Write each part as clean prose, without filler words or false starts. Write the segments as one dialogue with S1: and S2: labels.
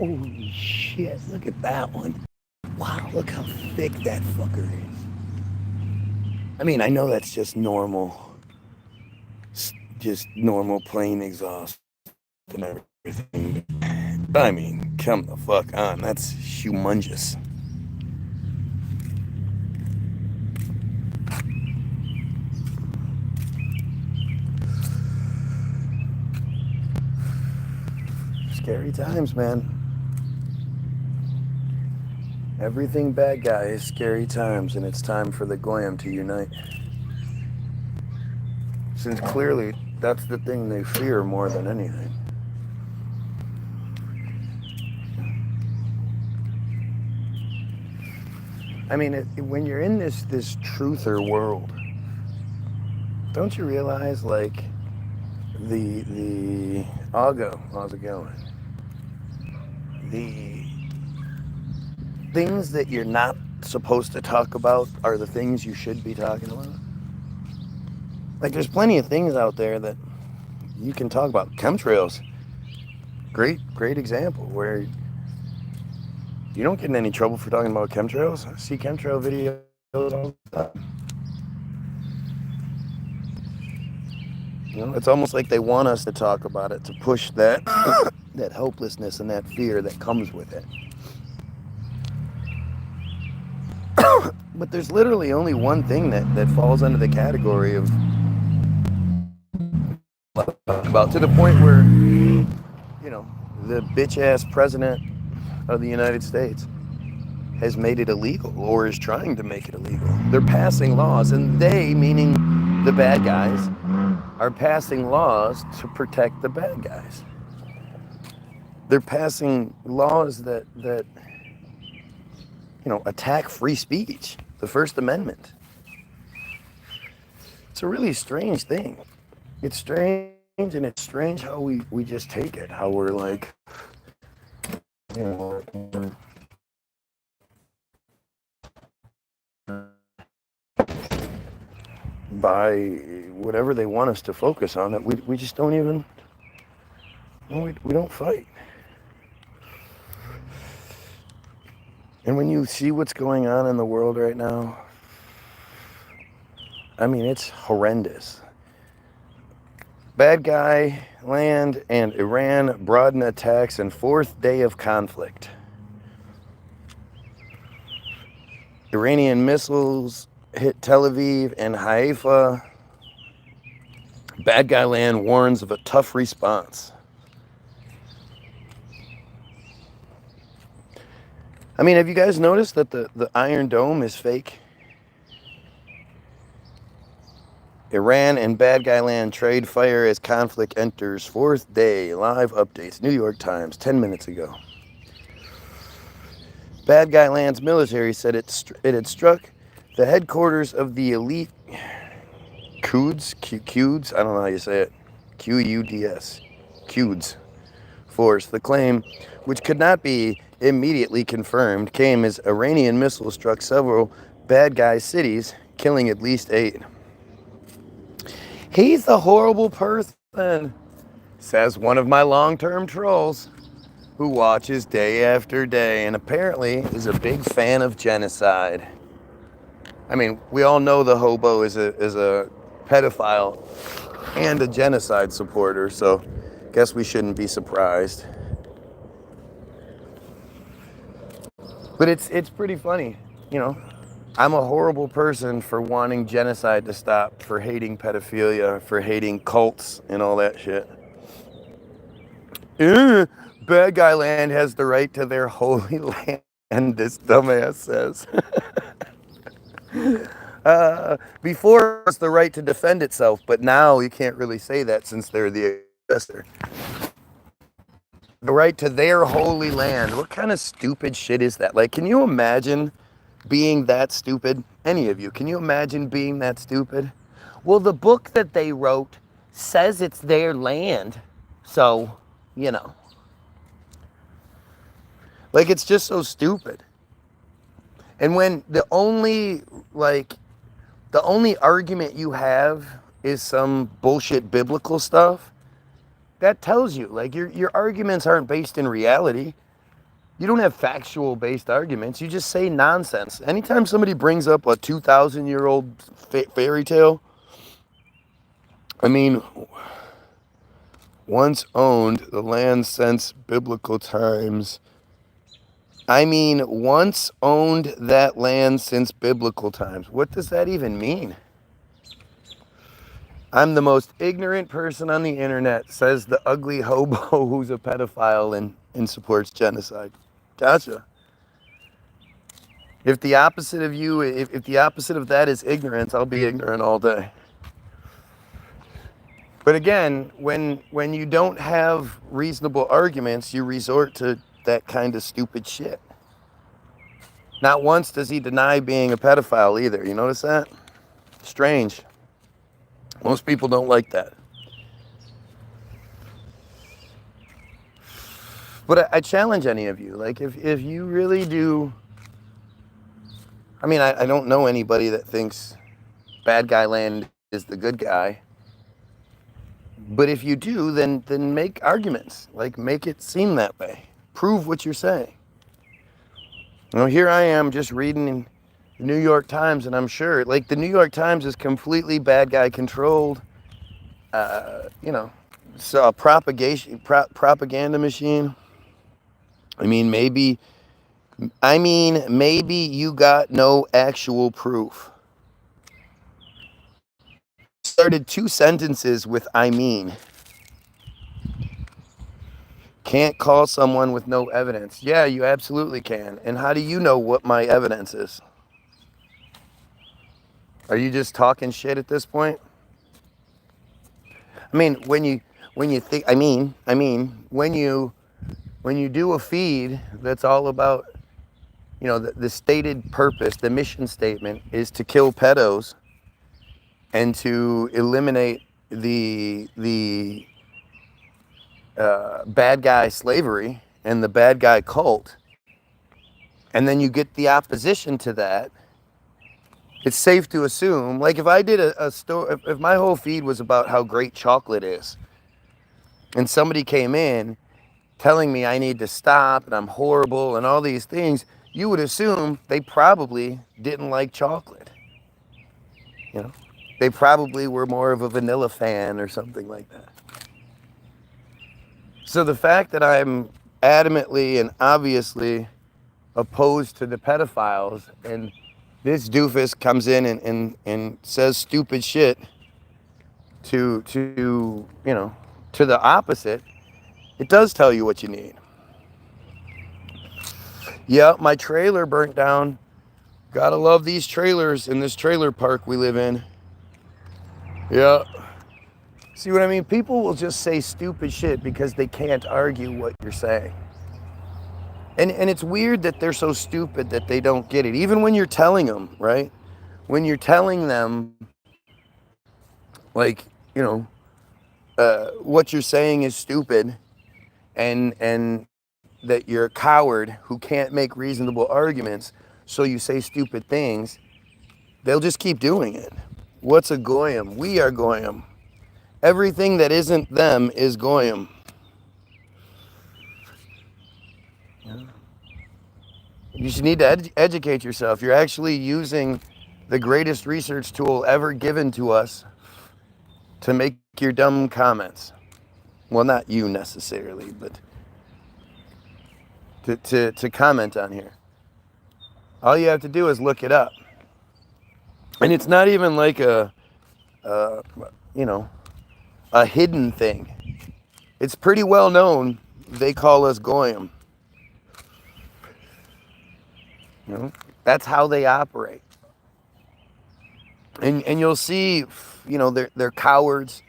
S1: Holy shit, look at that one. Wow, look how thick that fucker is. I mean, I know that's just normal plain exhaust and everything. But I mean, come the fuck on, that's humongous. Scary times, man. Everything bad guy is scary times, and it's time for the Goyim to unite. Since clearly that's the thing they fear more than anything. I mean, when you're in this truther world, don't you realize, like, Augo, how's it going? The things that you're not supposed to talk about are the things you should be talking about. Like, there's plenty of things out there that you can talk about. Chemtrails, great example where you don't get in any trouble for talking about chemtrails. I see chemtrail videos all the time. You know, it's almost like they want us to talk about it to push that that helplessness and that fear that comes with it. But there's literally only one thing that falls under the category of about, to the point where, you know, the bitch-ass president of the United States has made it illegal or is trying to make it illegal. They're passing laws, and they, meaning the bad guys, are passing laws to protect the bad guys. They're passing laws that you know, attack free speech, the First Amendment. It's a really strange thing. It's strange, and it's strange how we just take it, how we're like, you know, by whatever they want us to focus on, that we just don't even, we don't fight. And when you see what's going on in the world right now, I mean, it's horrendous. Bad guy land and Iran broaden attacks and fourth day of conflict. Iranian missiles hit Tel Aviv and Haifa. Bad guy land warns of a tough response. I mean, have you guys noticed that the Iron Dome is fake? Iran and bad guy land trade fire as conflict enters fourth day. Live updates. New York Times, 10 minutes ago. Bad guy land's military said it had struck the headquarters of the elite Quds, I don't know how you say it, Quds, Quds force. The claim, which could not be immediately confirmed, came as Iranian missiles struck several bad guy cities, killing at least 8. He's a horrible person, says one of my long-term trolls, who watches day after day and apparently is a big fan of genocide. I mean, we all know the hobo is a pedophile and a genocide supporter, so guess we shouldn't be surprised. But it's pretty funny, you know. I'm a horrible person for wanting genocide to stop, for hating pedophilia, for hating cults and all that shit. Bad guy land has the right to their holy land, this dumbass says. Before it's the right to defend itself, but now you can't really say that since they're the aggressor. The right to their holy land. What kind of stupid shit is that? Like, can you imagine being that stupid? Any of you, can you imagine being that stupid? Well, the book that they wrote says it's their land, so, you know. Like, it's just so stupid. And when the only argument you have is some bullshit biblical stuff, that tells you, like, your arguments aren't based in reality. You don't have factual based arguments. You just say nonsense. Anytime somebody brings up a 2,000-year-old fairy tale, I mean, once owned the land since biblical times. I mean, once owned that land since biblical times. What does that even mean? I'm the most ignorant person on the internet, says the ugly hobo who's a pedophile and supports genocide. Gotcha. If the opposite of you, if the opposite of that is ignorance, I'll be ignorant all day. But again, when you don't have reasonable arguments, you resort to that kind of stupid shit. Not once does he deny being a pedophile either. You notice that? Strange. Most people don't like that. But I challenge any of you. Like, if you really do... I mean, I don't know anybody that thinks bad guy land is the good guy. But if you do, then make arguments. Like, make it seem that way. Prove what you're saying. You know, here I am just reading the New York Times, and I'm sure, like, the New York Times is completely bad guy controlled. You know, so a propaganda machine. I mean, maybe you got no actual proof. Started 2 sentences with I mean. Can't call someone with no evidence. Yeah, you absolutely can. And how do you know what my evidence is? Are you just talking shit at this point? I mean, when you think, when you do a feed that's all about, you know, the stated purpose, the mission statement is to kill pedos and to eliminate the bad guy slavery and the bad guy cult, and then you get the opposition to that, it's safe to assume, like if I did a story, if my whole feed was about how great chocolate is, and somebody came in telling me I need to stop and I'm horrible and all these things, you would assume they probably didn't like chocolate. You know, they probably were more of a vanilla fan or something like that. So the fact that I'm adamantly and obviously opposed to the pedophiles, and this doofus comes in and says stupid shit to you know, to the opposite, it does tell you what you need. Yeah, my trailer burnt down. Gotta love these trailers in this trailer park we live in. Yeah. See what I mean? People will just say stupid shit because they can't argue what you're saying. And it's weird that they're so stupid that they don't get it. Even when you're telling them, right? When you're telling them, like, you know, what you're saying is stupid, and that you're a coward who can't make reasonable arguments, so you say stupid things, they'll just keep doing it. What's a goyim? We are goyim. Everything that isn't them is goyim. You should need to educate yourself. You're actually using the greatest research tool ever given to us to make your dumb comments. Well, not you necessarily, but to comment on here. All you have to do is look it up. And it's not even like a you know, a hidden thing. It's pretty well known. They call us goyim. You know, that's how they operate. And you'll see, you know, they're cowards.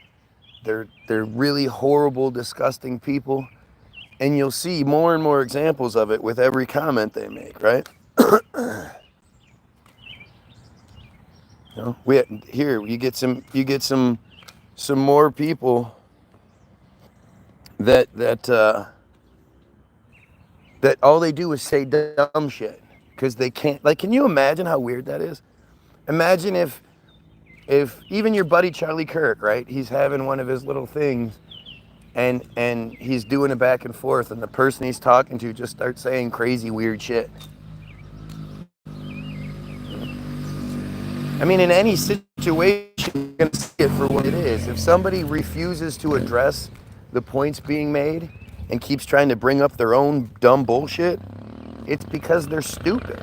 S1: They're really horrible, disgusting people. And you'll see more and more examples of it with every comment they make, right? You know, you get some more people that all they do is say dumb shit because they can't. Like, can you imagine how weird that is? Imagine if even your buddy Charlie Kirk, right? He's having one of his little things, and he's doing it back and forth, and the person he's talking to just starts saying crazy, weird shit. I mean, in any situation, you're going to see it for what it is. If somebody refuses to address the points being made and keeps trying to bring up their own dumb bullshit, it's because they're stupid.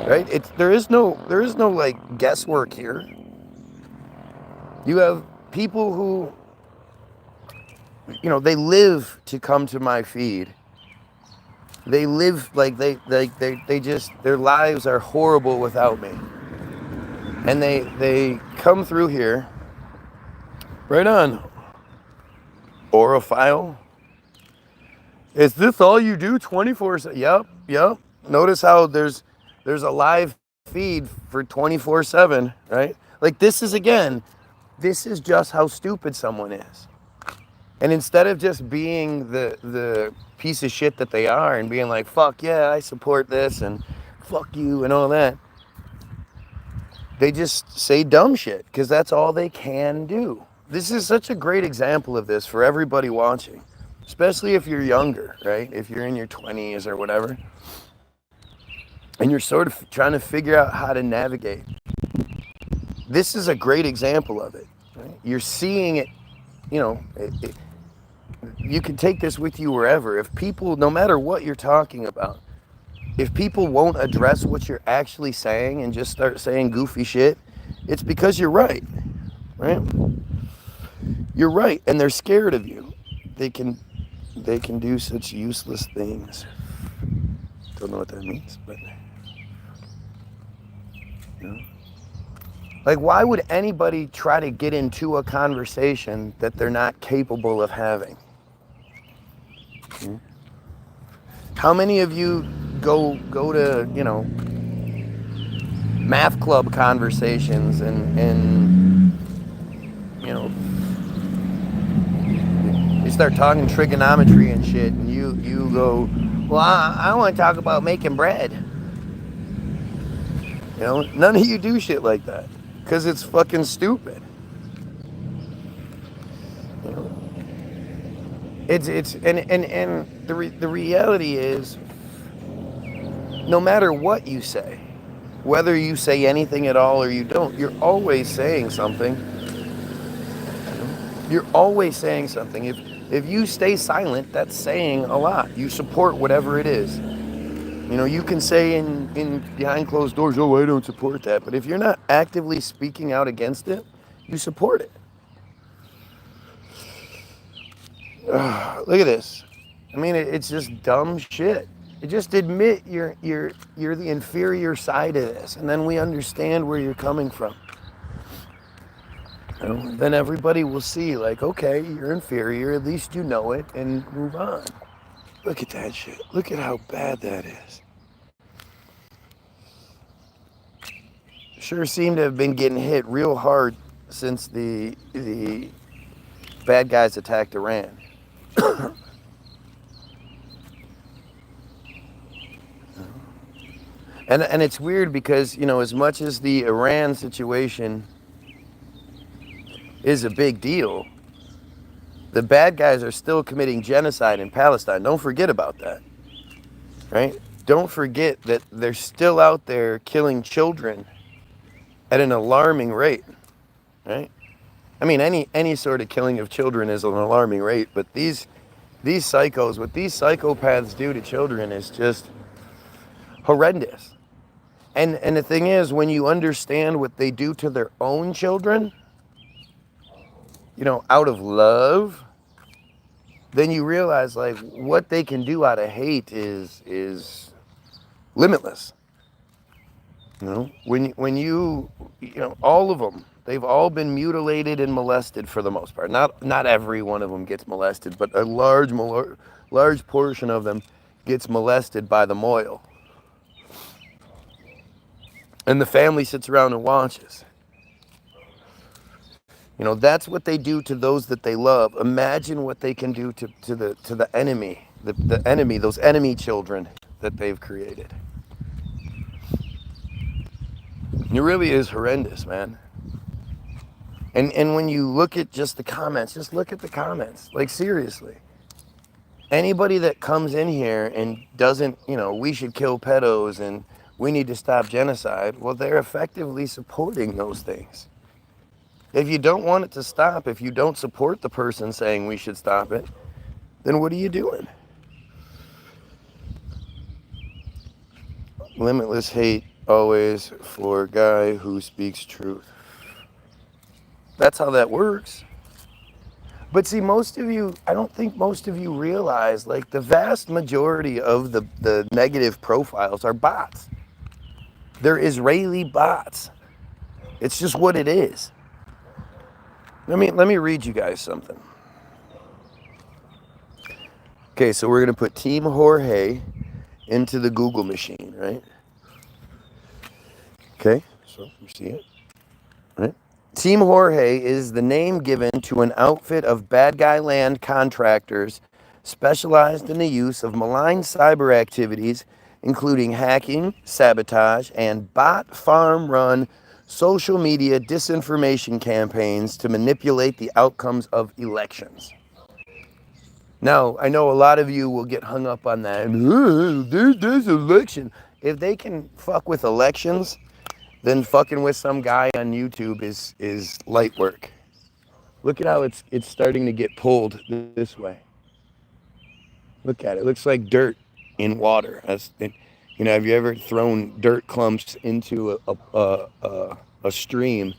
S1: Right? There is no like guesswork here. You have people who, they live to come to my feed. They live like they just, their lives are horrible without me. And they come through here. Right on. Orophile. Is this all you do 24/7? Yep. Notice how there's a live feed for 24/7, right? Like this is just how stupid someone is. And instead of just being the piece of shit that they are and being like, fuck yeah, I support this and fuck you and all that, they just say dumb shit because that's all they can do. This is such a great example of this for everybody watching, especially if you're younger, right? If you're in your 20s or whatever, and you're sort of trying to figure out how to navigate. This is a great example of it, right? You're seeing it, you can take this with you wherever. If people, no matter what you're talking about, if people won't address what you're actually saying and just start saying goofy shit, it's because you're right, right? You're right, and they're scared of you. They can do such useless things. Don't know what that means, but like, why would anybody try to get into a conversation that they're not capable of having? How many of you go to, math club conversations and you start talking trigonometry and shit, and you go, well, I want to talk about making bread. None of you do shit like that because it's fucking stupid. It's and the reality is, no matter what you say, whether you say anything at all or you don't, you're always saying something. You're always saying something. If you stay silent, that's saying a lot. You support whatever it is. You can say in behind closed doors, oh, I don't support that. But if you're not actively speaking out against it, you support it. Look at this. I mean, it's just dumb shit. Just admit you're the inferior side of this, and then we understand where you're coming from. Then everybody will see, like, okay, you're inferior. At least you know it, and move on. Look at that shit. Look at how bad that is. Sure seem to have been getting hit real hard since the bad guys attacked Iran. And it's weird because, as much as the Iran situation is a big deal, the bad guys are still committing genocide in Palestine. Don't forget about that, right? Don't forget that they're still out there killing children at an alarming rate, right? I mean, any sort of killing of children is an alarming rate, but these psychos, what these psychopaths do to children is just horrendous. And the thing is, when you understand what they do to their own children, out of love, then you realize, like, what they can do out of hate is limitless. When you all of them, they've all been mutilated and molested for the most part. Not every one of them gets molested, but a large portion of them gets molested by the mohel. And the family sits around and watches. That's what they do to those that they love. Imagine what they can do to the enemy, the enemy, those enemy children that they've created. It really is horrendous, man. And when you look at just the comments, just look at the comments. Like, seriously. Anybody that comes in here and doesn't, we should kill pedos and we need to stop genocide, well, they're effectively supporting those things. If you don't want it to stop, if you don't support the person saying we should stop it, then what are you doing? Limitless hate always for a guy who speaks truth. That's how that works. But see, I don't think most of you realize, like, the vast majority of the negative profiles are bots. They're Israeli bots. It's just what it is. Let me read you guys something. Okay, so we're going to put Team Jorge into the Google machine, right? Okay, so you see it, right? Team Jorge is the name given to an outfit of bad guy land contractors specialized in the use of malign cyber activities, including hacking, sabotage, and bot farm run social media disinformation campaigns to manipulate the outcomes of elections. Now, I know a lot of you will get hung up on that. There's election. If they can fuck with elections, then fucking with some guy on YouTube is light work. Look at how it's starting to get pulled this way. Look at it. It looks like dirt in water. Have you ever thrown dirt clumps into a stream?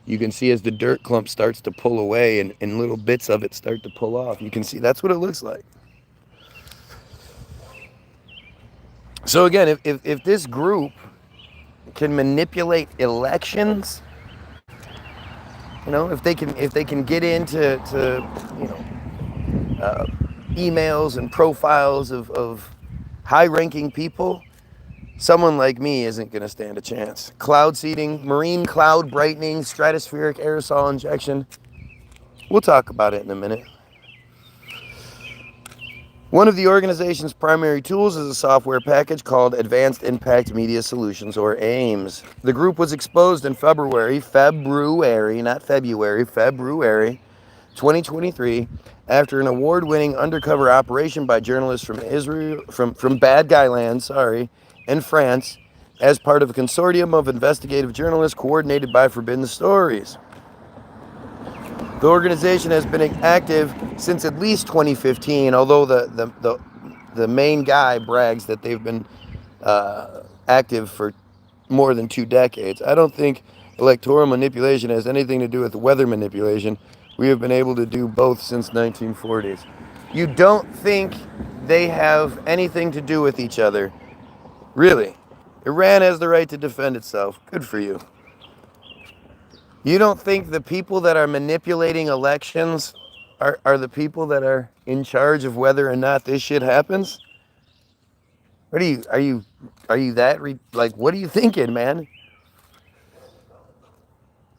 S1: You can see as the dirt clump starts to pull away and little bits of it start to pull off. You can see that's what it looks like. So again, if this group can manipulate elections, if they can get into emails and profiles of high-ranking people, someone like me isn't going to stand a chance. Cloud seeding, marine cloud brightening, stratospheric aerosol injection. We'll talk about it in a minute. One of the organization's primary tools is a software package called Advanced Impact Media Solutions, or AIMS. The group was exposed in February 2023, after an award-winning undercover operation by journalists from Israel, from Bad Guy Land, and France, as part of a consortium of investigative journalists coordinated by Forbidden Stories. The organization has been active since at least 2015, although the main guy brags that they've been active for more than 2 decades. I don't think electoral manipulation has anything to do with weather manipulation. We have been able to do both since 1940s. You don't think they have anything to do with each other? Really? Iran has the right to defend itself. Good for you. You don't think the people that are manipulating elections are the people that are in charge of whether or not this shit happens? What are you what are you thinking, man?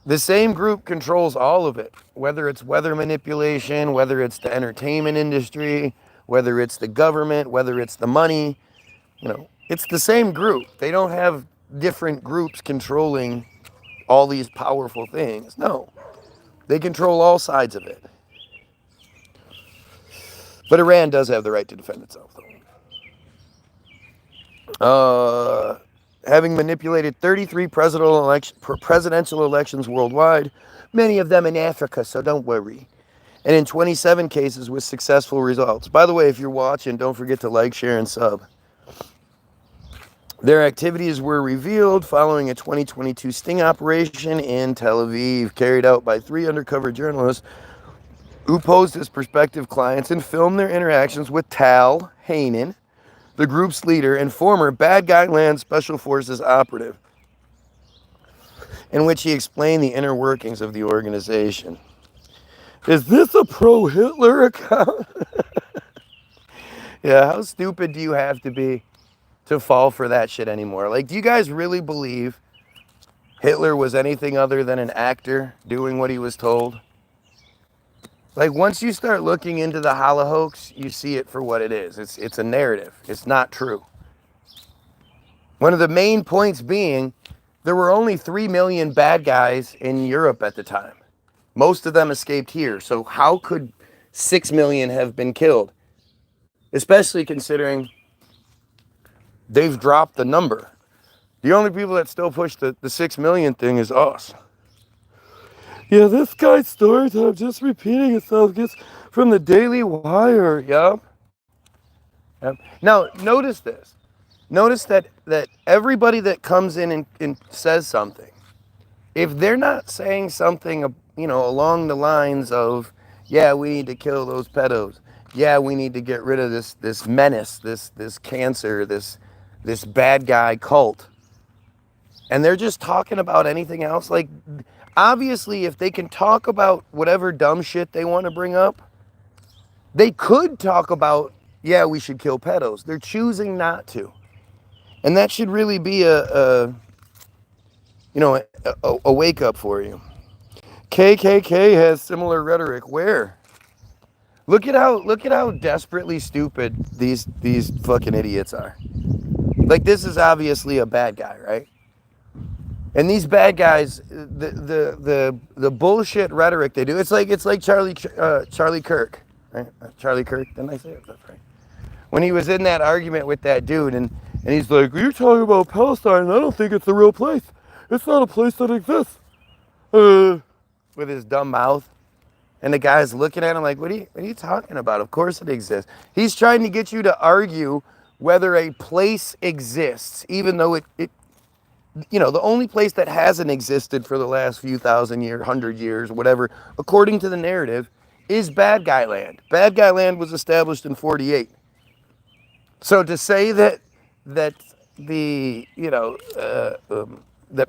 S1: The same group controls all of it, whether it's weather manipulation, whether it's the entertainment industry, whether it's the government, whether it's the money. It's the same group. They don't have different groups controlling all these powerful things. No, they control all sides of it. But Iran does have the right to defend itself, though. Having manipulated 33 presidential elections worldwide, many of them in Africa, so don't worry. And in 27 cases with successful results. By the way, if you're watching, don't forget to like, share, and sub. Their activities were revealed following a 2022 sting operation in Tel Aviv, carried out by 3 undercover journalists who posed as prospective clients and filmed their interactions with Tal Hanan, the group's leader and former Bad Guy Land Special Forces operative, in which he explained the inner workings of the organization. Is this a pro-Hitler account? Yeah, how stupid do you have to be to fall for that shit anymore? Like, do you guys really believe Hitler was anything other than an actor doing what he was told? Like, once you start looking into the Holocaust, you see it for what it is. It's a narrative. It's not true. One of the main points being, there were only 3 million bad guys in Europe at the time. Most of them escaped here. So how could 6 million have been killed? Especially considering they've dropped the number. The only people that still push the 6 million thing is us. Yeah, this guy's story time just repeating itself gets from the Daily Wire. Yep. Now, notice this. Notice that everybody that comes in and says something, if they're not saying something, along the lines of, yeah, we need to kill those pedos. Yeah, we need to get rid of this menace, this cancer, this bad guy cult. And they're just talking about anything else. Like, obviously, if they can talk about whatever dumb shit they want to bring up, they could talk about, yeah, we should kill pedos. They're choosing not to. And that should really be a wake up for you. KKK has similar rhetoric. Where? Look at how desperately stupid these fucking idiots are. Like, this is obviously a bad guy, right? And these bad guys, the bullshit rhetoric they do, it's like Charlie Kirk, right? Charlie Kirk, didn't I say it? That's right. When he was in that argument with that dude, and he's like, you're talking about Palestine, and I don't think it's a real place. It's not a place that exists. With his dumb mouth. And the guy's looking at him like, what are you talking about? Of course it exists. He's trying to get you to argue whether a place exists, even though it the only place that hasn't existed for the last few thousand years, 100 years, whatever, according to the narrative, is Bad Guy Land. Bad Guy Land was established in 48. So to say that that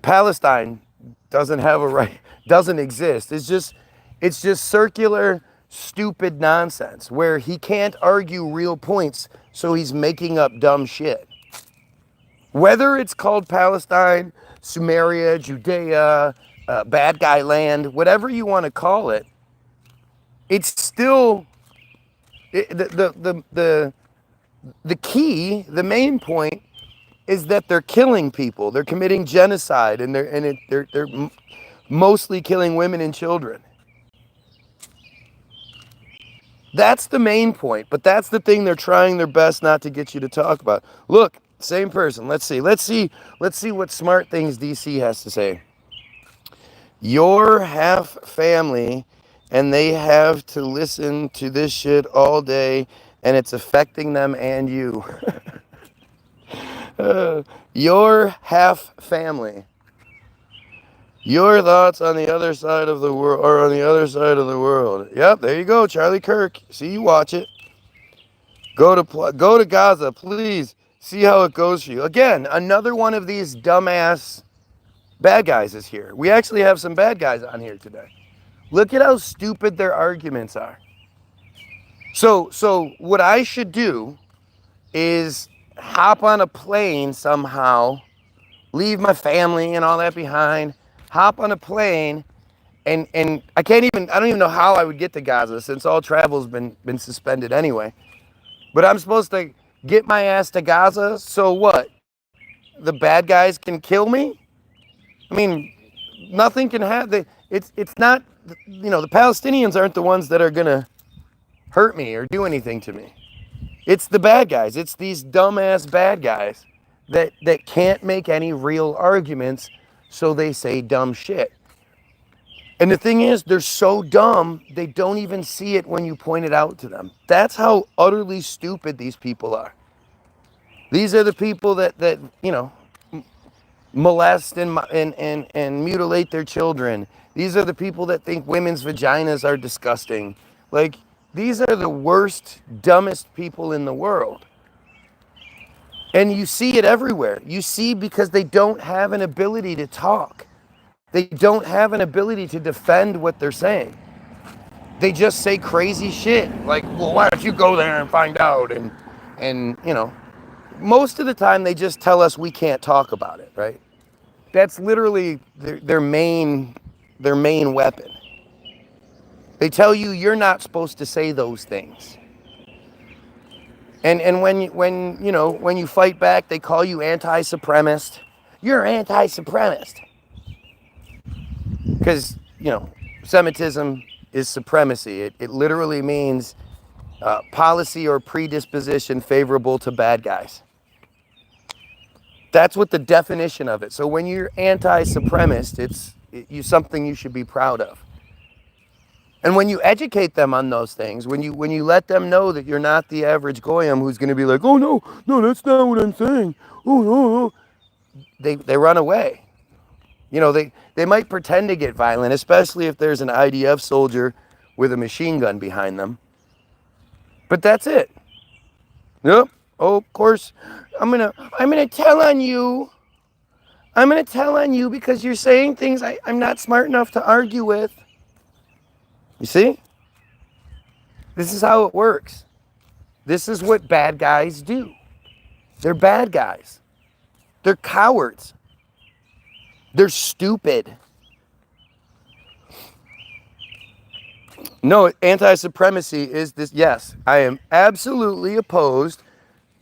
S1: Palestine doesn't have a right, doesn't exist, it's just circular, stupid nonsense where he can't argue real points, so he's making up dumb shit. Whether it's called Palestine, Sumeria, Judea, Bad Guy Land, whatever you want to call it, it's still the key, the main point is that they're killing people. They're committing genocide, and they're mostly killing women and children. That's the main point, but that's the thing they're trying their best not to get you to talk about. Look, same person. Let's see what smart things DC has to say. You're half family, and they have to listen to this shit all day, and it's affecting them and you. You're half family. Your thoughts on the other side of the world, or on the other side of the world. Yep, there you go, Charlie Kirk. See, you watch it. Go to Gaza, please. See how it goes for you. Again, another one of these dumbass bad guys is here. We actually have some bad guys on here today. Look at how stupid their arguments are. So what I should do is hop on a plane somehow, leave my family and all that behind, hop on a plane, and I don't even know how I would get to Gaza since all travel's been suspended anyway. But I'm supposed to get my ass to Gaza, so what? The bad guys can kill me? I mean, nothing can happen. It's not, the Palestinians aren't the ones that are gonna hurt me or do anything to me. It's the bad guys. It's these dumbass bad guys that can't make any real arguments, so they say dumb shit. And the thing is, they're so dumb, they don't even see it when you point it out to them. That's how utterly stupid these people are. These are the people that molest and mutilate their children. These are the people that think women's vaginas are disgusting. Like, these are the worst, dumbest people in the world. And you see it everywhere. You see, because they don't have an ability to talk. They don't have an ability to defend what they're saying. They just say crazy shit. Like, well, why don't you go there and find out? And most of the time they just tell us we can't talk about it, right? That's literally their main weapon. They tell you you're not supposed to say those things. And when you fight back, they call you anti-supremacist. You're anti-supremacist. Because, Semitism is supremacy. It literally means policy or predisposition favorable to bad guys. That's what the definition of it. So when you're anti-supremacist, it's something you should be proud of. And when you educate them on those things, when you let them know that you're not the average goyim who's going to be like, oh no, that's not what I'm saying. Oh no, they run away. You know, they might pretend to get violent, especially if there's an IDF soldier with a machine gun behind them. But that's it. Yep. Oh, of course, I'm gonna tell on you. I'm gonna tell on you because you're saying things I'm not smart enough to argue with. You see? This is how it works. This is what bad guys do. They're bad guys. They're cowards. They're stupid. No, anti-supremacy is this. Yes, I am absolutely opposed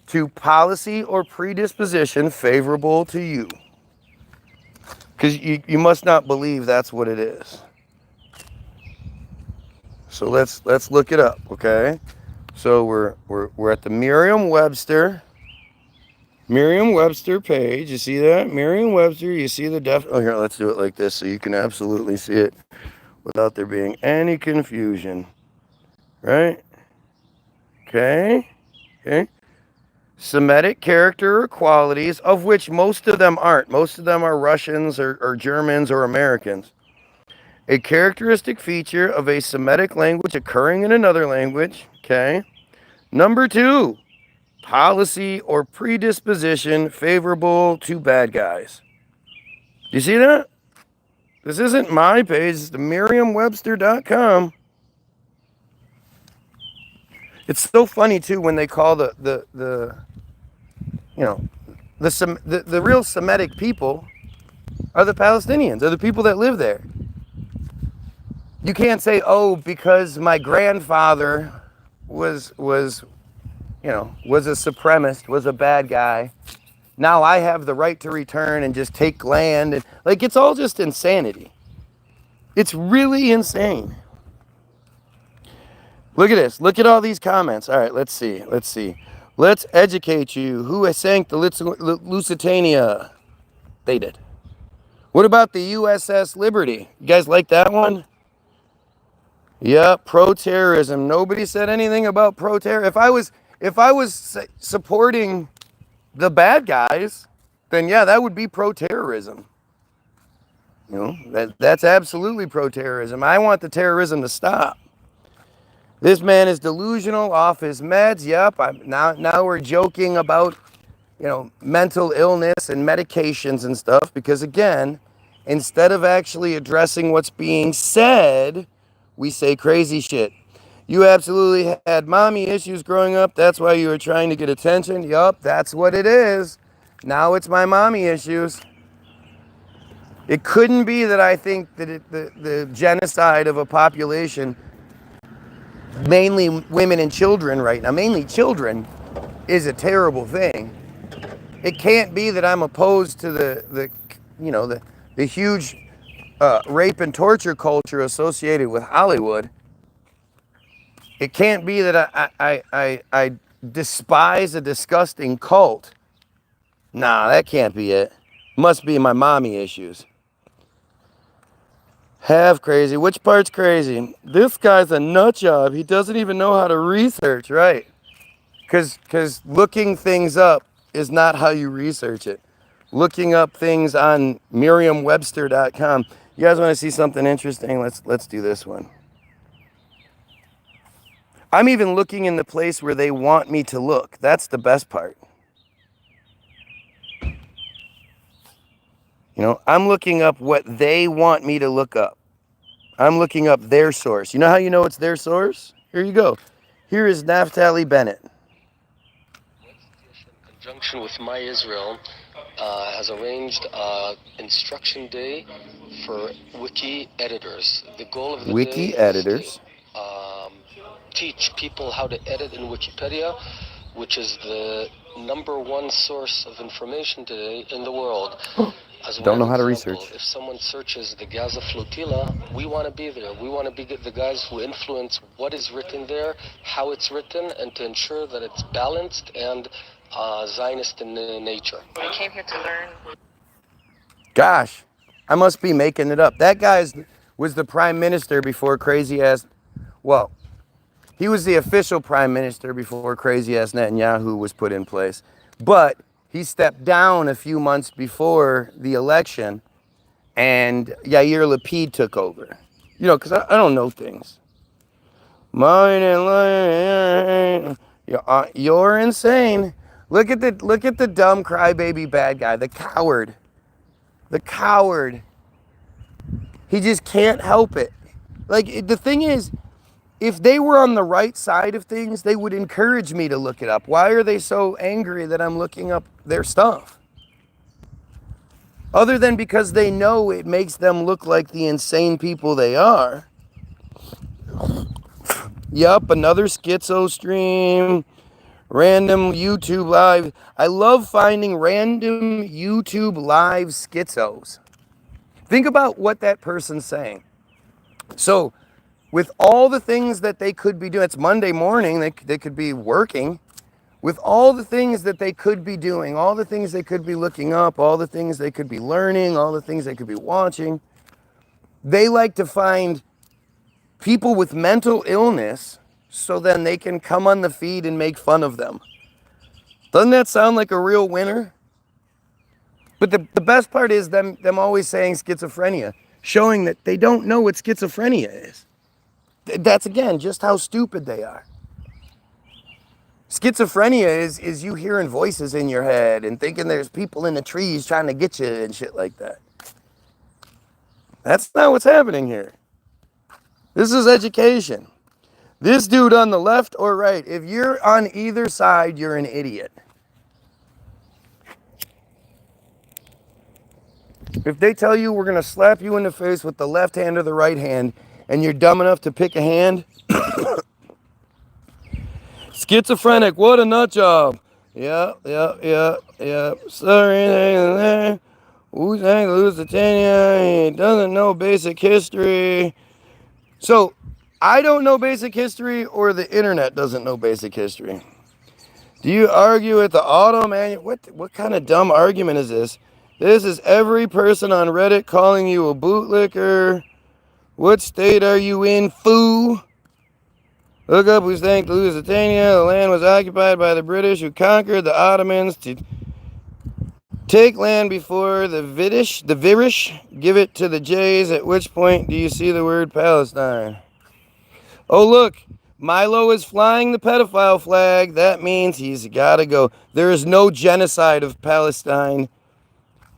S1: to policy or predisposition favorable to you. Because you must not believe that's what it is. So let's look it up, okay? So we're at the Merriam-Webster page. You see that? Merriam-Webster, you see the oh, here, let's do it like this so you can absolutely see it without there being any confusion. Right? Okay. Semitic character or qualities, of which most of them aren't. Most of them are Russians or Germans or Americans. A characteristic feature of a Semitic language occurring in another language. Okay. Number 2, policy or predisposition favorable to bad guys. You see that? This isn't my page. It's the Merriam-Webster.com. It's so funny too when they call the real Semitic people are the Palestinians, are the people that live there. You can't say, oh, because my grandfather was a supremacist, was a bad guy. Now I have the right to return and just take land. And, like, it's all just insanity. It's really insane. Look at this. Look at all these comments. All right, let's see. Let's educate you. Who sank the Lusitania? They did. What about the USS Liberty? You guys like that one? Yeah, pro-terrorism. Nobody said anything about pro-terror. If I was supporting the bad guys, then yeah, that would be pro-terrorism. You know, that's absolutely pro-terrorism. I want the terrorism to stop. This man is delusional, off his meds. Yep. Now we're joking about, mental illness and medications and stuff because, again, instead of actually addressing what's being said, we say crazy shit. You absolutely had mommy issues growing up. That's why you were trying to get attention. Yup, that's what it is. Now it's my mommy issues. It couldn't be that I think that the genocide of a population, mainly women and children right now, mainly children, is a terrible thing. It can't be that I'm opposed to the huge rape and torture culture associated with Hollywood. It can't be that I despise a disgusting cult. Nah, that can't be it. Must be my mommy issues. Have crazy. Which part's crazy? This guy's a nut job. He doesn't even know how to research, right? Because looking things up is not how you research it. Looking up things on Merriam-Webster.com. You guys want to see something interesting? Let's do this one. I'm even looking in the place where they want me to look. That's the best part. I'm looking up what they want me to look up. I'm looking up their source. You know how you know it's their source? Here you go. Here is Naftali Bennett.
S2: In conjunction with My Israel, has arranged instruction day for wiki editors. The goal of the
S1: wiki
S2: day
S1: editors
S2: is to teach people how to edit in Wikipedia, which is the #1 source of information today in the world. As
S1: Don't know
S2: one
S1: how to
S2: example,
S1: research.
S2: if someone searches the Gaza flotilla, we want to be there. We want to be the guys who influence what is written there, how it's written, and to ensure that it's balanced and Zionist in nature.
S3: I came here to learn.
S1: Gosh, I must be making it up. That guy was the prime minister before crazy ass. Well, he was the official prime minister before crazy ass Netanyahu was put in place. But he stepped down a few months before the election, and Yair Lapid took over. You know, because I don't know things. You're insane. Look at the dumb crybaby bad guy, the coward. The coward. He just can't help it. Like, the thing is, if they were on the right side of things, they would encourage me to look it up. Why are they so angry that I'm looking up their stuff? Other than because they know it makes them look like the insane people they are. Yup, another schizo stream. Random YouTube live. I love finding random YouTube live schizos. Think about what that person's saying. So, with all the things that they could be doing, it's Monday morning, they could be working. With all the things that they could be doing, all the things they could be looking up, all the things they could be learning, all the things they could be watching, they like to find people with mental illness so then they can come on the feed and make fun of them. Doesn't that sound like a real winner? But the best part is them always saying schizophrenia, showing that they don't know what schizophrenia is. That's, again, just how stupid they are. Schizophrenia is you hearing voices in your head and thinking there's people in the trees trying to get you and shit like that. That's not what's happening here. This is education. This dude on the left or right, if you're on either side, you're an idiot. If they tell you we're going to slap you in the face with the left hand or the right hand, and you're dumb enough to pick a hand, schizophrenic, what a nut job. Yeah. Sorry, who's going to lose the tenure? He doesn't know basic history. So, I don't know basic history, or the internet doesn't know basic history. Do you argue with the auto manual? What kind of dumb argument is this? This is every person on Reddit calling you a bootlicker. What state are you in, foo? Look up who's thanked Lusitania. The land was occupied by the British, who conquered the Ottomans to take land before the Virish, give it to the Jays. At which point do you see the word Palestine? Oh, look, Milo is flying the pedophile flag. That means he's got to go. There is no genocide of Palestine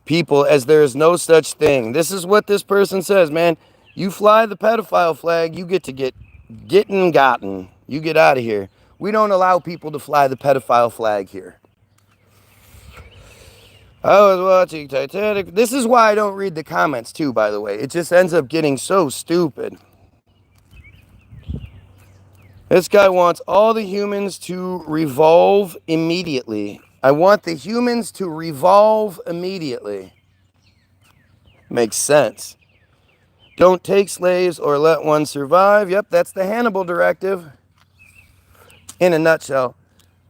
S1: people, as there is no such thing. This is what this person says, man. You fly the pedophile flag, you get to getting gotten. You get out of here. We don't allow people to fly the pedophile flag here. I was watching Titanic. This is why I don't read the comments too, by the way. It just ends up getting so stupid. This guy wants all the humans to revolve immediately. I want the humans to revolve immediately. Makes sense. Don't take slaves or let one survive. Yep, that's the Hannibal Directive. In a nutshell,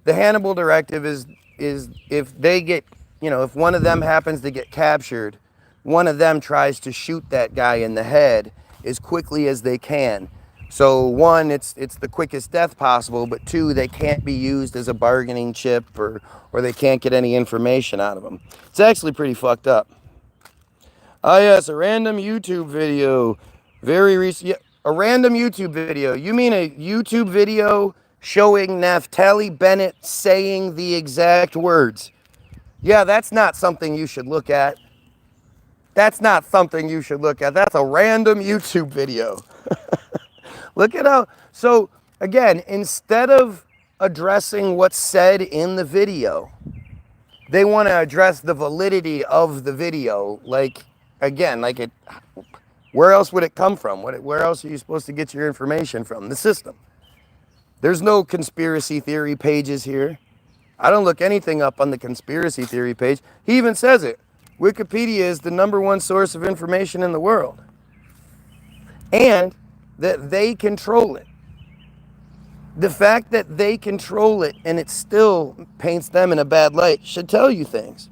S1: the Hannibal Directive is if they get, if one of them happens to get captured, one of them tries to shoot that guy in the head as quickly as they can. So one, it's the quickest death possible, but two, they can't be used as a bargaining chip or they can't get any information out of them. It's actually pretty fucked up. Oh yes, a random YouTube video. Very recent. Yeah, a random YouTube video. You mean a YouTube video showing Naftali Bennett saying the exact words? Yeah, that's not something you should look at. That's not something you should look at. That's a random YouTube video. Look at how, so again, instead of addressing what's said in the video, they want to address the validity of the video. Like, again, where else would it come from? Where else are you supposed to get your information from? The system. There's no conspiracy theory pages here. I don't look anything up on the conspiracy theory page. He even says it. Wikipedia is the #1 source of information in the world. And that they control it. The fact that they control it and it still paints them in a bad light should tell you things.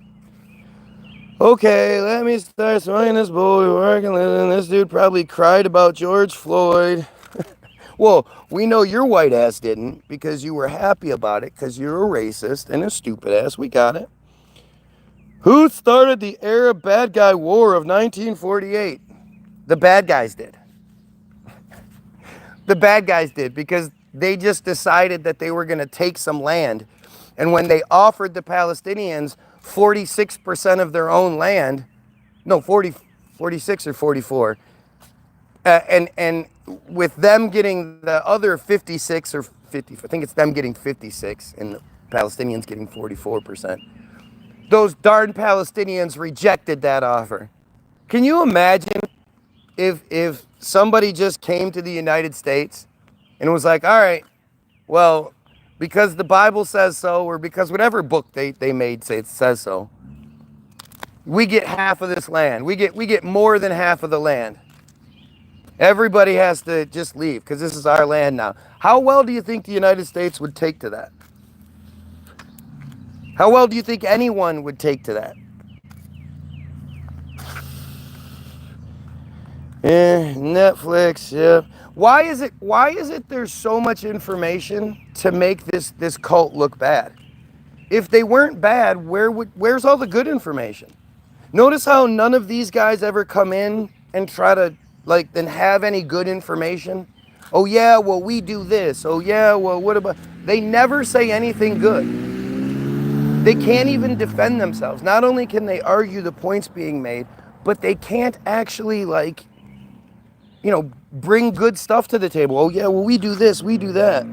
S1: Okay, let me start smoking this bowl. We working, living. This dude probably cried about George Floyd. Well, we know your white ass didn't because you were happy about it because you're a racist and a stupid ass. We got it. Who started the Arab bad guy war of 1948? The bad guys did. The bad guys did because they just decided that they were going to take some land. And when they offered the Palestinians 46% of their own land, no, 46 or 44, and with them getting the other 56 or 50, I think it's them getting 56 and the Palestinians getting 44%. Those darn Palestinians rejected that offer. Can you imagine if somebody just came to the United States and was like, all right, well, because the Bible says so, or because whatever book they made says so, we get half of this land. We get more than half of the land. Everybody has to just leave because this is our land now. How well do you think the United States would take to that? How well do you think anyone would take to that? Netflix, yeah. Why is it there's so much information to make this cult look bad? If they weren't bad, where's all the good information? Notice how none of these guys ever come in and try to then have any good information. Oh yeah, well we do this. Oh yeah, well what about? They never say anything good. They can't even defend themselves. Not only can they argue the points being made, but they can't actually bring good stuff to the table. Oh yeah, well we do this, we do that.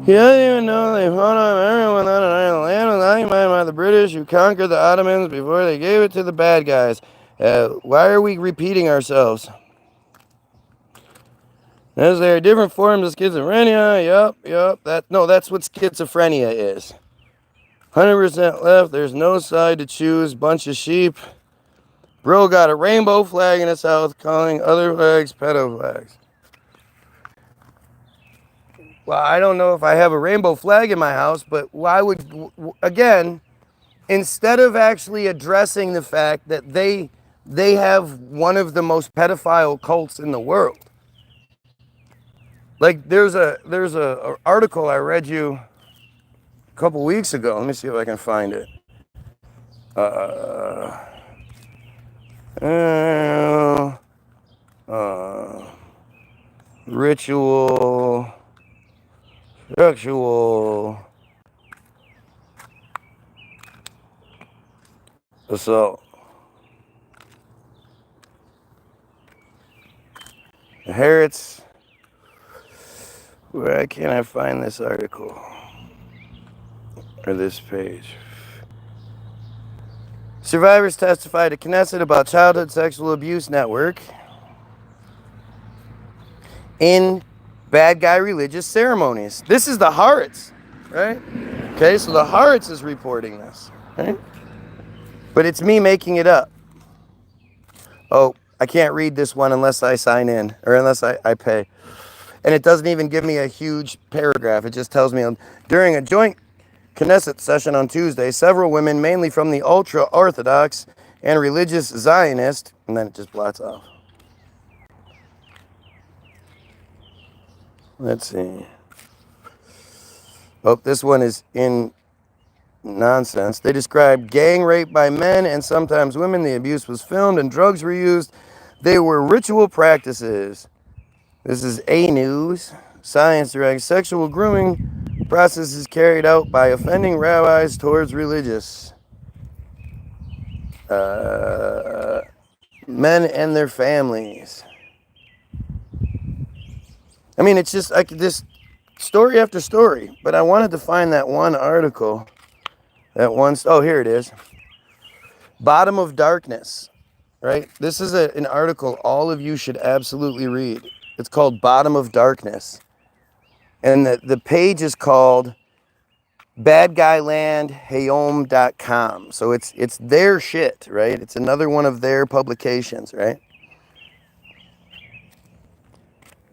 S1: He doesn't even know they fought on everyone on an island. Land was occupied by the British who conquered the Ottomans before they gave it to the bad guys. Why are we repeating ourselves? Is there different forms of schizophrenia? Yup. That's what schizophrenia is. 100% left. There's no side to choose. Bunch of sheep. Bro got a rainbow flag in his house, calling other flags pedo flags. Well, I don't know if I have a rainbow flag in my house, but why would, again, instead of actually addressing the fact that they have one of the most pedophile cults in the world. Like there's a article I read you a couple weeks ago. Let me see if I can find it. Ritual, sexual assault. Harrods. Where can I find this article? Or this page? Survivors testified to Knesset about childhood sexual abuse network in bad guy religious ceremonies. This is the Haaretz, right? Okay, so the Haaretz is reporting this, right? But it's me making it up. Oh, I can't read this one unless I sign in or unless I pay. And it doesn't even give me a huge paragraph. It just tells me during a joint Knesset session on Tuesday, several women, mainly from the ultra-Orthodox and religious Zionist, and then it just blots off. Let's see. Oh, this one is in nonsense. They described gang rape by men and sometimes women. The abuse was filmed and drugs were used. They were ritual practices. This is A News. Science directs sexual grooming processes carried out by offending rabbis towards religious men and their families. I mean, it's just like this story after story, but I wanted to find that one article. Oh, here it is. Bottom of Darkness, right? This is an article all of you should absolutely read. It's called Bottom of Darkness. And the page is called badguylandhayom.com. So it's their shit, right? It's another one of their publications, right?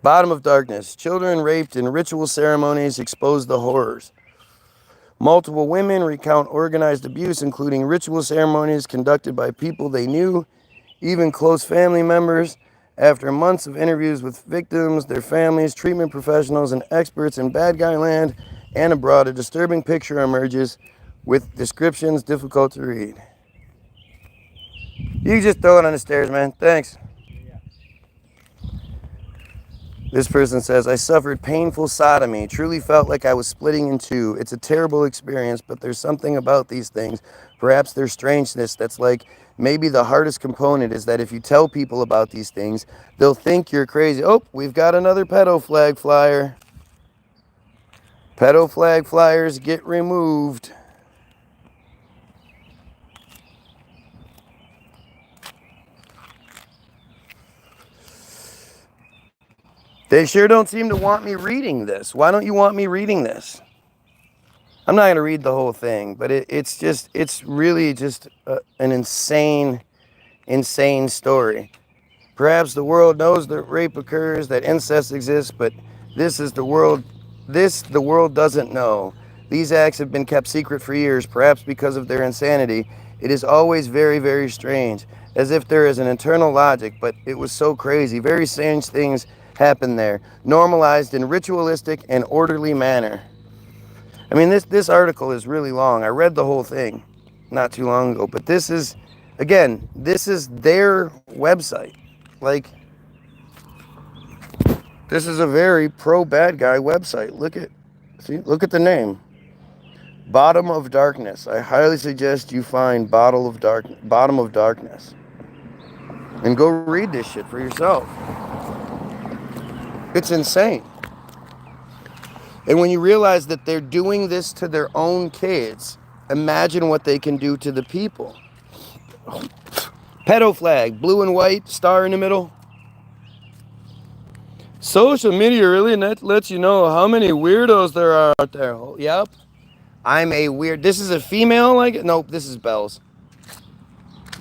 S1: Bottom of darkness. Children raped in ritual ceremonies expose the horrors. Multiple women recount organized abuse, including ritual ceremonies conducted by people they knew, even close family members. After months of interviews with victims, their families, treatment professionals, and experts in bad guy land and abroad, a disturbing picture emerges with descriptions difficult to read. You can just throw it on the stairs, man. Thanks. This person says, I suffered painful sodomy, truly felt like I was splitting in two. It's a terrible experience, but there's something about these things, perhaps their strangeness, that's like maybe the hardest component is that if you tell people about these things, they'll think you're crazy. Oh, we've got another pedo flag flyer. Pedo flag flyers get removed. They sure don't seem to want me reading this. Why don't you want me reading this? I'm not going to read the whole thing, but it's really just an insane story. Perhaps the world knows that rape occurs, that incest exists, but the world doesn't know. These acts have been kept secret for years, perhaps because of their insanity. It is always very, very strange, as if there is an internal logic, but it was so crazy. Very strange things happen there, normalized in ritualistic and orderly manner. I mean, this article is really long. I read the whole thing not too long ago, but this is their website. Like, this is a very pro-bad guy website. Look at the name. Bottom of Darkness. I highly suggest you find Bottom of Darkness. And go read this shit for yourself. It's insane. And when you realize that they're doing this to their own kids, imagine what they can do to the people. Pedo flag, blue and white, star in the middle. Social media really lets you know how many weirdos there are out there. Oh, yep. I'm a weird. This is a female like. Nope, this is Belle's.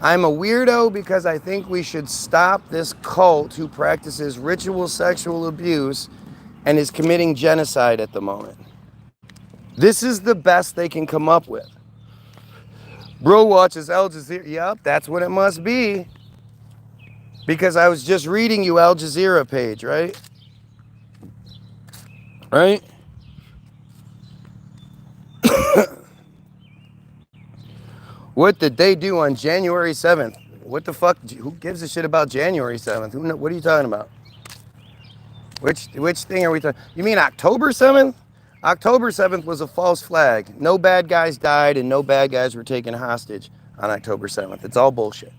S1: I'm a weirdo because I think we should stop this cult who practices ritual sexual abuse and is committing genocide at the moment. This is the best they can come up with. Bro watches Al Jazeera. Yep, that's what it must be. Because I was just reading you Al Jazeera page, right? Right? What did they do on January 7th? What the fuck? Who gives a shit about January 7th? What are you talking about? Which thing are we talking? You mean October 7th? October 7th was a false flag. No bad guys died and no bad guys were taken hostage on October 7th. It's all bullshit.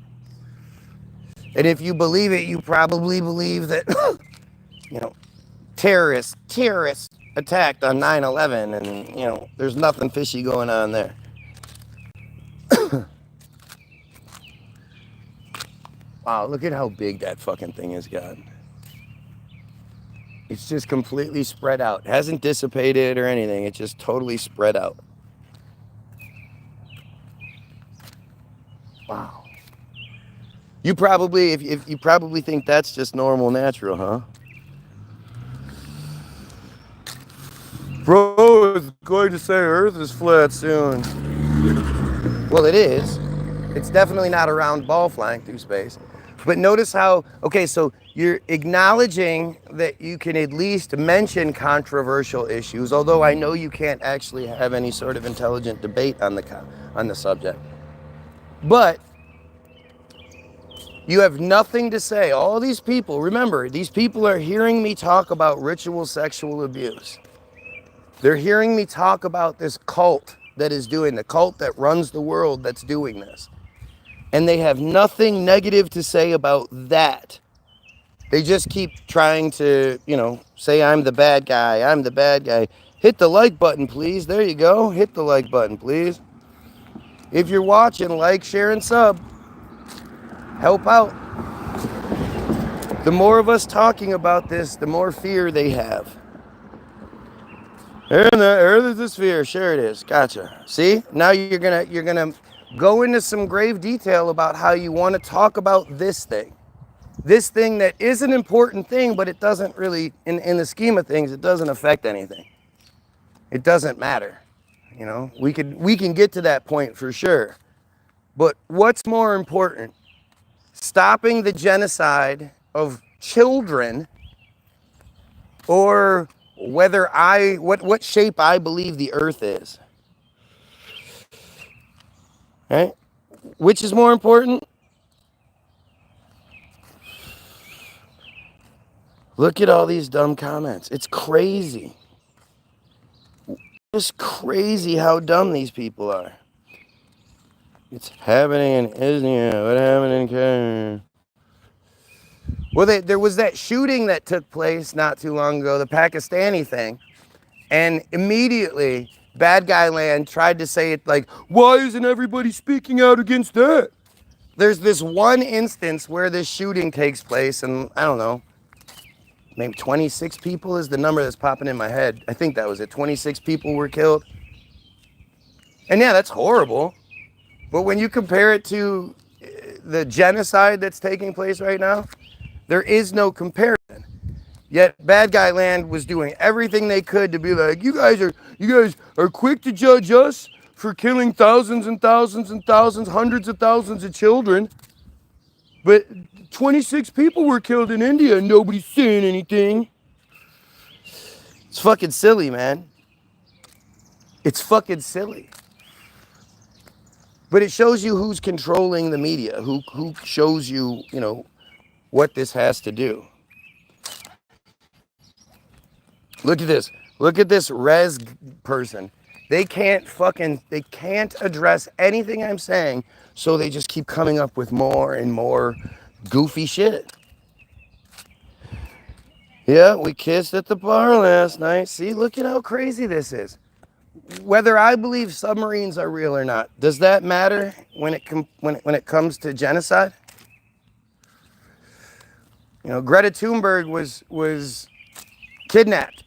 S1: And if you believe it, you probably believe that, terrorists attacked on 9/11 and, there's nothing fishy going on there. Wow, look at how big that fucking thing has gotten. It's just completely spread out. It hasn't dissipated or anything. It's just totally spread out. Wow. You probably, if you probably think that's just normal, natural, huh? Bro is going to say Earth is flat soon. Well, it is. It's definitely not a round ball flying through space. But notice how, okay, so you're acknowledging that you can at least mention controversial issues, although I know you can't actually have any sort of intelligent debate on the subject. But you have nothing to say. All these people, remember, these people are hearing me talk about ritual sexual abuse. They're hearing me talk about this cult the cult that runs the world that's doing this. And they have nothing negative to say about that. They just keep trying to, say I'm the bad guy. Hit the like button, please. There you go. Hit the like button, please. If you're watching, like, share, and sub. Help out. The more of us talking about this, the more fear they have. Earth is a sphere. Sure it is. Gotcha. See? Now you're gonna go into some grave detail about how you want to talk about this thing. This thing that is an important thing, but it doesn't really, in the scheme of things, it doesn't affect anything. It doesn't matter. You know, we can get to that point for sure. But what's more important? Stopping the genocide of children, or whether what shape I believe the earth is. Right? Which is more important? Look at all these dumb comments. It's crazy. It's crazy how dumb these people are. It's happening in Israel. What happened in Canada? Well, there was that shooting that took place not too long ago, the Pakistani thing. And immediately, Bad Guy Land tried to say it like, why isn't everybody speaking out against that? There's this one instance where this shooting takes place, and I don't know, maybe 26 people is the number that's popping in my head. I think that was it. 26 people were killed. And yeah, that's horrible. But when you compare it to the genocide that's taking place right now, there is no comparison. Yet Bad Guy Land was doing everything they could to be like, you guys are quick to judge us for killing thousands and thousands and thousands, hundreds of thousands of children. But 26 people were killed in India and nobody's saying anything. It's fucking silly, man. It's fucking silly. But it shows you who's controlling the media, who shows you, you know, what this has to do. Look at this. Look at this res person. They can't address anything I'm saying, so they just keep coming up with more and more goofy shit. Yeah, we kissed at the bar last night. See, look at how crazy this is. Whether I believe submarines are real or not, does that matter when it comes to genocide? You know, Greta Thunberg was kidnapped.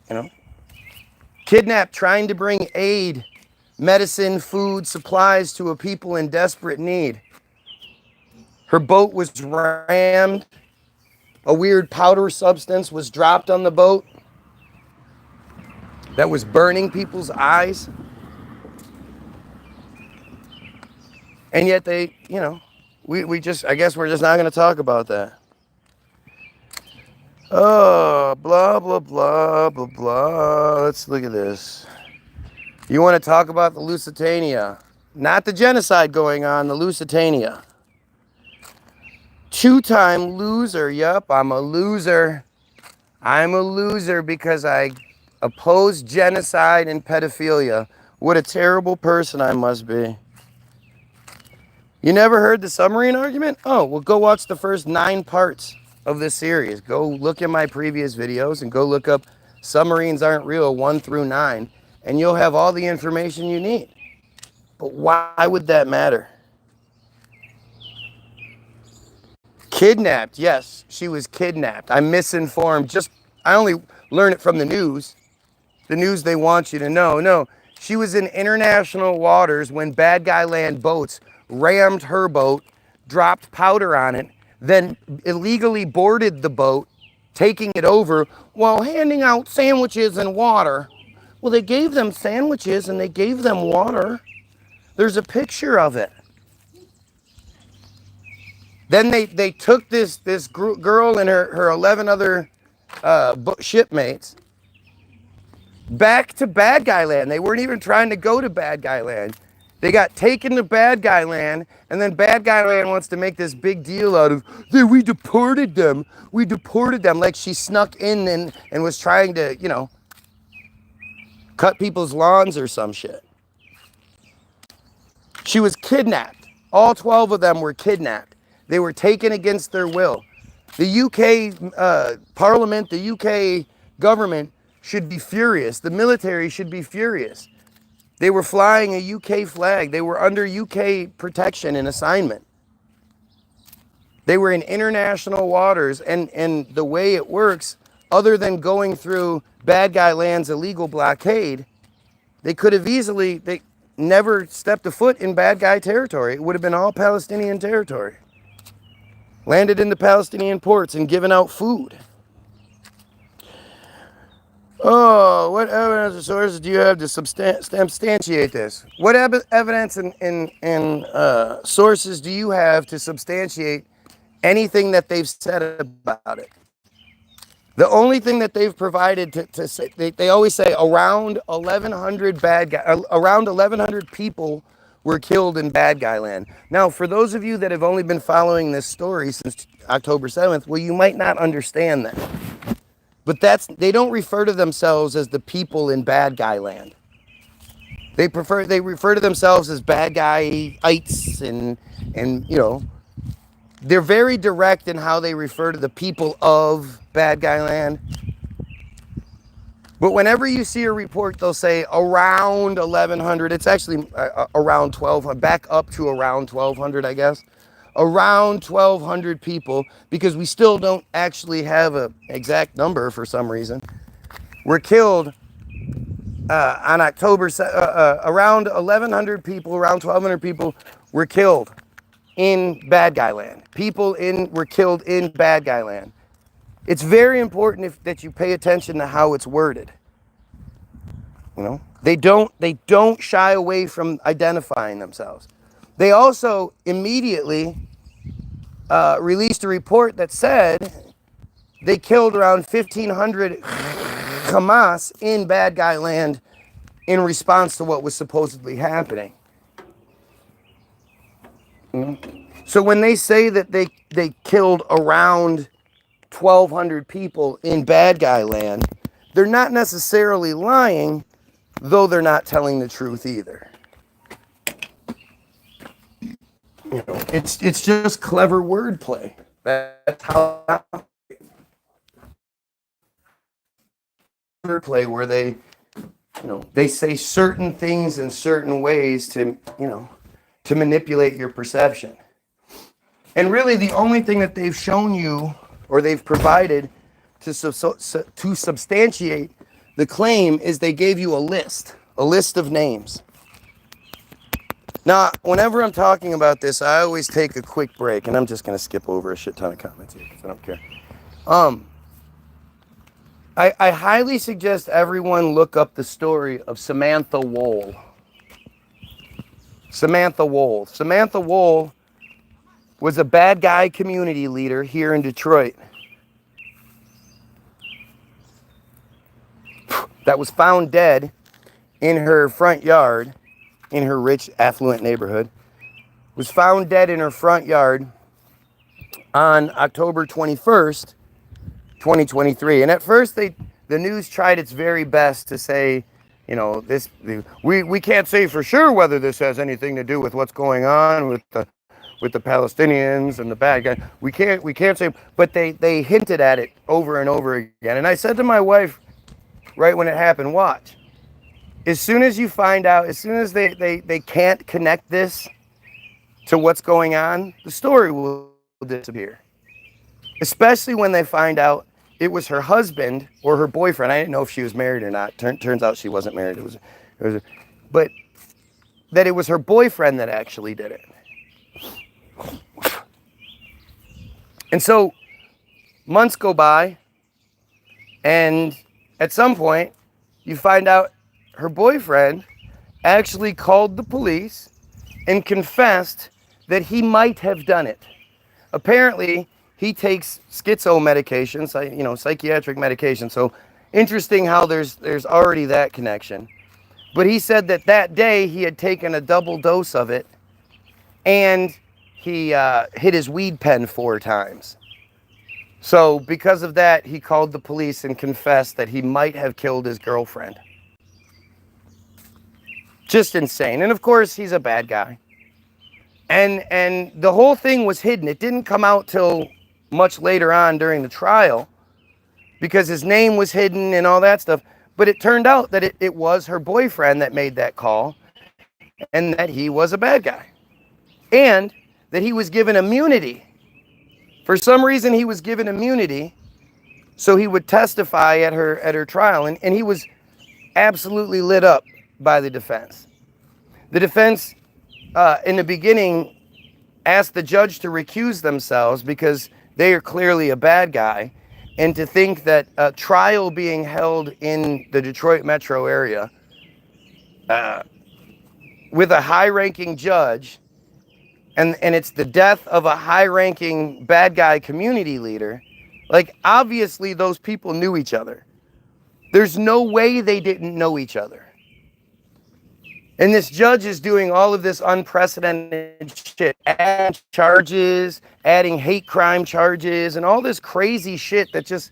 S1: You know, kidnapped trying to bring aid, medicine, food, supplies to a people in desperate need. Her boat was rammed. A weird powder substance was dropped on the boat that was burning people's eyes. And yet they, you know, I guess we're just not going to talk about that. Oh, blah, blah, blah, blah, blah. Let's look at this. You want to talk about the Lusitania. Not the genocide going on, the Lusitania. Two-time loser. Yup, I'm a loser. I'm a loser because I oppose genocide and pedophilia. What a terrible person I must be. You never heard the submarine argument? Oh, well, go watch the first 9 parts of this series. Go look at my previous videos and go look up Submarines Aren't Real 1 through 9, and you'll have all the information you need. But why would that matter? Kidnapped, yes, she was kidnapped. I'm misinformed. I only learn it from the news they want you to know. No, she was in international waters when Bad Guy Land boats rammed her boat, dropped powder on it, then illegally boarded the boat, taking it over while handing out sandwiches and water. Well, they gave them sandwiches and they gave them water. There's a picture of it. Then they took this girl and her 11 other shipmates back to Bad Guy Land. They weren't even trying to go to Bad Guy Land. They got taken to Bad Guy Land, and then Bad Guy Land wants to make this big deal out of, we deported them. We deported them, like she snuck in and was trying to, you know, cut people's lawns or some shit. She was kidnapped. All 12 of them were kidnapped. They were taken against their will. The UK Parliament, the UK government should be furious. The military should be furious. They were flying a UK flag. They were under UK protection and assignment. They were in international waters, and the way it works, other than going through bad guy land's illegal blockade, they could have easily, they never stepped a foot in bad guy territory. It would have been all Palestinian territory. Landed in the Palestinian ports and given out food. Oh, what evidence or sources do you have to substantiate this? What evidence and sources do you have to substantiate anything that they've said about it? The only thing that they've provided to say, they always say around 1,100 around 1,100 people were killed in bad guy land. Now, for those of you that have only been following this story since October 7th, well, you might not understand that. But they don't refer to themselves as the people in bad guy land. They refer to themselves as bad guyites and you know, they're very direct in how they refer to the people of bad guy land. But whenever you see a report, they'll say around 1,100. It's actually around 1,200, back up to around 1,200, I guess. Around 1,200 people, because we still don't actually have an exact number for some reason, were killed on October, around 1,100 people, around 1,200 people were killed in bad guy land. Were killed in bad guy land. It's very important that you pay attention to how it's worded. You know, they don't shy away from identifying themselves. They also immediately released a report that said they killed around 1,500 Hamas in bad guy land in response to what was supposedly happening. So when they say that they killed around 1,200 people in bad guy land, they're not necessarily lying, though they're not telling the truth either. You know, it's just clever wordplay. That's how wordplay, where they say certain things in certain ways to manipulate your perception. And really, the only thing that they've shown you or they've provided to substantiate the claim is they gave you a list of names. Now, whenever I'm talking about this, I always take a quick break, and I'm just going to skip over a shit ton of comments here because I don't care. I highly suggest everyone look up the story of Samantha Wohl. Samantha Wohl. Samantha Wohl was a bad guy community leader here in Detroit that was found dead in her front yard in her rich, affluent neighborhood. Was found dead in her front yard on October 21st, 2023. And at first, the news tried its very best to say, you know, we can't say for sure whether this has anything to do with what's going on with the Palestinians and the bad guys. We can't say, but they hinted at it over and over again. And I said to my wife, right when it happened, watch. As soon as you find out, as soon as they can't connect this to what's going on, the story will disappear. Especially when they find out it was her husband or her boyfriend. I didn't know if she was married or not. Turns out she wasn't married. But that it was her boyfriend that actually did it. And so months go by, and at some point you find out her boyfriend actually called the police and confessed that he might have done it. Apparently, he takes schizo medications, psychiatric medication. So interesting how there's already that connection. But he said that day he had taken a double dose of it, and he hit his weed pen 4 times. So because of that, he called the police and confessed that he might have killed his girlfriend. Just insane. And of course, he's a bad guy. And the whole thing was hidden. It didn't come out till much later on during the trial because his name was hidden and all that stuff. But it turned out that it was her boyfriend that made that call and that he was a bad guy. And that he was given immunity. For some reason, he was given immunity So he would testify at her trial, and he was absolutely lit up by the defense. The defense, in the beginning, asked the judge to recuse themselves because they are clearly a bad guy, and to think that a trial being held in the Detroit metro area with a high-ranking judge, and it's the death of a high-ranking bad guy community leader, like, obviously those people knew each other. There's no way they didn't know each other. And this judge is doing all of this unprecedented shit, adding charges, adding hate crime charges, and all this crazy shit that just,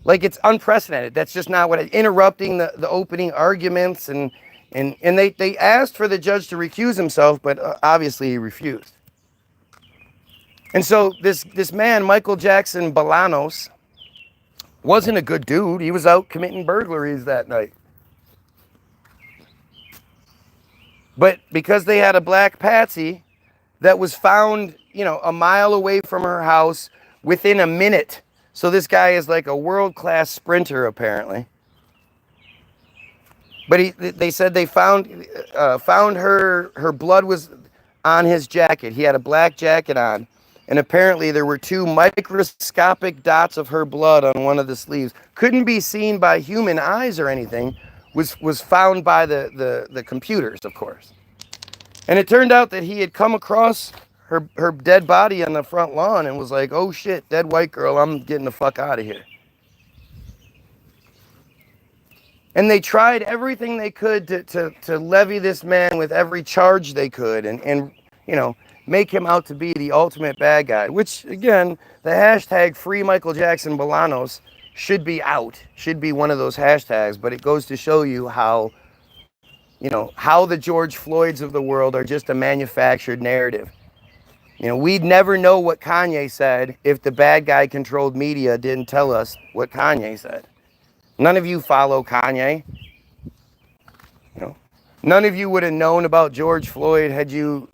S1: like, it's unprecedented. That's just not what interrupting the opening arguments, and they asked for the judge to recuse himself, but obviously he refused. And so this man, Michael Jackson Bolanos, wasn't a good dude. He was out committing burglaries that night. But because they had a black patsy that was found, a mile away from her house within a minute. So this guy is like a world-class sprinter, apparently. But they said they found her blood was on his jacket. He had a black jacket on. And apparently there were 2 microscopic dots of her blood on one of the sleeves. Couldn't be seen by human eyes or anything. Was found by the computers, of course. And it turned out that he had come across her dead body on the front lawn and was like, oh shit, dead white girl, I'm getting the fuck out of here. And they tried everything they could to levy this man with every charge they could and make him out to be the ultimate bad guy, which, again, the hashtag Free Michael Jackson Bolanos should be out, should be one of those hashtags, but it goes to show you how, how the George Floyds of the world are just a manufactured narrative. We'd never know what Kanye said if the bad guy controlled media didn't tell us what Kanye said. None of you follow Kanye. None of you would have known about George Floyd had you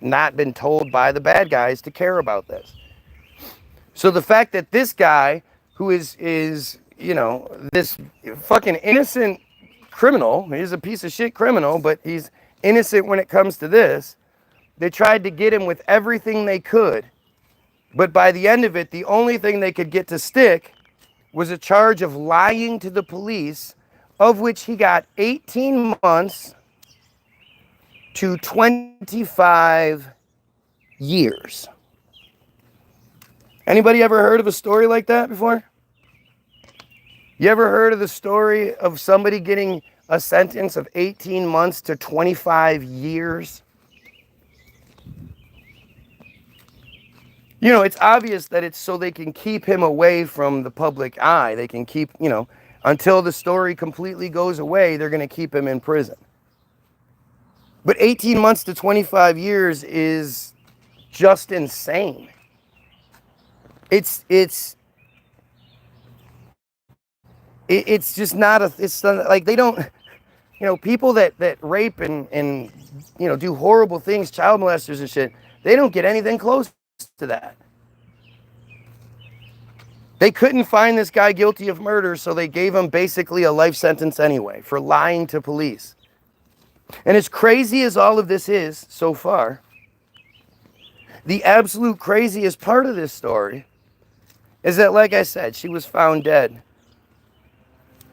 S1: not been told by the bad guys to care about this. So the fact that this guy, who is this fucking innocent criminal, he's a piece of shit criminal, but he's innocent when it comes to this, they tried to get him with everything they could. But by the end of it, the only thing they could get to stick was a charge of lying to the police, of which he got 18 months to 25 years. Anybody ever heard of a story like that before? You ever heard of the story of somebody getting a sentence of 18 months to 25 years? It's obvious that it's so they can keep him away from the public eye. They can keep, until the story completely goes away, they're going to keep him in prison. But 18 months to 25 years is just insane. It's just not it's like they don't, people that rape and do horrible things, child molesters and shit, they don't get anything close to that. They couldn't find this guy guilty of murder, so they gave him basically a life sentence anyway for lying to police. And as crazy as all of this is so far, the absolute craziest part of this story is that, like I said, she was found dead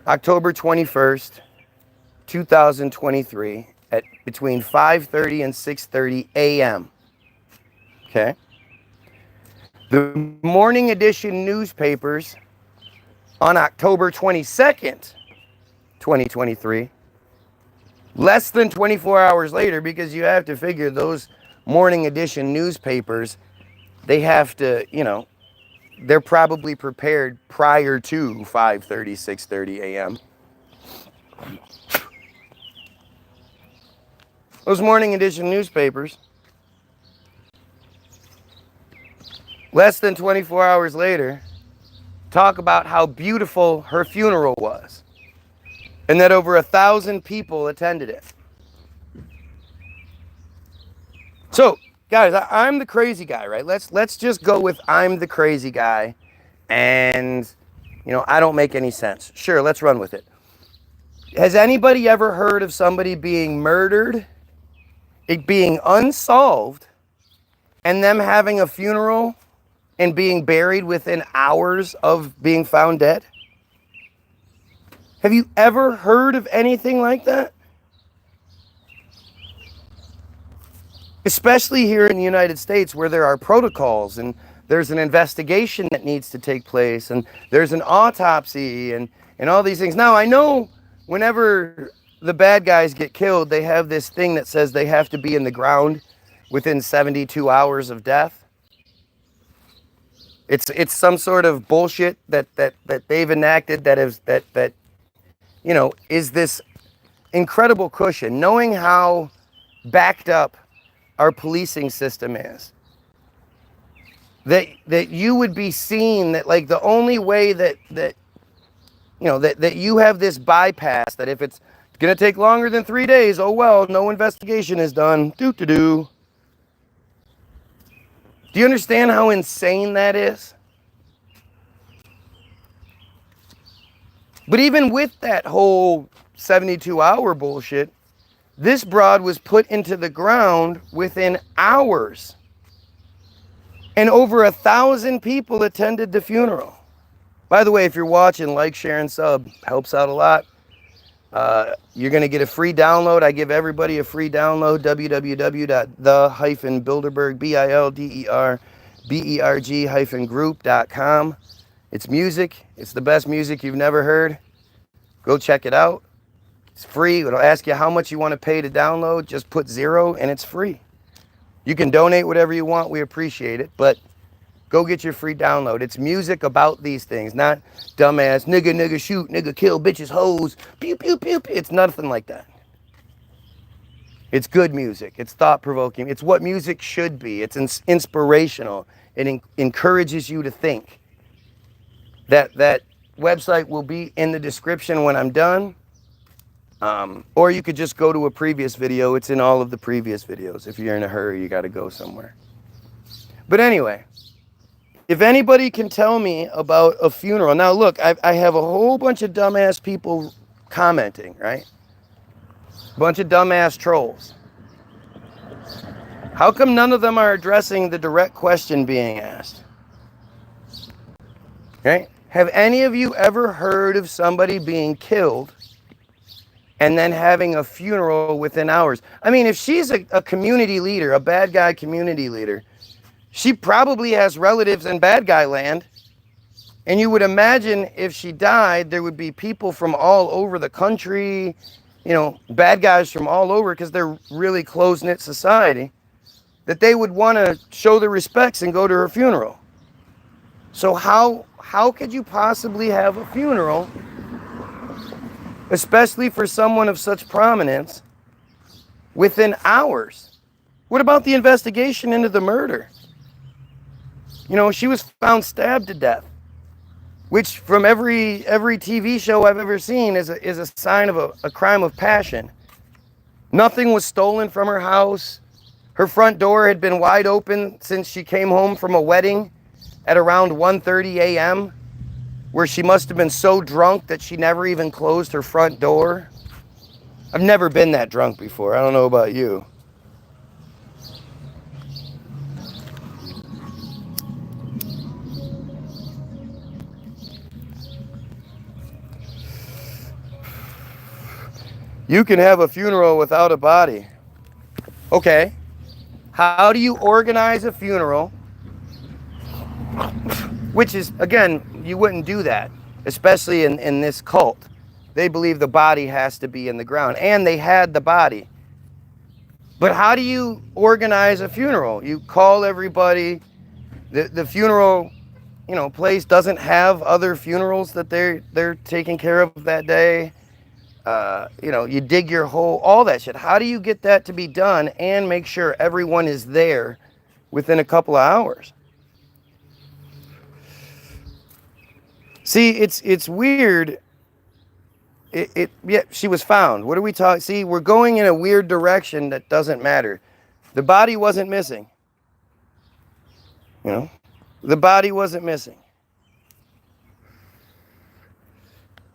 S1: October 21st, 2023 at between 5:30 and 6:30 a.m. Okay? The morning edition newspapers on October 22nd, 2023, less than 24 hours later, because you have to figure those morning edition newspapers, they have to, they're probably prepared prior to 5:30, 6:30 a.m. Those morning edition newspapers, less than 24 hours later, talk about how beautiful her funeral was and that over 1,000 people attended it. So, guys, I'm the crazy guy, right? Let's just go with I'm the crazy guy and, you know, I don't make any sense. Sure, let's run with it. Has anybody ever heard of somebody being murdered, it being unsolved, and them having a funeral and being buried within hours of being found dead? Have you ever heard of anything like that? Especially here in the United States, where there are protocols and there's an investigation that needs to take place and there's an autopsy and all these things. Now, I know whenever the bad guys get killed, they have this thing that says they have to be in the ground within 72 hours of death. It's some sort of bullshit that they've enacted that you know, is this incredible cushion, knowing how backed up our policing system is. That you would be seen that, like, the only way that you know, that you have this bypass, that if it's gonna take longer than 3 days, oh well, no investigation is done. Do you understand how insane that is? But even with that whole 72-hour bullshit, this broad was put into the ground within hours. And over 1,000 people attended the funeral. By the way, if you're watching, like, share, and sub. Helps out a lot. You're going to get a free download. I give everybody a free download. www.the-bilderberg, BILDERBERG-group.com. It's music. It's the best music you've never heard. Go check it out. It's free. It'll ask you how much you want to pay to download. Just put 0 and it's free. You can donate whatever you want. We appreciate it. But go get your free download. It's music about these things, not dumbass nigga shoot, nigga kill, bitches, hoes, pew, pew, pew, pew. It's nothing like that. It's good music. It's thought-provoking. It's what music should be. It's inspirational. It encourages you to think. That website will be in the description when I'm done. Or you could just go to a previous video. It's in all of the previous videos. If you're in a hurry, you got to go somewhere. But anyway, if anybody can tell me about a funeral. Now, look, I have a whole bunch of dumbass people commenting, right? A bunch of dumbass trolls. How come none of them are addressing the direct question being asked? Right? Have any of you ever heard of somebody being killed and then having a funeral within hours? I mean, if she's a community leader, a bad guy community leader, she probably has relatives in bad guy land. And you would imagine if she died, there would be people from all over the country, you know, bad guys from all over, because they're really close-knit society, that they would want to show their respects and go to her funeral. So how could you possibly have a funeral, especially for someone of such prominence, within hours? What about the investigation into the murder? You know, she was found stabbed to death, which from every TV show I've ever seen is a sign of a crime of passion. Nothing was stolen from her house. Her front door had been wide open since she came home from a wedding at around 1:30 a.m., where she must have been so drunk that she never even closed her front door. I've never been that drunk before. I don't know about you. You can have a funeral without a body. Okay. How do you organize a funeral? Which is, again, you wouldn't do that, especially in this cult. They believe the body has to be in the ground, and they had the body. But how do you organize a funeral? You call everybody. The funeral, you know, place doesn't have other funerals that they're taking care of that day. You know, you dig your hole, all that shit. How do you get that to be done and make sure everyone is there within a couple of hours? See, it's weird. Yeah, she was found. What are we talking? See, we're going in a weird direction that doesn't matter. The body wasn't missing. You know, the body wasn't missing.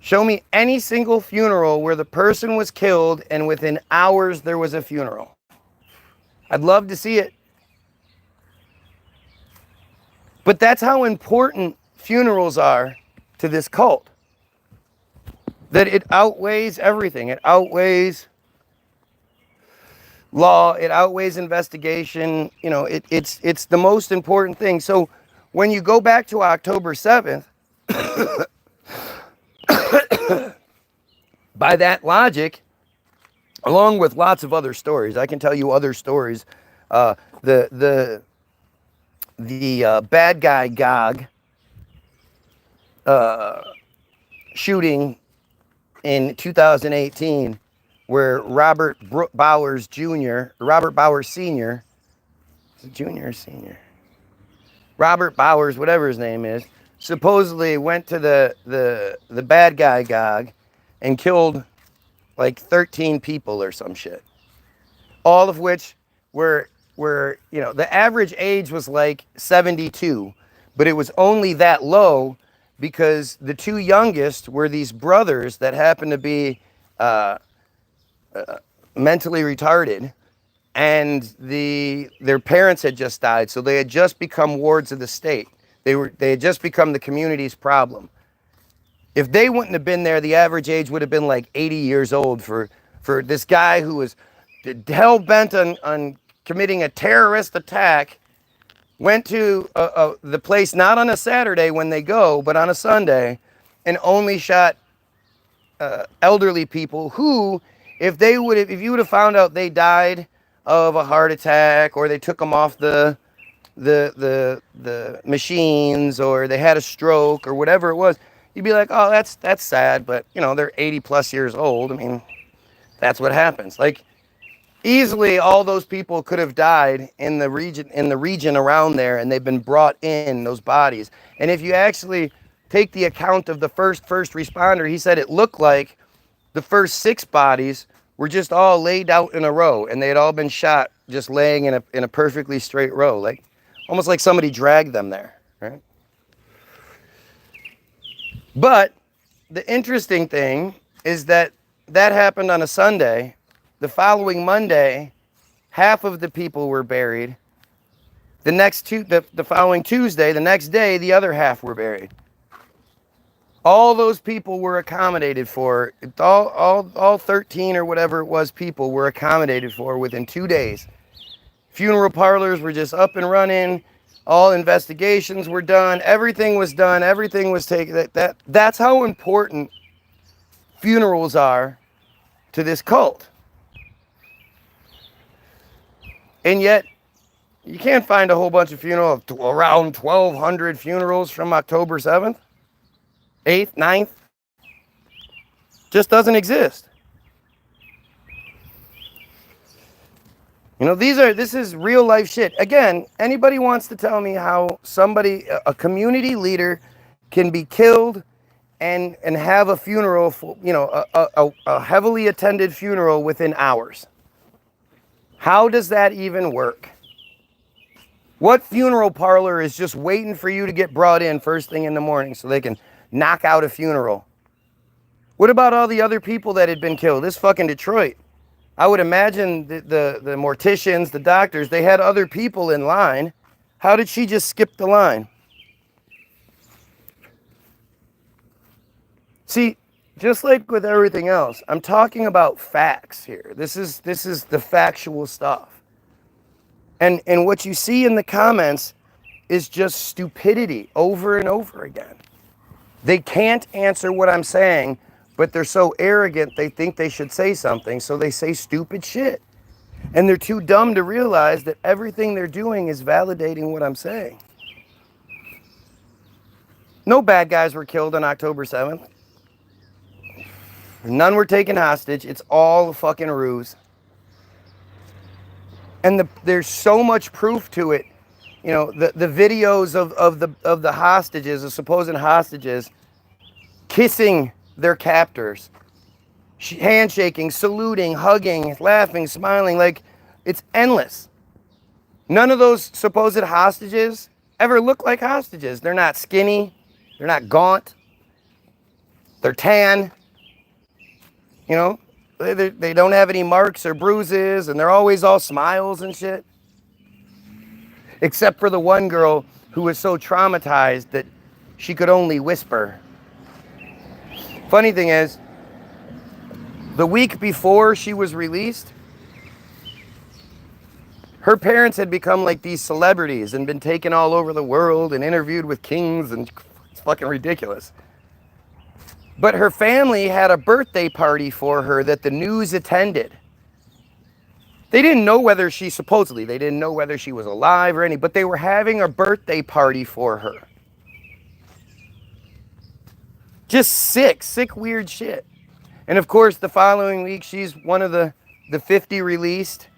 S1: Show me any single funeral where the person was killed and within hours there was a funeral. I'd love to see it. But that's how important funerals are to this cult. That it outweighs everything. It outweighs law, it outweighs investigation. You know, it's the most important thing. So when you go back to October 7th, by that logic, along with lots of other stories, I can tell you other stories. The bad guy Gog shooting in 2018, where Robert Bowers Sr., is it junior or senior? Robert Bowers, whatever his name is, supposedly went to the bad guy Gog and killed like 13 people or some shit. All of which were, you know, the average age was like 72, but it was only that low because the two youngest were these brothers that happened to be mentally retarded, and their parents had just died, so they had just become wards of the state. They had just become the community's problem. If they wouldn't have been there, the average age would have been like 80 years old for this guy who was hell-bent on committing a terrorist attack, went to the place not on a Saturday when they go, but on a Sunday, and only shot elderly people who, if you would have found out they died of a heart attack, or they took them off the machines, or they had a stroke, or whatever it was, you'd be like, oh, that's sad, but you know, they're 80 plus years old. I mean, that's what happens. Like, easily all those people could have died in the region around there, and they've been brought in, those bodies. And if you actually take the account of the first responder, he said it looked like the first 6 bodies were just all laid out in a row, and they had all been shot just laying in a perfectly straight row, like almost like somebody dragged them there, right? But the interesting thing is that happened on a Sunday. The following Monday, half of the people were buried. The following Tuesday, the next day, the other half were buried. All those people were accommodated for. All 13 or whatever it was people were accommodated for within 2 days. Funeral parlors were just up and running. All investigations were done. Everything was done. Everything was taken. That's how important funerals are to this cult. And yet, you can't find a whole bunch of funerals, around 1,200 funerals from October 7th, 8th, 9th. Just doesn't exist. You know, this is real life shit. Again, anybody wants to tell me how a community leader can be killed and have a funeral, for, you know, a heavily attended funeral within hours? How does that even work? What funeral parlor is just waiting for you to get brought in first thing in the morning so they can knock out a funeral? What about all the other people that had been killed? This fucking Detroit. I would imagine the morticians, the doctors, they had other people in line. How did she just skip the line? See, just like with everything else, I'm talking about facts here. This is the factual stuff. And what you see in the comments is just stupidity over and over again. They can't answer what I'm saying, but they're so arrogant they think they should say something, so they say stupid shit. And they're too dumb to realize that everything they're doing is validating what I'm saying. No bad guys were killed on October 7th. None were taken hostage. It's all a fucking ruse. And there's so much proof to it. You know, the videos of the hostages, the supposed hostages, kissing their captors, handshaking, saluting, hugging, laughing, smiling, like it's endless. None of those supposed hostages ever look like hostages. They're not skinny. They're not gaunt. They're tan. You know, they don't have any marks or bruises, and they're always all smiles and shit. Except for the one girl who was so traumatized that she could only whisper. Funny thing is, the week before she was released, her parents had become like these celebrities and been taken all over the world and interviewed with kings, and it's fucking ridiculous. But her family had a birthday party for her that the news attended. They didn't know whether they didn't know whether she was alive or but they were having a birthday party for her. Just sick, weird shit. And of course, the following week, she's one of the 50 released.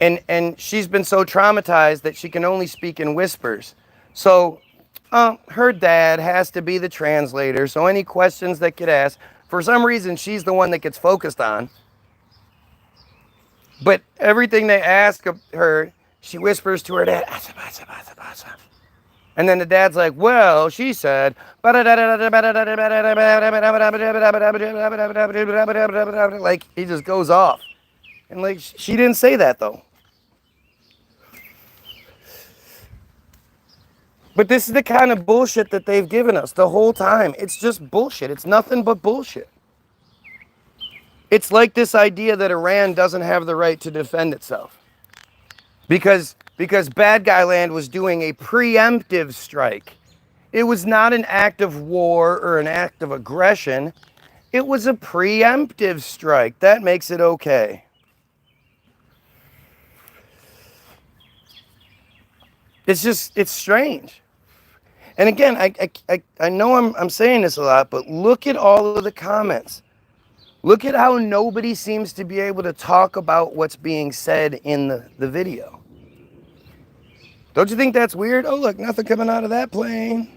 S1: And she's been so traumatized that she can only speak in whispers. So her dad has to be the translator. So any questions that get asked, for some reason, she's the one that gets focused on. But everything they ask of her, she whispers to her dad. And then the dad's like, well, she said, like he just goes off. And like, she didn't say that though. But this is the kind of bullshit that they've given us the whole time. It's just bullshit. It's nothing but bullshit. It's like this idea that Iran doesn't have the right to defend itself. Because Bad Guy Land was doing a preemptive strike. It was not an act of war or an act of aggression. It was a preemptive strike. That makes it okay. It's strange. And again, I know I'm saying this a lot, but look at all of the comments. Look at how nobody seems to be able to talk about what's being said in the video. Don't you think that's weird? Oh, look, nothing coming out of that plane.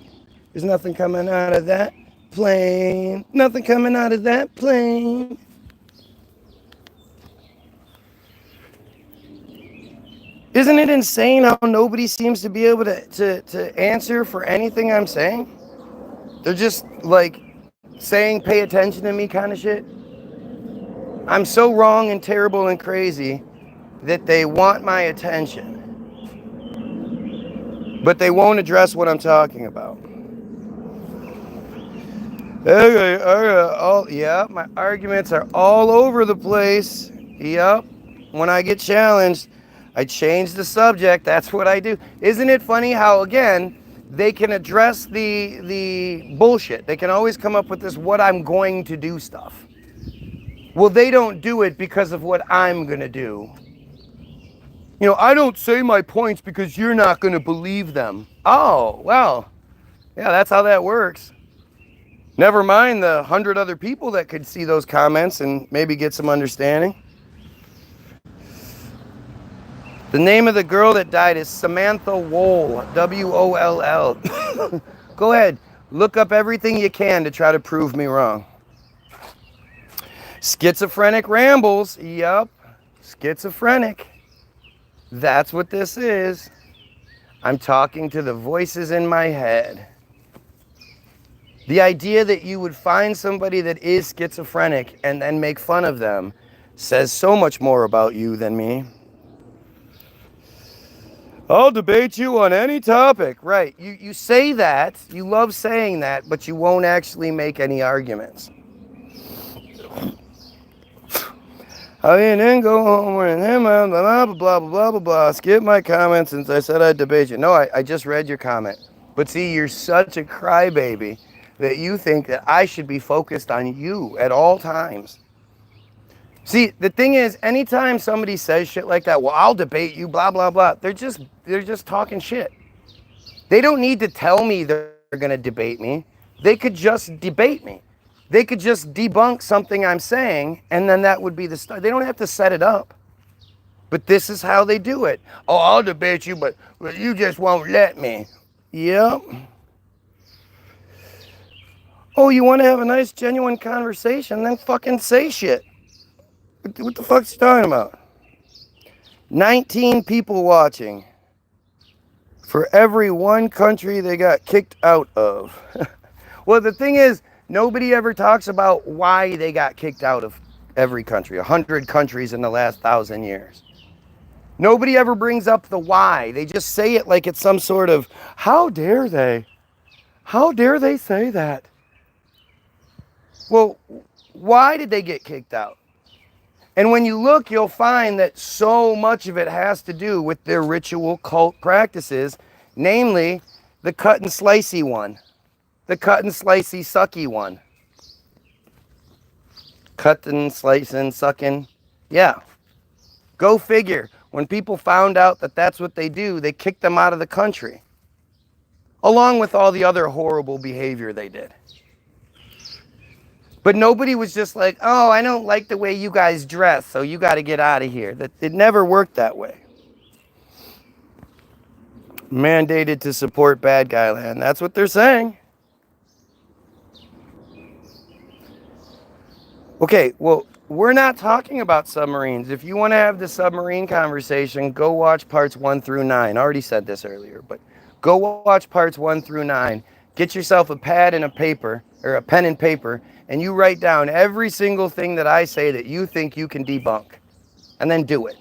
S1: There's nothing coming out of that plane. Nothing coming out of that plane. Isn't it insane how nobody seems to be able to answer for anything I'm saying? They're just like saying, pay attention to me kind of shit. I'm so wrong and terrible and crazy that they want my attention. But they won't address what I'm talking about. Yeah, my arguments are all over the place. Yep. When I get challenged, I change the subject. That's what I do. Isn't it funny how, again, they can address the bullshit. They can always come up with this what I'm going to do stuff. Well, they don't do it because of what I'm going to do. You know, I don't say my points because you're not going to believe them. Oh, well, yeah, that's how that works. Never mind the 100 other people that could see those comments and maybe get some understanding. The name of the girl that died is Samantha Woll, W-O-L-L. Go ahead, look up everything you can to try to prove me wrong. Schizophrenic rambles, yep, schizophrenic. That's what this is. I'm talking to the voices in my head. The idea that you would find somebody that is schizophrenic and then make fun of them says so much more about you than me. I'll debate you on any topic. Right, you say that, you love saying that, but you won't actually make any arguments. I didn't go home and him, blah, blah, blah, blah, blah, blah, blah. Skip my comments since I said I'd debate you. No, I just read your comment. But see, you're such a crybaby that you think that I should be focused on you at all times. See, the thing is, anytime somebody says shit like that, well, I'll debate you, blah, blah, blah. They're just talking shit. They don't need to tell me they're going to debate me. They could just debate me. They could just debunk something I'm saying, and then that would be the start. They don't have to set it up. But this is how they do it. Oh, I'll debate you, but you just won't let me. Yep. Oh, you want to have a nice, genuine conversation? Then fucking say shit. What the fuck's he talking about? 19 people watching. For every one country they got kicked out of. Well, the thing is, Nobody ever talks about why they got kicked out of every country, 100 countries in the last 1,000 years. Nobody ever brings up the why. They just say it like it's some sort of, how dare they? How dare they say that? Well, why did they get kicked out? And when you look, you'll find that so much of it has to do with their ritual cult practices, namely the cut and slicey one, the cut and slicey sucky one. Cut and slicing, sucking. Yeah. Go figure. When people found out that that's what they do, they kicked them out of the country, along with all the other horrible behavior they did. But nobody was just like, oh, I don't like the way you guys dress, so you got to get out of here. It never worked that way. Mandated to support bad guy land. That's what they're saying. Okay, well, we're not talking about submarines. If you want to have the submarine conversation, go watch parts 1 through 9. I already said this earlier, but go watch parts 1 through 9. Get yourself a pad and a paper, or a pen and paper, and you write down every single thing that I say that you think you can debunk, and then do it.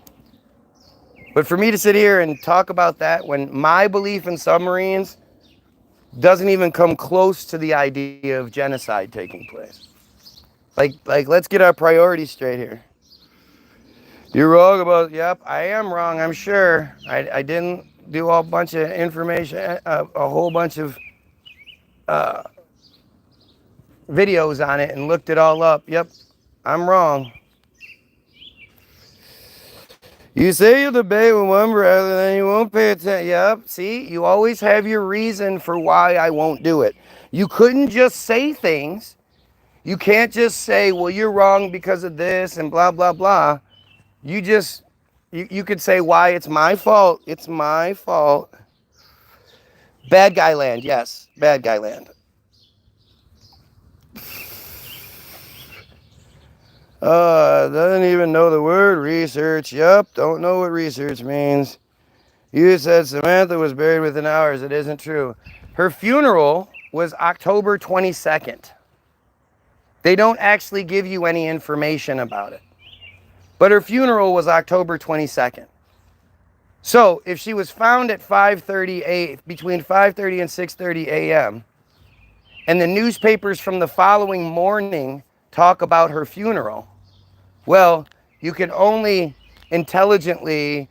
S1: But for me to sit here and talk about that when my belief in submarines doesn't even come close to the idea of genocide taking place. Like, let's get our priorities straight here. You're wrong about, yep, I am wrong, I'm sure. I didn't do a bunch of information, a whole bunch of videos on it and looked it all up. Yep, I'm wrong. You say you'll debate with one brother, then you won't pay attention. Yep, see, you always have your reason for why I won't do it. You couldn't just say things. You can't just say, well, you're wrong because of this and blah, blah, blah. You could say why it's my fault. It's my fault. Bad guy land, yes, bad guy land. Doesn't even know the word research. Yup, don't know what research means. You said Samantha was buried within hours. It isn't true. Her funeral was October 22nd. They don't actually give you any information about it. But her funeral was October 22nd. So if she was found at between 5:30 and 6:30 a.m., and the newspapers from the following morning talk about her funeral, well, you can only intelligently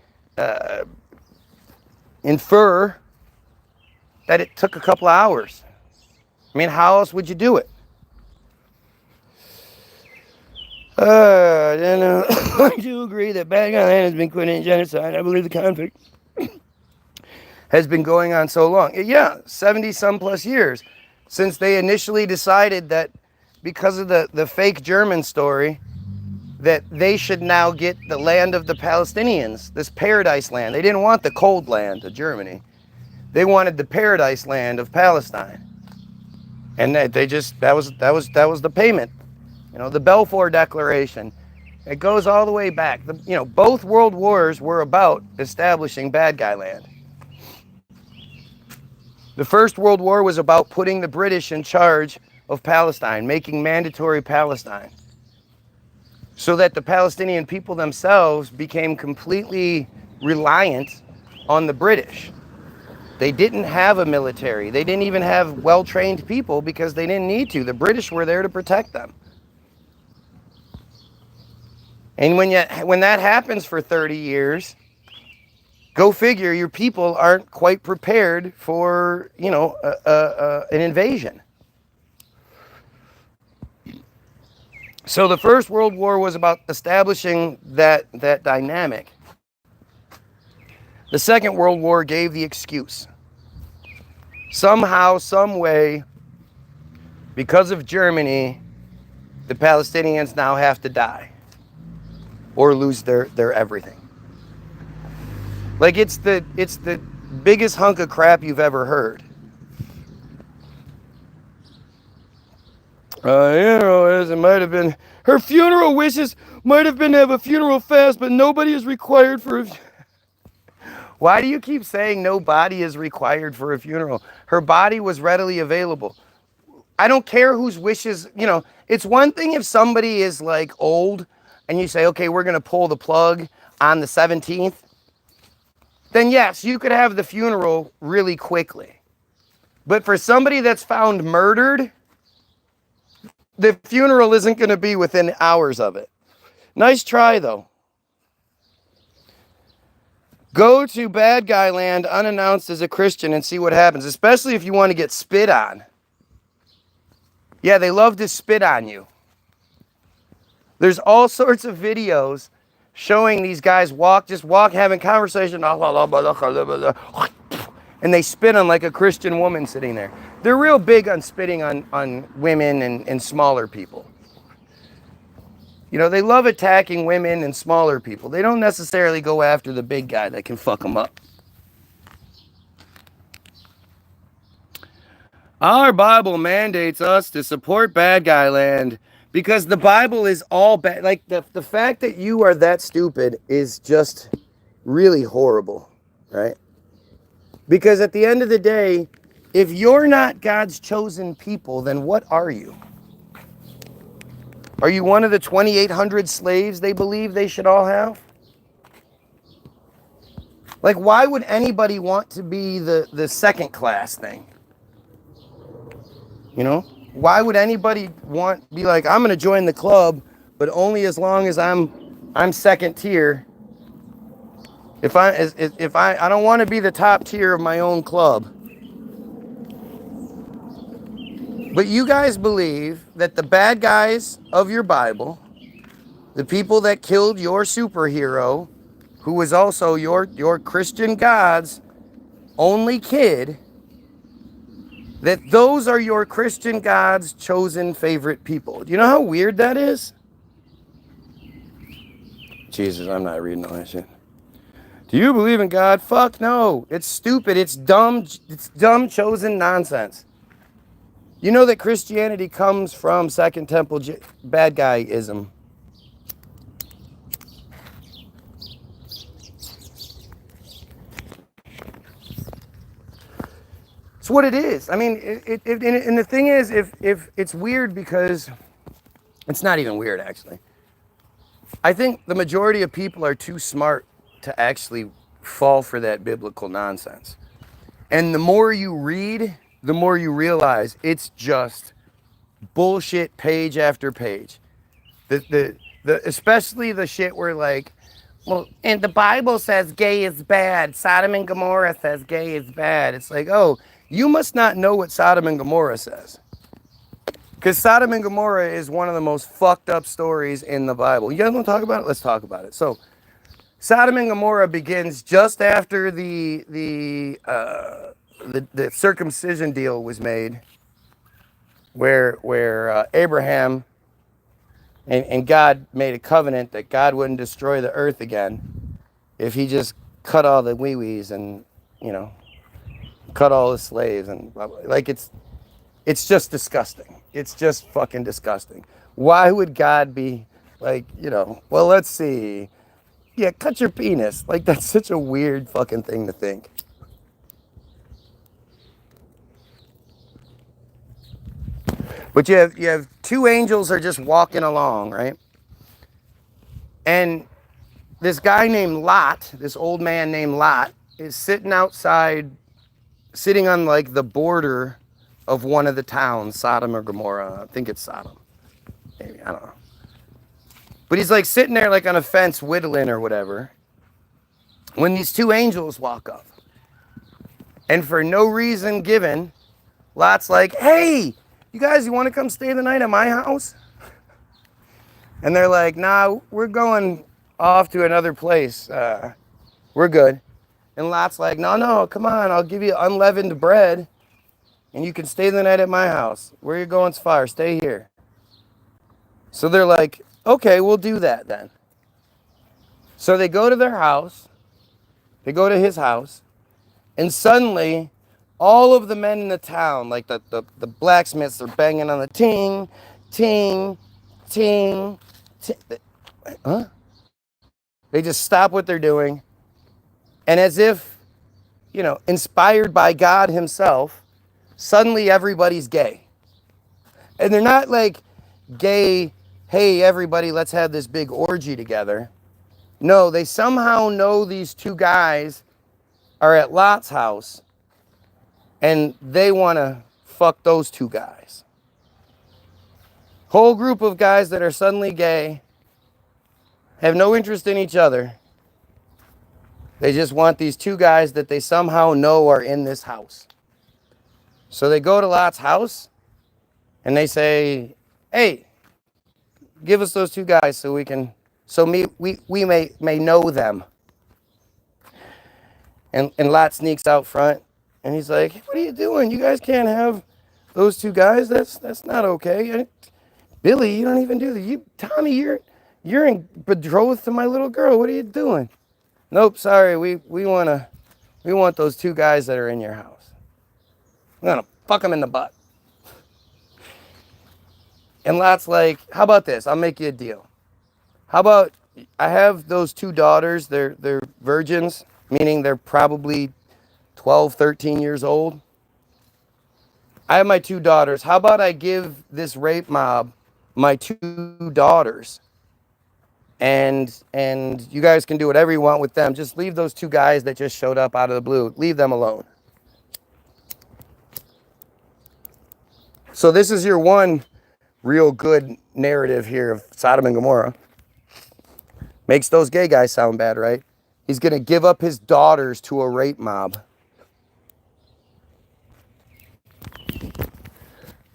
S1: infer that it took a couple of hours. I mean, how else would you do it? I do agree that bad guy land has been quit in genocide. I believe the conflict has been going on so long. Yeah, 70 some plus years since they initially decided that because of the fake German story, that they should now get the land of the Palestinians, this paradise land. They didn't want the cold land of Germany. They wanted the paradise land of Palestine. And that was the payment. You know, the Balfour Declaration. It goes all the way back. Both world wars were about establishing bad guy land. The First World War was about putting the British in charge of Palestine, making mandatory Palestine, so that the Palestinian people themselves became completely reliant on the British. They didn't have a military. They didn't even have well-trained people because they didn't need to. The British were there to protect them. And when that happens for 30 years, go figure, your people aren't quite prepared for, an invasion. So the First World War was about establishing that dynamic. The Second World War gave the excuse. Somehow, some way, because of Germany, the Palestinians now have to die or lose their everything. Like it's the biggest hunk of crap you've ever heard. It might have been her funeral wishes might have been to have a funeral fast, but nobody is required for a Why do you keep saying no body is required for a funeral? Her body was readily available. I don't care whose wishes, you know, it's one thing if somebody is like old and you say, okay, we're going to pull the plug on the 17th. Then yes, you could have the funeral really quickly. But for somebody that's found murdered, the funeral isn't going to be within hours of it. Nice try, though. Go to bad guy land unannounced as a Christian and see what happens, especially if you want to get spit on. Yeah, they love to spit on you. There's all sorts of videos showing these guys just walk, having conversation, and they spit on like a Christian woman sitting there. They're real big on spitting on women and smaller people. You know, they love attacking women and smaller people. They don't necessarily go after the big guy that can fuck them up. Our Bible mandates us to support bad guy land because the Bible is all bad. Like the fact that you are that stupid is just really horrible, right? Because at the end of the day, if you're not God's chosen people, then what are you? Are you one of the 2,800 slaves they believe they should all have? Like, why would anybody want to be the second class thing? You know? Why would anybody be like, I'm going to join the club, but only as long as I'm second tier. If I don't want to be the top tier of my own club. But you guys believe that the bad guys of your Bible, the people that killed your superhero, who was also your Christian God's only kid, that those are your Christian God's chosen favorite people. Do you know how weird that is? Jesus, I'm not reading all that shit. Do you believe in God? Fuck no. It's stupid. It's dumb chosen nonsense. You know that Christianity comes from Second Temple bad guyism. It's what it is. I mean, and the thing is, if it's weird because it's not even weird, actually. I think the majority of people are too smart to actually fall for that biblical nonsense. And the more you read, the more you realize it's just bullshit page after page. Especially the shit where like, well, and the Bible says gay is bad. Sodom and Gomorrah says gay is bad. It's like, oh, you must not know what Sodom and Gomorrah says. Because Sodom and Gomorrah is one of the most fucked up stories in the Bible. You guys want to talk about it? Let's talk about it. So, Sodom and Gomorrah begins just after the circumcision deal was made, where Abraham and God made a covenant that God wouldn't destroy the earth again if he just cut all the wee-wees and, you know, cut all the slaves and blah, blah. Like it's just disgusting. It's just fucking disgusting. Why would God be like, you know, well, let's see. Yeah, cut your penis. Like that's such a weird fucking thing to think. But you have two angels are just walking along, right? And this guy named Lot, this old man named Lot, is sitting outside, sitting on like the border of one of the towns, Sodom or Gomorrah. I think it's Sodom. Maybe, I don't know. But he's like sitting there like on a fence whittling or whatever, when these two angels walk up. And for no reason given, Lot's like, hey, you guys, you want to come stay the night at my house? And they're like, nah, we're going off to another place. We're good. And Lot's like, no, come on, I'll give you unleavened bread and you can stay the night at my house. Where you going's far, stay here. So they're like, okay, we'll do that then. So they go to their house, they go to his house, and suddenly all of the men in the town, like the blacksmiths, are banging on the ting, ting, ting, ting. Huh? They just stop what they're doing. And as if, you know, inspired by God himself, suddenly everybody's gay. And they're not like gay, hey, everybody, let's have this big orgy together. No, they somehow know these two guys are at Lot's house and they want to fuck those two guys. Whole group of guys that are suddenly gay, have no interest in each other. They just want these two guys that they somehow know are in this house. So they go to Lot's house and they say, hey, give us those two guys so we can, we may know them. And Lot sneaks out front and he's like, hey, what are you doing? You guys can't have those two guys. That's not okay. Billy, you don't even do that. Tommy, you're betrothed to my little girl. What are you doing? Nope, sorry. We want those two guys that are in your house. I'm gonna fuck them in the butt. And Lot's like, how about this? I'll make you a deal. How about I have those two daughters. They're virgins, meaning they're probably 12, 13 years old. I have my two daughters. How about I give this rape mob my two daughters? And you guys can do whatever you want with them. Just leave those two guys that just showed up out of the blue. Leave them alone. So this is your one real good narrative here of Sodom and Gomorrah. Makes those gay guys sound bad, right? He's going to give up his daughters to a rape mob.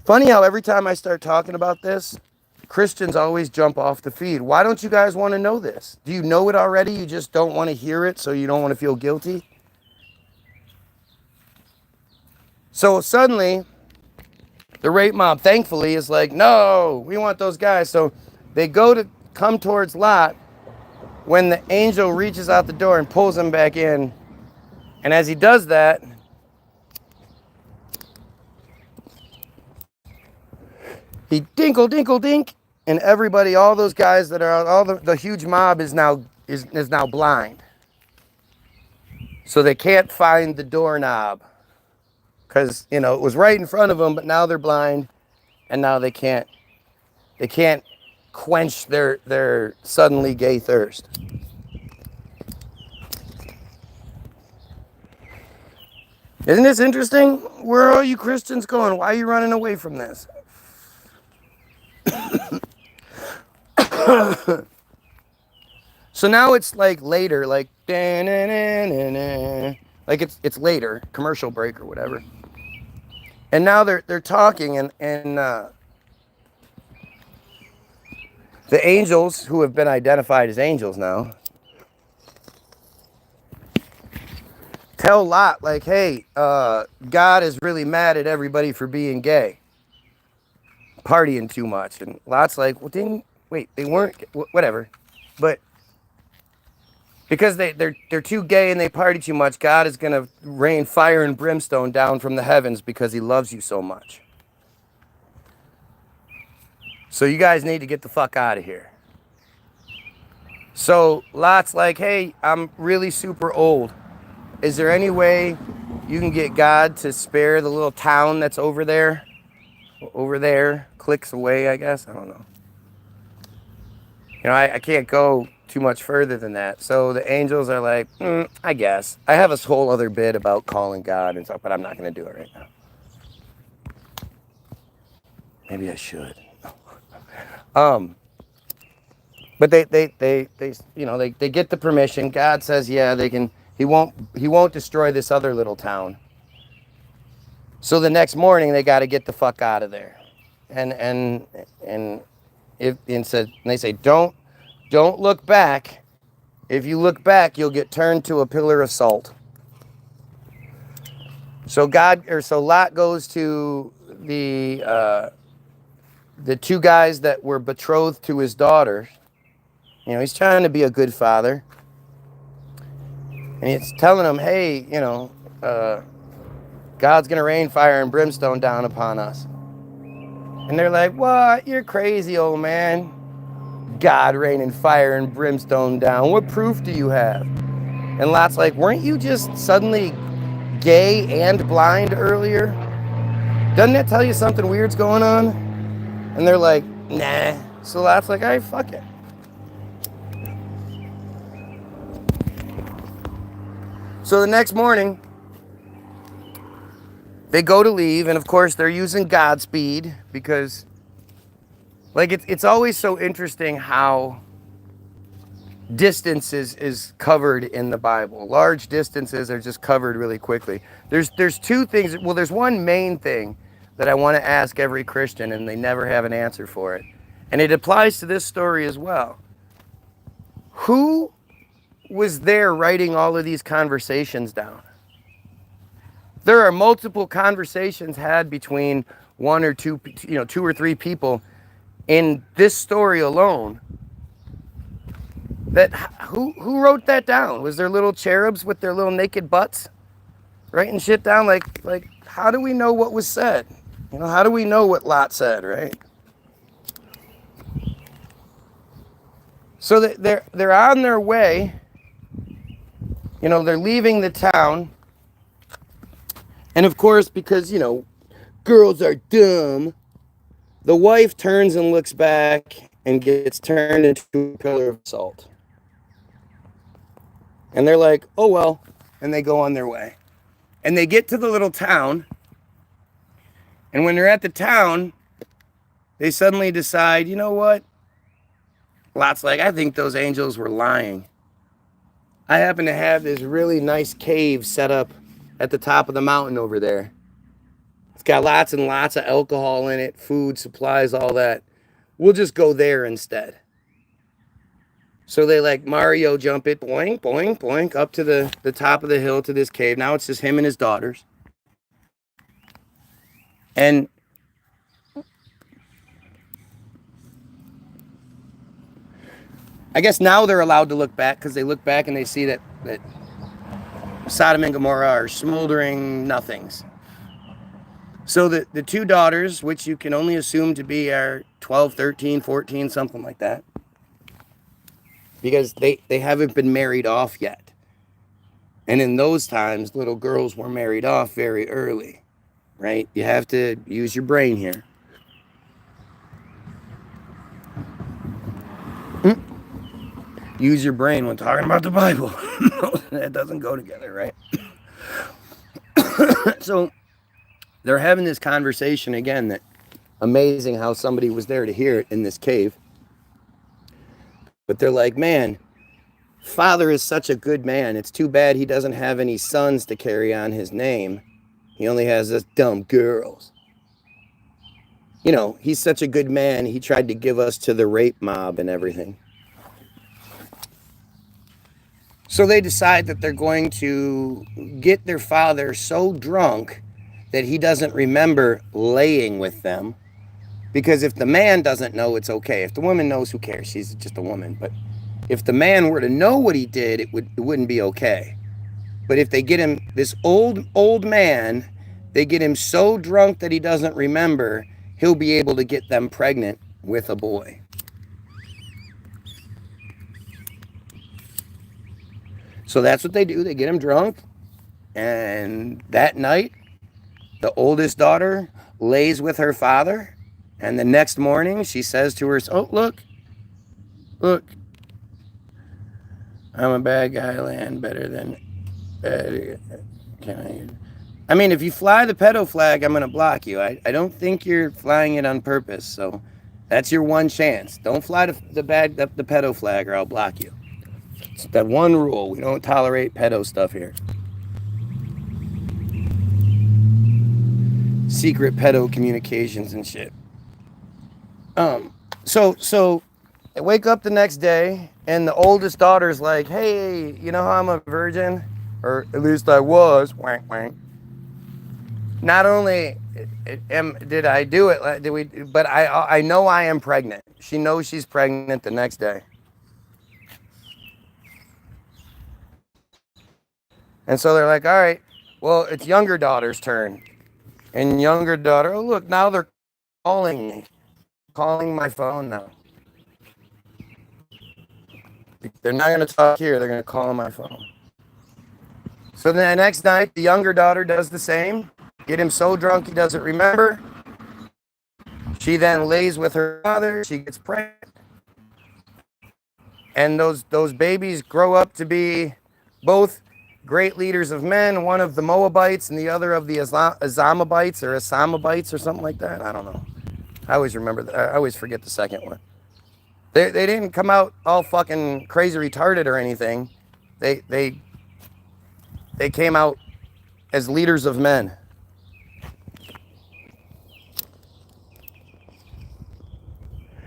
S1: Funny how every time I start talking about this, Christians always jump off the feed. Why don't you guys want to know this? Do you know it already? You just don't want to hear it, so you don't want to feel guilty? So suddenly, the rape mob, thankfully, is like, no, we want those guys. So they go to come towards Lot when the angel reaches out the door and pulls him back in. And as he does that, he dinkle, dinkle, dink. And everybody, all those guys that are, all the huge mob is now blind. So they can't find the doorknob. Because, it was right in front of them, but now they're blind. And now they can't quench their suddenly gay thirst. Isn't this interesting? Where are all you Christians going? Why are you running away from this? So now it's like later, like it's later, commercial break or whatever. And now they're talking and the angels, who have been identified as angels now, tell Lot, like, hey, God is really mad at everybody for being gay, partying too much. And Lot's like, well, they weren't, whatever. But because they're too gay and they party too much, God is going to rain fire and brimstone down from the heavens because he loves you so much. So you guys need to get the fuck out of here. So Lot's like, hey, I'm really super old. Is there any way you can get God to spare the little town that's over there? Over there, clicks away, I guess. I don't know. I can't go too much further than that. So the angels are like, I guess. I have this whole other bit about calling God and stuff, but I'm not going to do it right now. Maybe I should. But they get the permission. God says, yeah, they can. He won't destroy this other little town. So the next morning they got to get the fuck out of there. And they say, don't look back. If you look back, you'll get turned to a pillar of salt. So Lot goes to the two guys that were betrothed to his daughter. He's trying to be a good father. And he's telling them, hey, God's going to rain fire and brimstone down upon us. And they're like, what? You're crazy, old man. God raining fire and brimstone down. What proof do you have? And Lot's like, weren't you just suddenly gay and blind earlier? Doesn't that tell you something weird's going on? And they're like, nah. So Lot's like, all right, fuck it. So the next morning, they go to leave, and of course they're using Godspeed because, like, it's always so interesting how distance is covered in the Bible. Large distances are just covered really quickly. There's two things. Well, there's one main thing that I want to ask every Christian, and they never have an answer for it. And it applies to this story as well. Who was there writing all of these conversations down? There are multiple conversations had between one or two, two or three people in this story alone. That who wrote that down? Was there little cherubs with their little naked butts writing shit down? Like how do we know what was said? How do we know what Lot said, right? So they're on their way. They're leaving the town. And of course, because, girls are dumb, the wife turns and looks back and gets turned into a pillar of salt. And they're like, oh, well, and they go on their way. And they get to the little town. And when they're at the town, they suddenly decide, you know what? Lot's like, I think those angels were lying. I happen to have this really nice cave set up at the top of the mountain over there. It's got lots and lots of alcohol in it, food, supplies, all that. We'll just go there instead. So they like Mario jump it, boing, boing, boing, up to the top of the hill to this cave. Now it's just him and his daughters. And I guess now they're allowed to look back because they look back and they see that Sodom and Gomorrah are smoldering nothings. So the two daughters, which you can only assume to be are 12, 13, 14, something like that, because they haven't been married off yet. And in those times, little girls were married off very early, right? You have to use your brain here. Use your brain when talking about the Bible. That doesn't go together, right? So they're having this conversation again. That amazing how somebody was there to hear it in this cave. But they're like, man, Father is such a good man. It's too bad he doesn't have any sons to carry on his name. He only has us dumb girls. He's such a good man. He tried to give us to the rape mob and everything. So they decide that they're going to get their father so drunk that he doesn't remember laying with them. Because if the man doesn't know, it's okay. If the woman knows, who cares? She's just a woman. But if the man were to know what he did, it wouldn't be okay. But if they get him, this old man, they get him so drunk that he doesn't remember, he'll be able to get them pregnant with a boy. So that's what they do. They get him drunk. And that night, the oldest daughter lays with her father. And the next morning, she says to her, oh, look, I'm a bad guy, land better than bad. I mean, if you fly the pedo flag, I'm going to block you. I don't think you're flying it on purpose. So that's your one chance. Don't fly the pedo flag or I'll block you. It's that one rule. We don't tolerate pedo stuff here. Secret pedo communications and shit. So I wake up the next day and the oldest daughter's like, hey, you know how I'm a virgin? Or at least I was. Wank, wank. Not only did I do it, but I know I am pregnant. She knows she's pregnant the next day. And so they're like, all right, well, it's younger daughter's turn. And younger daughter, oh, look, now they're calling me. Calling my phone now. They're not going to talk here. They're going to call on my phone. So then the next night, the younger daughter does the same. Get him so drunk he doesn't remember. She then lays with her father. She gets pregnant. And those babies grow up to be both great leaders of men, one of the Moabites and the other of the Azamabites or Asamabites or something like that. I don't know. I always remember that. I always forget the second one. They didn't come out all fucking crazy retarded or anything. They came out as leaders of men.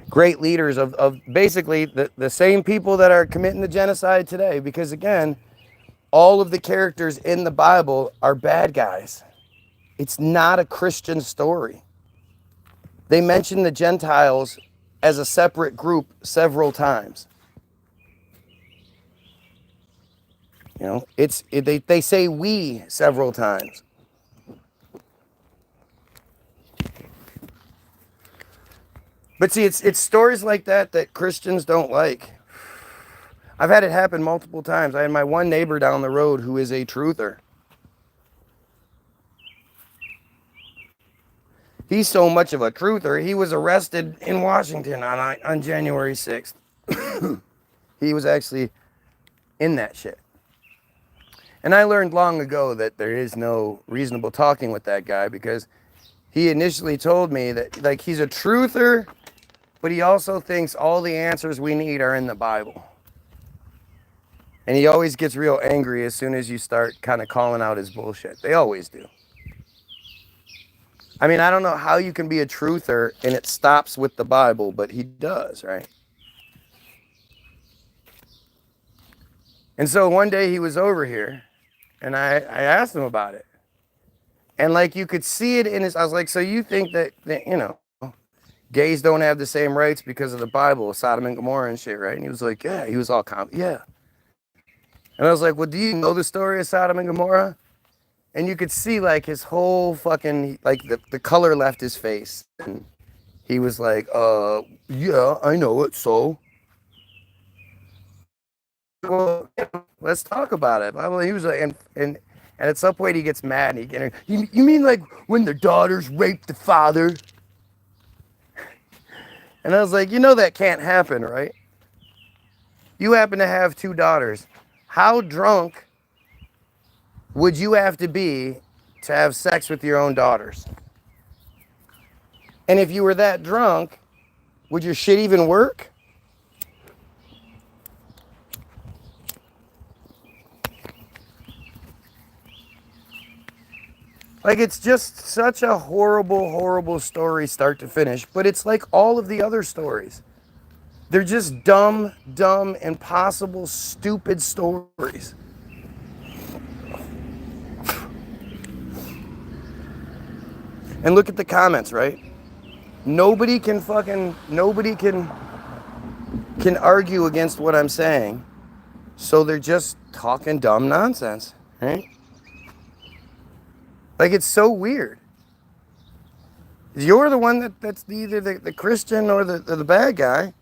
S1: Great leaders of basically the same people that are committing the genocide today. Because again, all of the characters in the Bible are bad guys. It's not a Christian story. They mention the Gentiles as a separate group several times. You know, they say we several times. But see, it's stories like that that Christians don't like. I've had it happen multiple times. I had my one neighbor down the road who is a truther. He's so much of a truther, he was arrested in Washington on January 6th. He was actually in that shit. And I learned long ago that there is no reasonable talking with that guy, because he initially told me that, like, he's a truther, but he also thinks all the answers we need are in the Bible. And he always gets real angry as soon as you start kind of calling out his bullshit. They always do. I mean, I don't know how you can be a truther and it stops with the Bible, but he does, right? And so one day he was over here, and I asked him about it. And like, you could see it in his, I was like, so you think that, you know, gays don't have the same rights because of the Bible, Sodom and Gomorrah and shit, right? And he was like, yeah. He was all yeah. And I was like, well, do you know the story of Sodom and Gomorrah? And you could see, like, his whole fucking, like, the color left his face. And he was like, yeah, I know it, so. Well, let's talk about it. Well, he was like, and at some point he gets mad. And you mean like when their daughters raped the father? And I was like, you know that can't happen, right? You happen to have 2 daughters. How drunk would you have to be to have sex with your own daughters? And if you were that drunk, would your shit even work? Like, it's just such a horrible, horrible story start to finish. But it's like all of the other stories. They're just dumb, impossible, stupid stories. And look at the comments, right? Nobody can argue against what I'm saying. So they're just talking dumb nonsense, right? Like, it's so weird. You're the one that's either the Christian or the bad guy.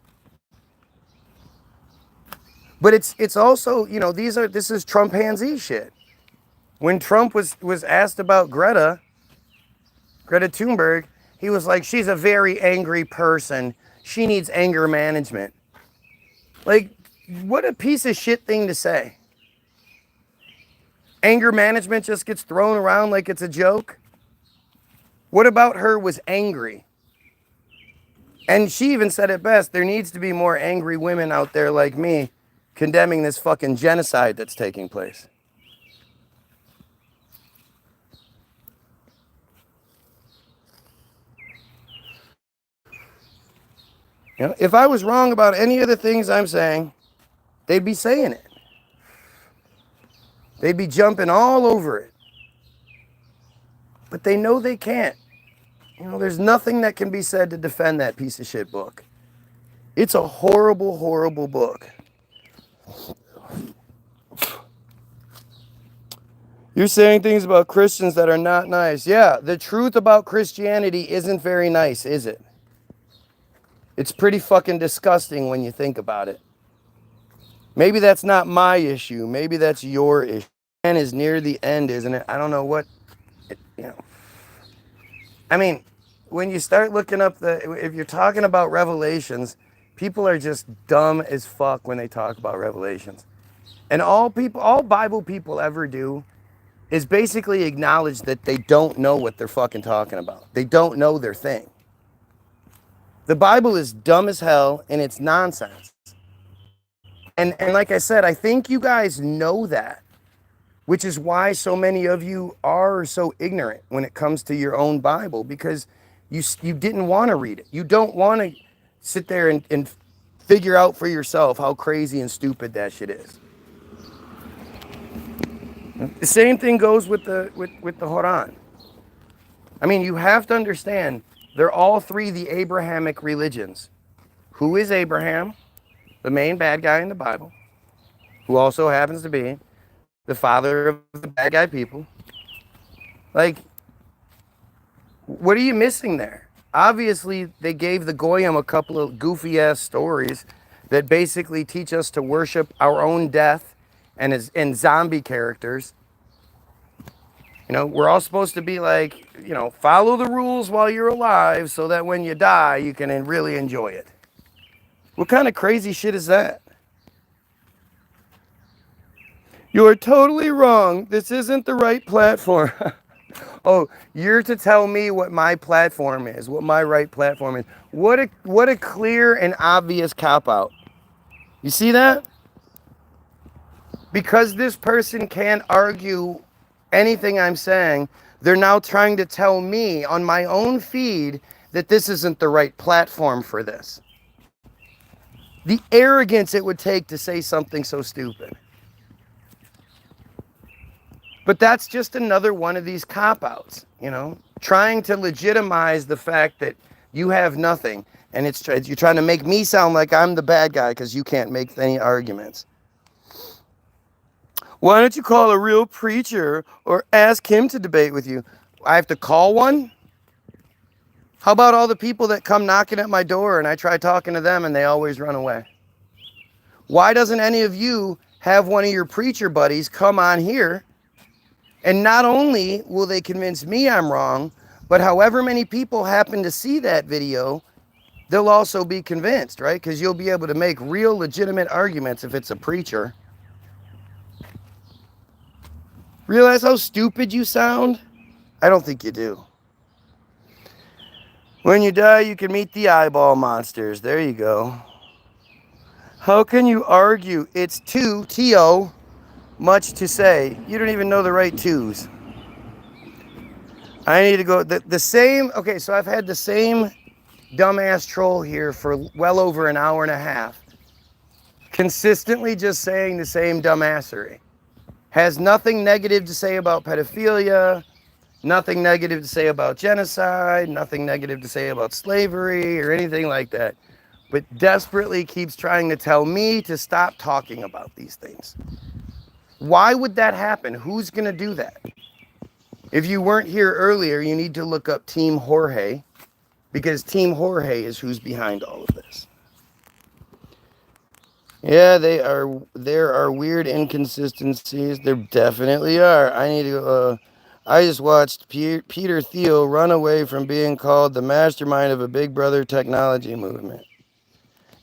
S1: But it's also, you know, this is Trumpanzee shit. When Trump was asked about Greta Thunberg, he was like, she's a very angry person. She needs anger management. Like, what a piece of shit thing to say. Anger management just gets thrown around like it's a joke. What about her was angry? And she even said it best, there needs to be more angry women out there like me condemning this fucking genocide that's taking place. You know, if I was wrong about any of the things I'm saying, they'd be saying it. They'd be jumping all over it. But they know they can't. You know, there's nothing that can be said to defend that piece of shit book. It's a horrible, horrible book. You're saying things about Christians that are not nice. Yeah, the truth about Christianity isn't very nice, is it? It's pretty fucking disgusting when you think about it. Maybe that's not my issue. Maybe that's your issue. Man is near the end, isn't it? I don't know what, you know. I mean, when you start looking up if you're talking about revelations, people are just dumb as fuck when they talk about revelations. And all Bible people ever do is basically acknowledge that they don't know what they're fucking talking about. They don't know their thing. The Bible is dumb as hell and it's nonsense. And like I said, I think you guys know that, which is why so many of you are so ignorant when it comes to your own Bible, because you didn't want to read it. You don't want to sit there and figure out for yourself how crazy and stupid that shit is. The same thing goes with the Quran. I mean, you have to understand, they're all three the Abrahamic religions. Who is Abraham? The main bad guy in the Bible, who also happens to be the father of the bad guy people. Like, what are you missing there? Obviously, they gave the Goyim a couple of goofy-ass stories that basically teach us to worship our own death and zombie characters. You know, we're all supposed to be like, you know, follow the rules while you're alive so that when you die, you can really enjoy it. What kind of crazy shit is that? You're totally wrong. This isn't the right platform. Oh, you're to tell me what my platform is, what my right platform is. What a clear and obvious cop-out. You see that? Because this person can't argue anything I'm saying, they're now trying to tell me on my own feed that this isn't the right platform for this. The arrogance it would take to say something so stupid. But that's just another one of these cop-outs, you know, trying to legitimize the fact that you have nothing, and you're trying to make me sound like I'm the bad guy because you can't make any arguments. Why don't you call a real preacher or ask him to debate with you? I have to call one? How about all the people that come knocking at my door and I try talking to them and they always run away? Why doesn't any of you have one of your preacher buddies come on here? And not only will they convince me I'm wrong, but however many people happen to see that video, they'll also be convinced, right? Because you'll be able to make real legitimate arguments if it's a preacher. Realize how stupid you sound? I don't think you do. When you die, you can meet the eyeball monsters. There you go. How can you argue? It's two, T-O, much to say. You don't even know the right twos. I need to go, the same, okay, so I've had the same dumbass troll here for well over an hour and a half. Consistently just saying the same dumbassery. Has nothing negative to say about pedophilia, nothing negative to say about genocide, nothing negative to say about slavery or anything like that, but desperately keeps trying to tell me to stop talking about these things. Why would that happen? Who's going to do that? If you weren't here earlier, you need to look up Team Jorge, because Team Jorge is who's behind all of this. Yeah, there are weird inconsistencies. There definitely are. I just watched Peter Thiel run away from being called the mastermind of a Big Brother technology movement.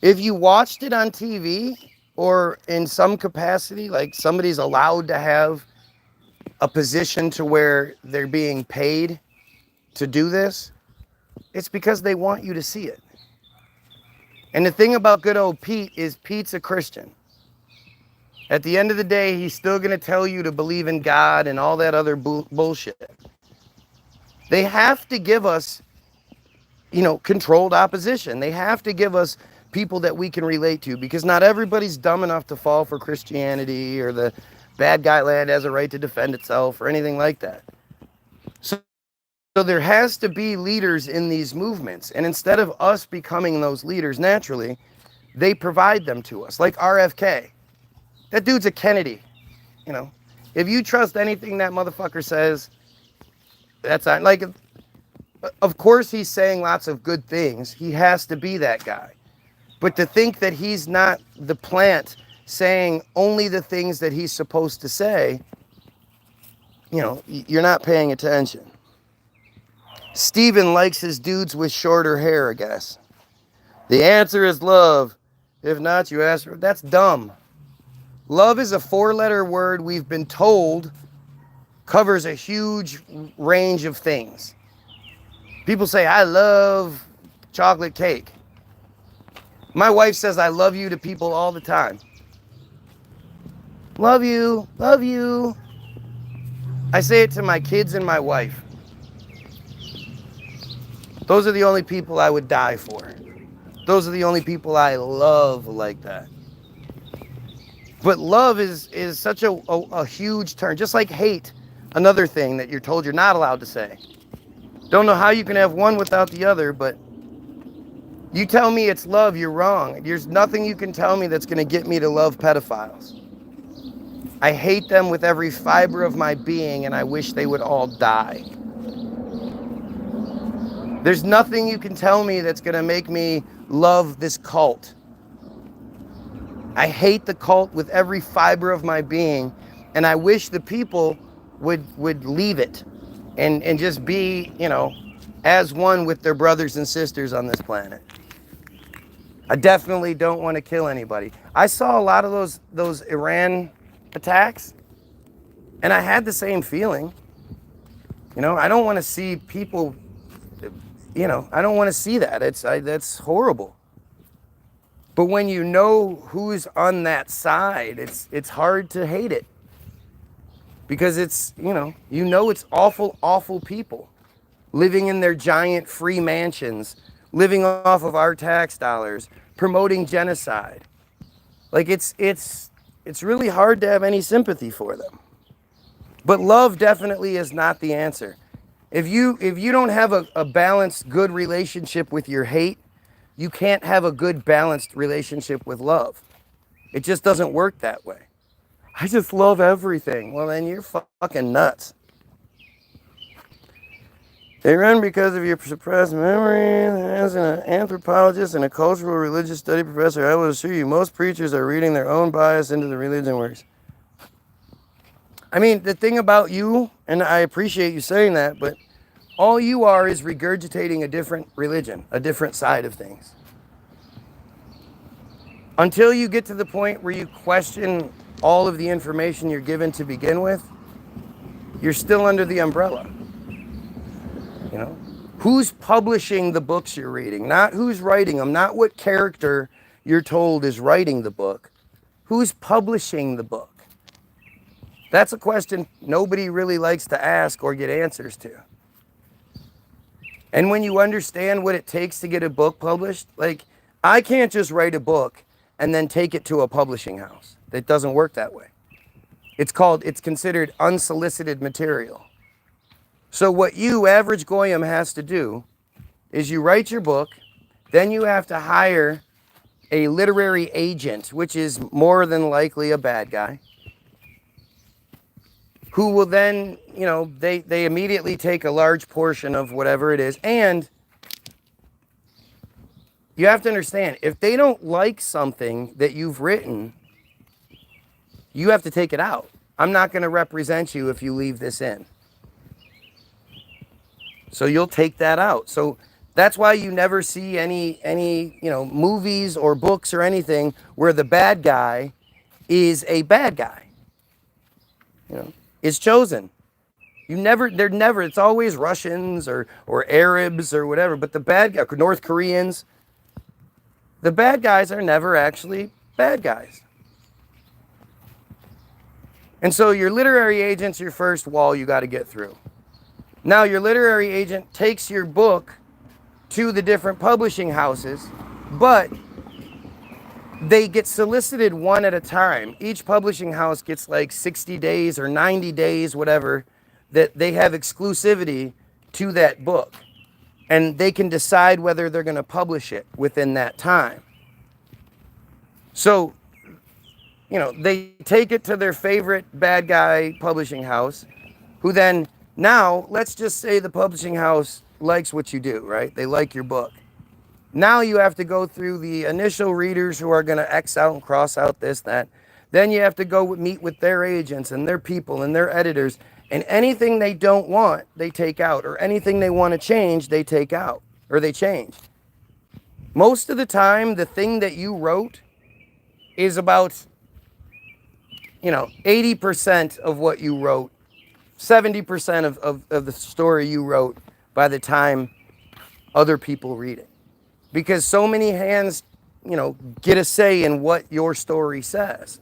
S1: If you watched it on TV or in some capacity, like somebody's allowed to have a position to where they're being paid to do this, it's because they want you to see it. And the thing about good old Pete is Pete's a Christian. At the end of the day, he's still going to tell you to believe in God and all that other bullshit. They have to give us, you know, controlled opposition. They have to give us people that we can relate to, because not everybody's dumb enough to fall for Christianity or the bad guy land has a right to defend itself or anything like that. So there has to be leaders in these movements. And instead of us becoming those leaders naturally, they provide them to us. Like RFK. That dude's a Kennedy. You know, if you trust anything that motherfucker says, that's not, like, of course he's saying lots of good things. He has to be that guy. But to think that he's not the plant saying only the things that he's supposed to say, you know, you're not paying attention. Steven likes his dudes with shorter hair, I guess. The answer is love. If not, you ask for... That's dumb. Love is a 4-letter word we've been told covers a huge range of things. People say, I love chocolate cake. My wife says, I love you to people all the time. Love you, love you. I say it to my kids and my wife. Those are the only people I would die for. Those are the only people I love like that. But love is such a huge term. Just like hate, another thing that you're told you're not allowed to say. Don't know how you can have one without the other, but you tell me it's love, you're wrong. There's nothing you can tell me that's going to get me to love pedophiles. I hate them with every fiber of my being, and I wish they would all die. There's nothing you can tell me that's going to make me love this cult. I hate the cult with every fiber of my being, and I wish the people would leave it and just be, you know, as one with their brothers and sisters on this planet. I definitely don't want to kill anybody. I saw a lot of those Iran attacks, and I had the same feeling. You know, I don't want to see people, you know, I don't want to see that. That's horrible. But when you know who's on that side, it's hard to hate it. Because it's, you know it's awful, awful people living in their giant free mansions, living off of our tax dollars, promoting genocide. Like it's really hard to have any sympathy for them. But love definitely is not the answer. If you don't have a balanced, good relationship with your hate, you can't have a good, balanced relationship with love. It just doesn't work that way. I just love everything. Well, then you're fucking nuts. They run because of your suppressed memory. As an anthropologist and a cultural religious study professor, I will assure you most preachers are reading their own bias into the religion works. I mean, the thing about you, and I appreciate you saying that, but all you are is regurgitating a different religion, a different side of things. Until you get to the point where you question all of the information you're given to begin with, you're still under the umbrella. You know? Who's publishing the books you're reading? Not who's writing them, not what character you're told is writing the book. Who's publishing the book? That's a question nobody really likes to ask or get answers to. And when you understand what it takes to get a book published, like, I can't just write a book and then take it to a publishing house. It doesn't work that way. It's considered unsolicited material. So what you, average Goyim, has to do is you write your book, then you have to hire a literary agent, which is more than likely a bad guy, who will then, you know, they immediately take a large portion of whatever it is. And you have to understand, if they don't like something that you've written, you have to take it out. I'm not going to represent you if you leave this in. So you'll take that out. So that's why you never see any you know, movies or books or anything where the bad guy is a bad guy. You know, is chosen. It's always Russians or Arabs or whatever, but the bad guy, North Koreans, the bad guys are never actually bad guys. And so your literary agent's your first wall you got to get through. Now your literary agent takes your book to the different publishing houses, but they get solicited one at a time. Each publishing house gets like 60 days or 90 days, whatever, that they have exclusivity to that book. And they can decide whether they're going to publish it within that time. So, you know, they take it to their favorite bad guy publishing house, who then, now, let's just say the publishing house likes what you do, right? They like your book. Now you have to go through the initial readers who are going to X out and cross out this, that. Then you have to go meet with their agents and their people and their editors. And anything they don't want, they take out. Or anything they want to change, they take out. Or they change. Most of the time, the thing that you wrote is about, 80% of what you wrote, 70% of the story you wrote by the time other people read it. Because so many hands, get a say in what your story says.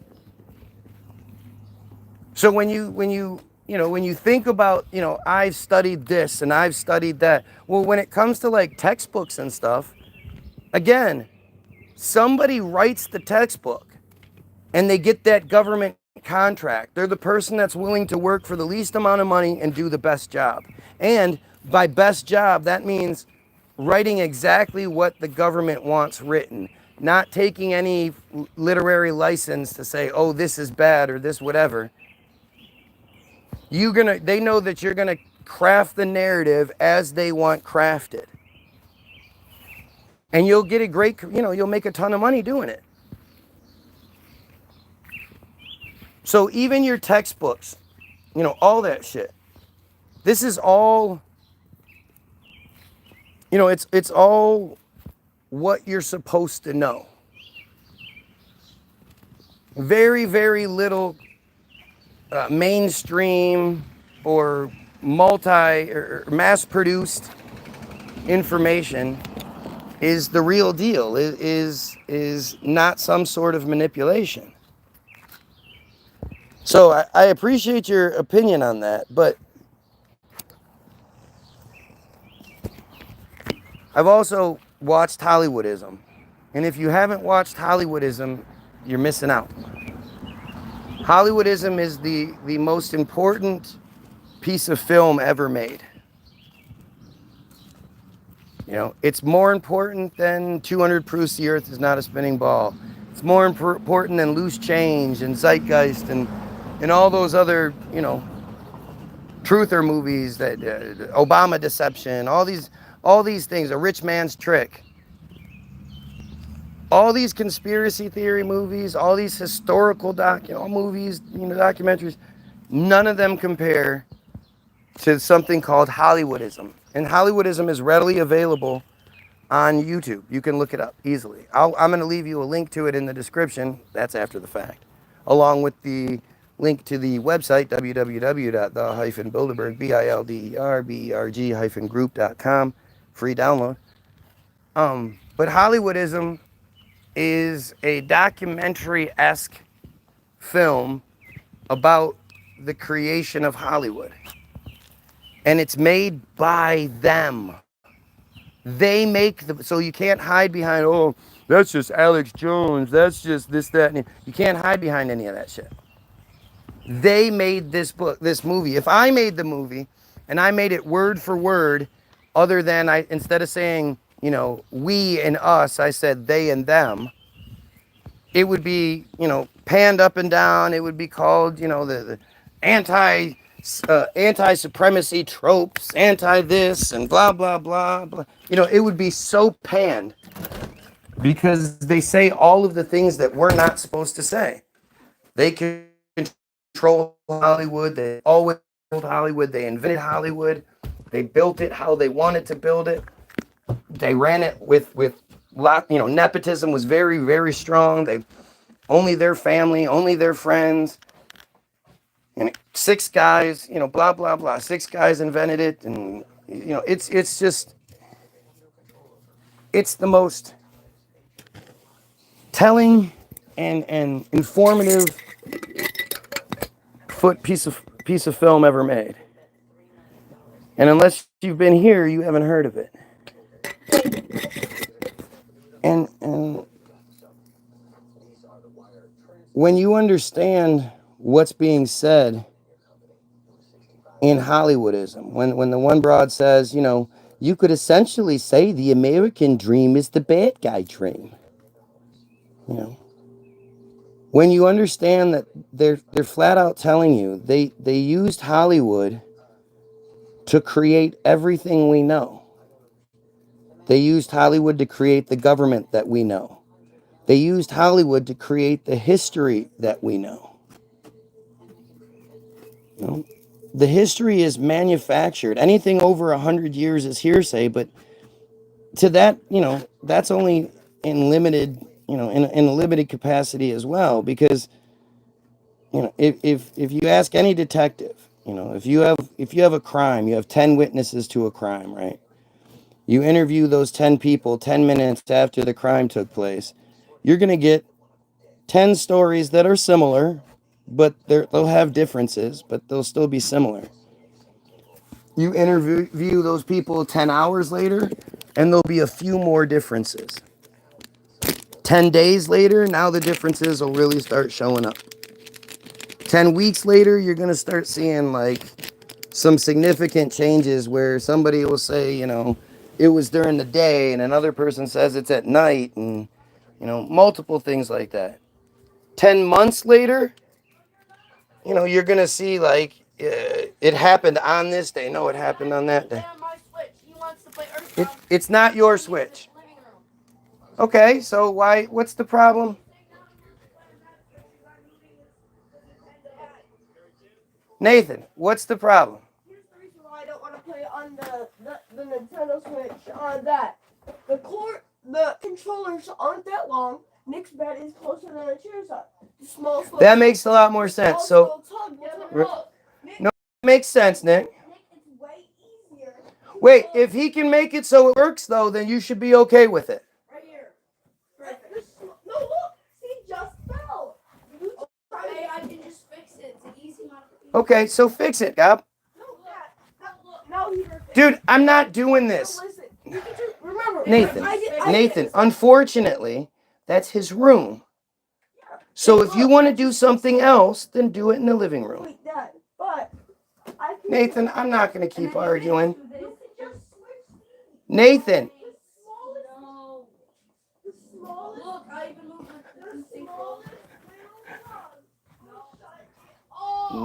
S1: So when you think about, I've studied this and I've studied that. Well, when it comes to like textbooks and stuff, again, somebody writes the textbook and they get that government contract. They're the person that's willing to work for the least amount of money and do the best job. And by best job, that means writing exactly what the government wants written, not taking any literary license to say, oh, this is bad or this whatever. They know that you're gonna craft the narrative as they want crafted. And you'll get a great, you'll make a ton of money doing it. So even your textbooks, all that shit. This is all, it's all what you're supposed to know. Very, very little mainstream or or mass-produced information is the real deal. Is not some sort of manipulation. So I appreciate your opinion on that, but I've also watched Hollywoodism. And if you haven't watched Hollywoodism, you're missing out. Hollywoodism is the most important piece of film ever made. It's more important than 200 Proofs the Earth is Not a Spinning Ball. It's more important than Loose Change and Zeitgeist and all those other, truther movies, that Obama Deception, all these things, A Rich Man's Trick. All these conspiracy theory movies, all these historical movies, documentaries, none of them compare to something called Hollywoodism. And Hollywoodism is readily available on YouTube. You can look it up easily. I'm going to leave you a link to it in the description. That's after the fact. Along with the link to the website, www.the-bilderberg-group.com. Free download. But Hollywoodism is a documentary-esque film about the creation of Hollywood. And it's made by them. They make so you can't hide behind, oh, that's just Alex Jones, that's just this, that, and you can't hide behind any of that shit. They made this movie. If I made the movie and I made it word for word, other than instead of saying, we and us, I said they and them, it would be, panned up and down. It would be called, the anti-supremacy tropes, anti-this, and blah, blah, blah, blah. It would be so panned because they say all of the things that we're not supposed to say. They can control Hollywood. They always controlled Hollywood. They invented Hollywood. They built it how they wanted to build it. They ran it with nepotism was very, very strong. Only their family, only their friends. And 6 guys, blah, blah, blah. 6 guys invented it. And, it's the most telling and informative piece of film ever made. And unless you've been here, you haven't heard of it. And when you understand what's being said in Hollywoodism, when the one broad says, you could essentially say the American dream is the bad guy dream. When you understand that they're flat out telling you they used Hollywood to create everything we know. They used Hollywood to create the government that we know. They used Hollywood to create the history that we know. The history is manufactured. Anything over 100 years is hearsay, but to that, that's only in limited, in a limited capacity as well, because, if you ask any detective, if you have a crime, you have 10 witnesses to a crime, right? You interview those 10 people 10 minutes after the crime took place, you're going to get 10 stories that are similar, but they'll have differences, but they'll still be similar. You interview those people 10 hours later, and there'll be a few more differences. 10 days later, now the differences will really start showing up. 10 weeks later, you're going to start seeing like some significant changes where somebody will say, it was during the day, and another person says it's at night, and, multiple things like that. 10 months later, you're going to see like it happened on this day. No, it happened on that day. It's not your Switch. Okay, so what's the problem? Nathan, what's the problem?
S3: Here's the reason why I don't want to play on the Nintendo Switch on that. The controllers aren't that long. Nick's bed is closer than the chairs are. The small
S1: that makes a lot more sense. So, no, it makes sense, Nick.
S3: It's way easier.
S1: Wait, if he can make it so it works, though, then you should be okay with it.
S3: Right here. No, look. See, just fell.
S4: Hey, I can just fix it. It's an easy modification.
S1: Okay, so fix it, Gob. Dude, I'm not doing this.
S3: Remember,
S1: Nathan, unfortunately, that's his room. So if you want to do something else, then do it in the living room.
S3: Wait, Dad, but
S1: Nathan, I'm not going to keep arguing. Nathan.
S4: Look, I even moved the thing.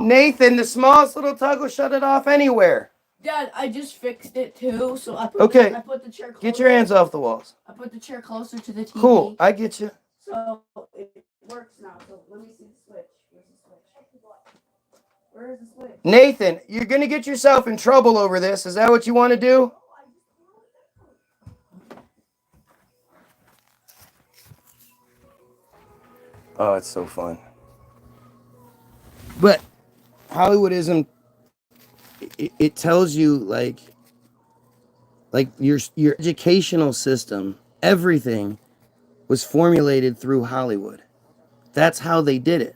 S1: Nathan, the smallest little tug will shut it off anywhere.
S4: Dad, I just fixed it too, so I put the chair closer.
S1: Get your hands off the walls.
S4: I put the chair closer to the TV.
S1: Cool, I get you.
S4: So it works now. So let me see the switch. Where's the switch? Where is the switch?
S1: Nathan, you're going to get yourself in trouble over this. Is that what you want to do? Oh, it's so fun. But Hollywoodism, it tells you like your educational system, everything was formulated through Hollywood. That's how they did it.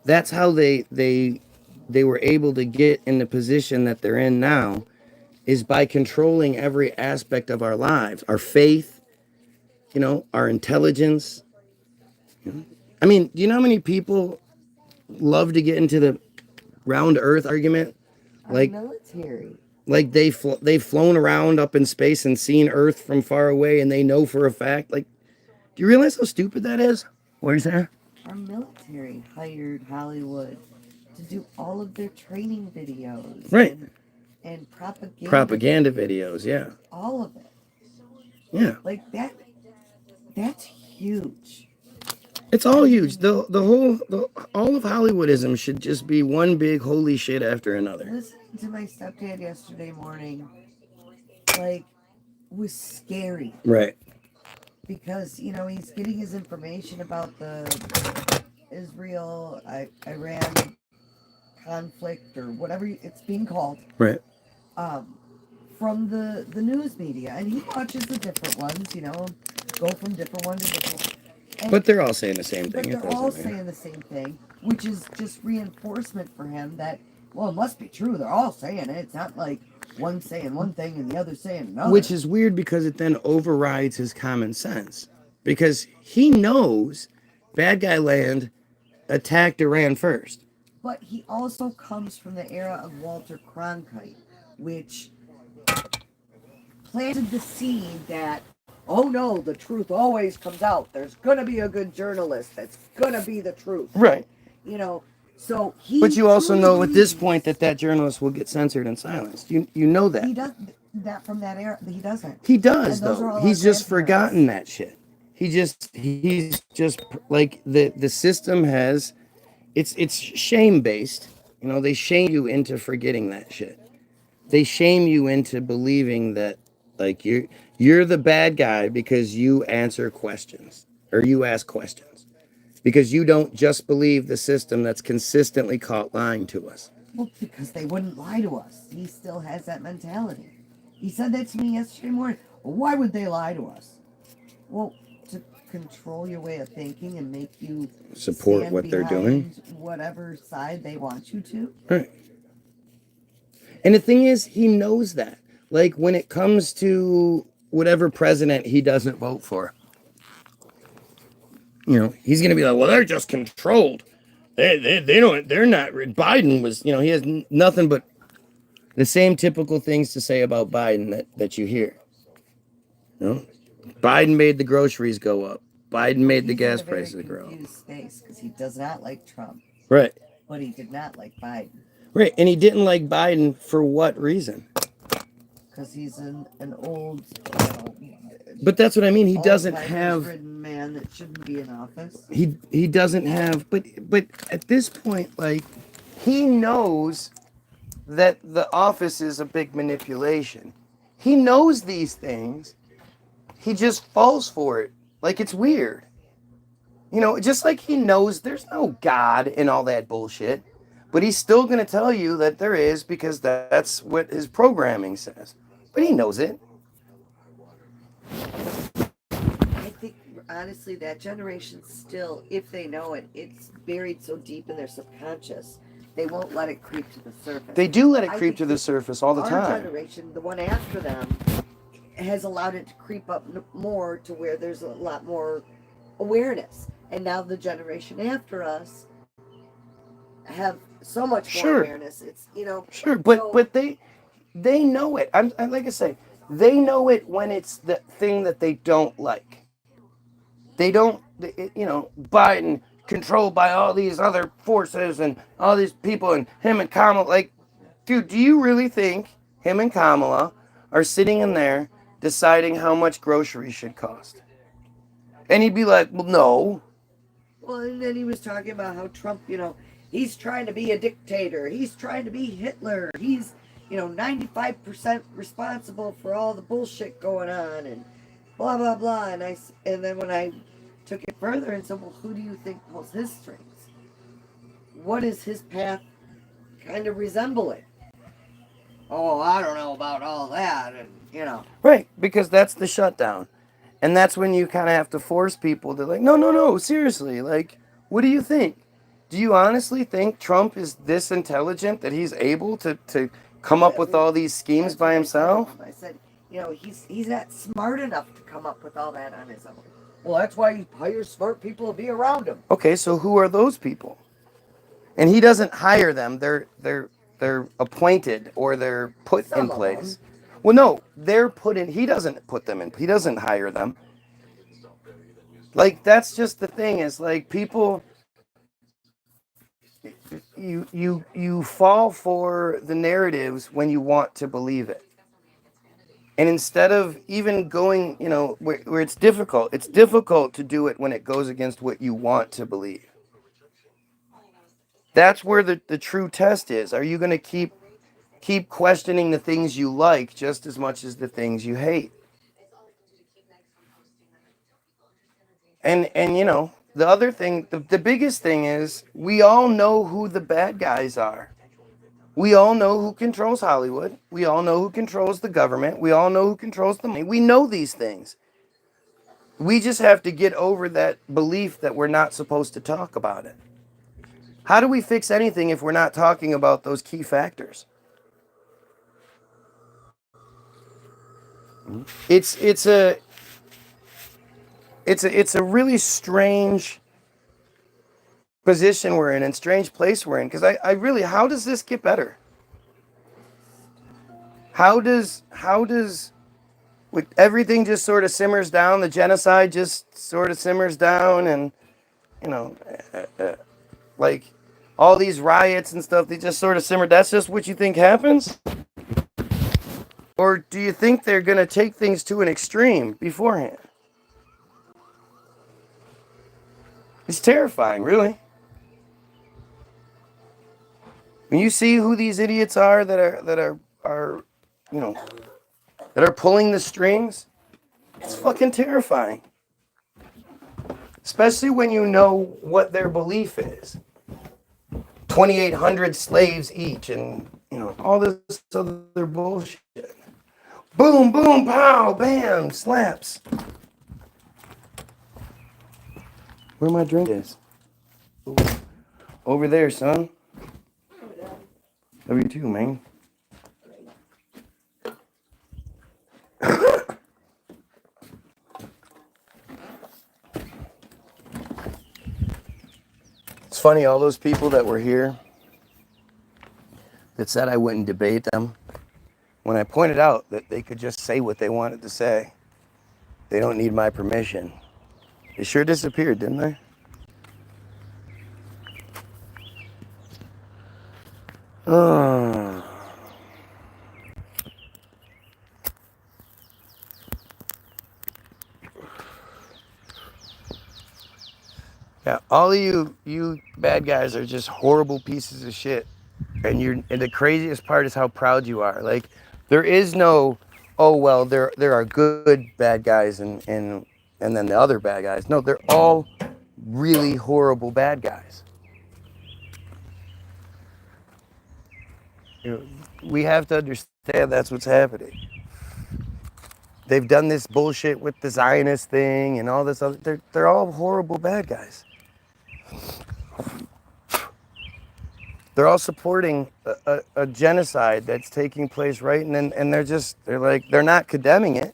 S1: That's how they were able to get in the position that they're in now, is by controlling every aspect of our lives, our faith, our intelligence. I mean, do you know how many people love to get into the round earth argument? Like
S5: military.
S1: Like they've flown around up in space and seen Earth from far away, and they know for a fact. Like, do you realize how stupid that is? What is that?
S5: Our military hired Hollywood to do all of their training videos.
S1: Right.
S5: And
S1: propaganda videos, yeah.
S5: All of it.
S1: Yeah.
S5: Like that's huge.
S1: It's all huge. All of Hollywoodism should just be one big holy shit after another.
S5: Listening to my stepdad yesterday morning, was scary.
S1: Right.
S5: Because, he's getting his information about the Israel-Iran conflict, or whatever it's being called.
S1: Right.
S5: From the news media. And he watches the different ones, go from different one to different.
S1: But they're all saying the same thing.
S5: But they're all saying the same thing, which is just reinforcement for him that, well, it must be true. They're all saying it. It's not like one saying one thing and the other saying another.
S1: Which is weird because it then overrides his common sense. Because he knows bad guy land attacked Iran first.
S5: But he also comes from the era of Walter Cronkite, which planted the seed that, oh no, the truth always comes out. There's going to be a good journalist that's going to be the truth.
S1: Right.
S5: So he...
S1: But you also know at this point that journalist will get censored and silenced. You know that.
S5: He does that from that era. He doesn't.
S1: He does, though. He's just forgotten that shit. He's just like the system has... It's shame-based, You know, they shame you into forgetting that shit. They shame you into believing that, like, you're the bad guy because you answer questions or you ask questions, because you don't just believe the system that's consistently caught lying to us.
S5: Well, because they wouldn't lie to us. He still has that mentality. He said that to me yesterday morning. Well, why would they lie to us? Well, to control your way of thinking and make you
S1: Support
S5: stand
S1: what they're
S5: behind
S1: doing.
S5: whatever side they want you to.
S1: Right. And the thing is, he knows that. Like, when it comes to whatever president he doesn't vote for, you know, he's going to be like, well, they're just controlled. They don't, they're not. Biden was, you know, he has nothing but the same typical things to say about Biden that you hear. You know? Biden made the groceries go up. Biden made the gas prices grow.
S5: He's in a very confused space because he does not like Trump.
S1: Right.
S5: But he did not like Biden.
S1: Right. And he didn't like Biden for what reason?
S5: Because he's an old,
S1: but that's what I mean. He doesn't have
S5: man that shouldn't be in office.
S1: He doesn't have. But at this point, like, he knows that the office is a big manipulation. He knows these things. He just falls for it. Like, it's weird. You know, just like he knows there's no God in all that bullshit. But he's still going to tell you that there is, because that's what his programming says. But he knows it.
S5: I think, honestly, that generation still, if they know it, it's buried so deep in their subconscious, they won't let it creep to the surface.
S1: They do let it creep to the surface all the time.
S5: Our generation, the one after them, has allowed it to creep up more to where there's a lot more awareness. And now the generation after us have so much more awareness. It's, you know.
S1: Sure, but they know it. I'm like I say, they know it when it's the thing that they don't like. They don't, you know, Biden controlled by all these other forces and all these people, and him and Kamala. Like, dude, do you really think him and Kamala are sitting in there deciding how much groceries should cost? And he'd be like, well, no.
S5: Well, and then he was talking about how Trump, you know, he's trying to be a dictator. He's trying to be Hitler. He's, you know, 95% responsible for all the bullshit going on and blah, blah, blah. And then when I took it further and said, well, who do you think pulls his strings? What is his path kind of resembling? Oh, I don't know about all that. And, you know.
S1: Right, because that's the shutdown. And that's when you kind of have to force people to, like, no, seriously. Like, what do you think? Do you honestly think Trump is this intelligent that he's able to come up with all these schemes by himself?
S5: I said, you know, he's not smart enough to come up with all that on his own. Well, that's why he hires smart people to be around him.
S1: Okay, so who are those people? And he doesn't hire them. They're appointed, or they're put in place. Well, no, they're put in. He doesn't put them in. He doesn't hire them. Like, that's just the thing, is like, people, you fall for the narratives when you want to believe it. And instead of even going, you know, where it's difficult to do it when it goes against what you want to believe. That's where the true test is. Are you going to keep questioning the things you like just as much as the things you hate? And you know, the other thing, the biggest thing is, we all know who the bad guys are. We all know who controls Hollywood. We all know who controls the government. We all know who controls the money. We know these things. We just have to get over that belief that we're not supposed to talk about it. How do we fix anything if we're not talking about those key factors? It's a really strange position we're in, and strange place we're in, because I really, how does this get better? How does with everything just sort of simmers down, the genocide just sort of simmers down, and, you know, like all these riots and stuff, they just sort of simmer. That's just what you think happens? Or do you think they're going to take things to an extreme beforehand? It's terrifying, really. When you see who these idiots are that are you know, that are pulling the strings, it's fucking terrifying. Especially when you know what their belief is. 2,800 slaves each, and you know, all this other bullshit. Boom, boom, pow, bam, slaps. Where my drink is? Over there, son. Love you too, man. It's funny, all those people that were here that said I wouldn't debate them, when I pointed out that they could just say what they wanted to say, they don't need my permission. They sure disappeared, didn't they? Oh. Yeah, all of you bad guys are just horrible pieces of shit. And the craziest part is how proud you are. Like, there is no, oh well, there are good bad guys and then the other bad guys. No, they're all really horrible bad guys. You know, we have to understand that's what's happening. They've done this bullshit with the Zionist thing and all this other. They're all horrible bad guys. They're all supporting a genocide that's taking place, right? And they're not condemning it.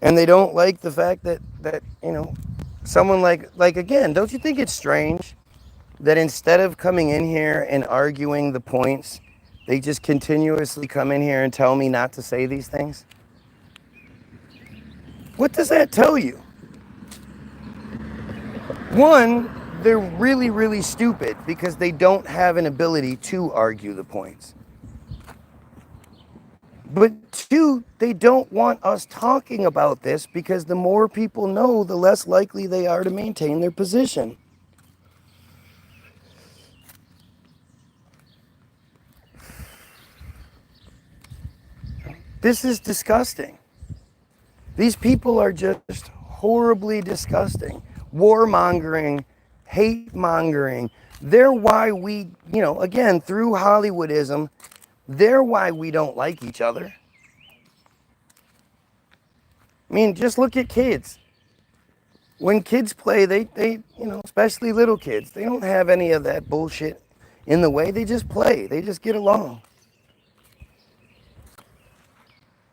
S1: And they don't like the fact that you know, someone like again, don't you think it's strange that instead of coming in here and arguing the points, they just continuously come in here and tell me not to say these things? What does that tell you? One, they're really, really stupid because they don't have an ability to argue the points. But two, they don't want us talking about this because the more people know, the less likely they are to maintain their position. This is disgusting. These people are just horribly disgusting. Warmongering, hate mongering. They're why we, you know, again, through Hollywoodism, they're why we don't like each other. I mean, just look at kids. When kids play, they you know, especially little kids, they don't have any of that bullshit in the way. They just play. They just get along.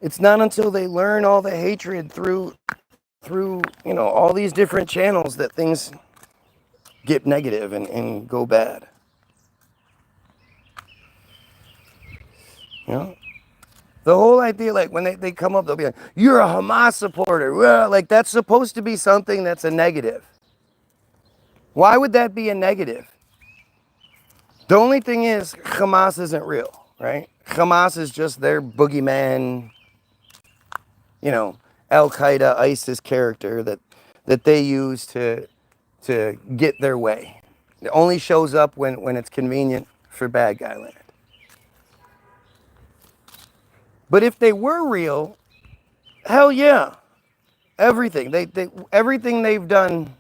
S1: It's not until they learn all the hatred through you know, all these different channels that things get negative and go bad. You know? The whole idea, like when they come up, they'll be like, you're a Hamas supporter. Well, like that's supposed to be something that's a negative. Why would that be a negative? The only thing is Hamas isn't real, right? Hamas is just their boogeyman, you know, Al-Qaeda, ISIS character that they use to get their way. It only shows up when it's convenient for bad guy land. But if they were real, hell yeah. Everything. Everything they've done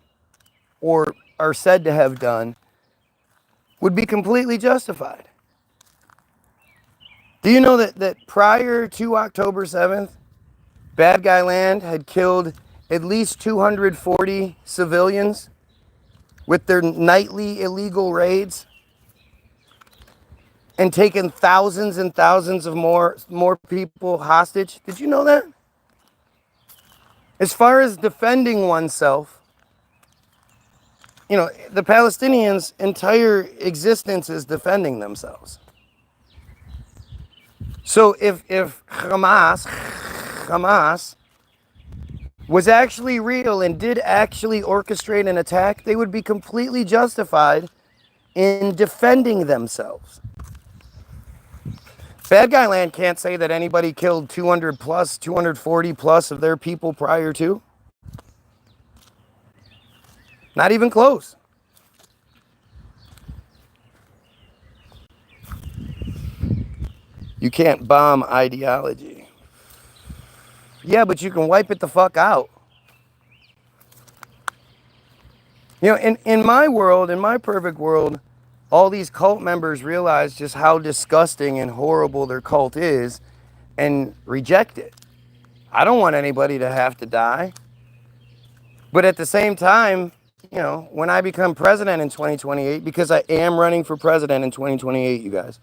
S1: or are said to have done would be completely justified. Do you know that prior to October 7th, Bad Guy Land had killed at least 240 civilians with their nightly illegal raids and taken thousands and thousands of more people hostage? Did you know that? As far as defending oneself, you know, the Palestinians' entire existence is defending themselves. So if Hamas was actually real and did actually orchestrate an attack, they would be completely justified in defending themselves. Bad Guy Land can't say that anybody killed 200 plus, 240 plus of their people prior to. Not even close. You can't bomb ideology. Yeah, but you can wipe it the fuck out. You know, in my world, in my perfect world, all these cult members realize just how disgusting and horrible their cult is and reject it. I don't want anybody to have to die. But at the same time, you know, when I become president in 2028, because I am running for president in 2028, you guys,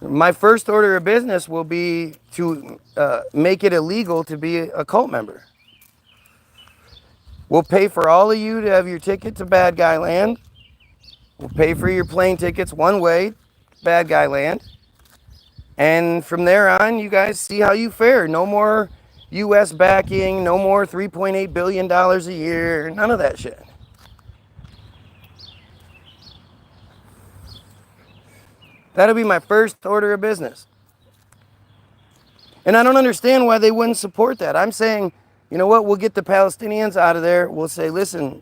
S1: my first order of business will be to make it illegal to be a cult member. We'll pay for all of you to have your ticket to Bad Guy Land. We'll pay for your plane tickets one way, Bad Guy Land. And from there on, you guys see how you fare. No more U.S. backing, no more $3.8 billion a year, none of that shit. That'll be my first order of business. And I don't understand why they wouldn't support that. I'm saying, you know what, we'll get the Palestinians out of there. We'll say, listen,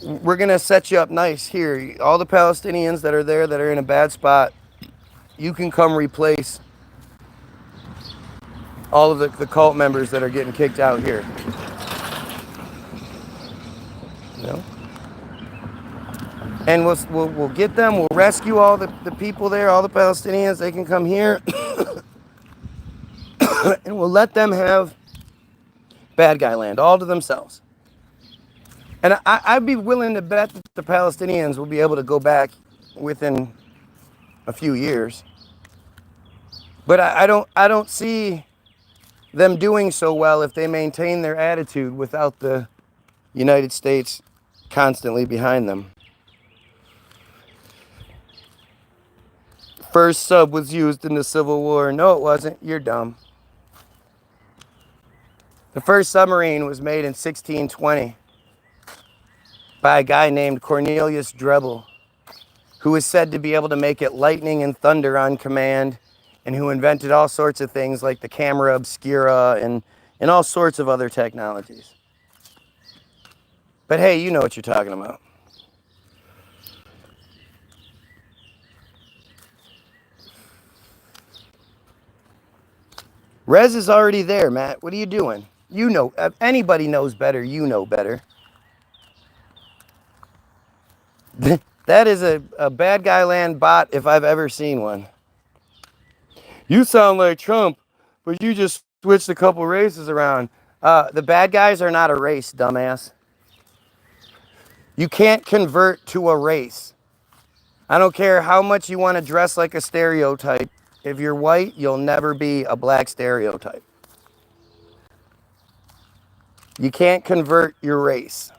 S1: we're going to set you up nice here. All the Palestinians that are there that are in a bad spot, you can come replace all of the cult members that are getting kicked out here. You know? And we'll get them, we'll rescue all the people there, all the Palestinians, they can come here. And we'll let them have Bad Guy Land, all to themselves. And I'd be willing to bet that the Palestinians will be able to go back within a few years. But I don't see them doing so well if they maintain their attitude without the United States constantly behind them. First sub was used in the Civil War. No, it wasn't. You're dumb. The first submarine was made in 1620 by a guy named Cornelius Drebbel, who is said to be able to make it lightning and thunder on command, and who invented all sorts of things like the camera obscura and all sorts of other technologies. But hey, you know what you're talking about. Rez is already there, Matt. What are you doing? You know, if anybody knows better, you know better. That is a Bad Guy Land bot if I've ever seen one. You sound like Trump, but you just switched a couple races around. The bad guys are not a race, dumbass. You can't convert to a race. I don't care how much you want to dress like a stereotype. If you're white, you'll never be a black stereotype. You can't convert your race.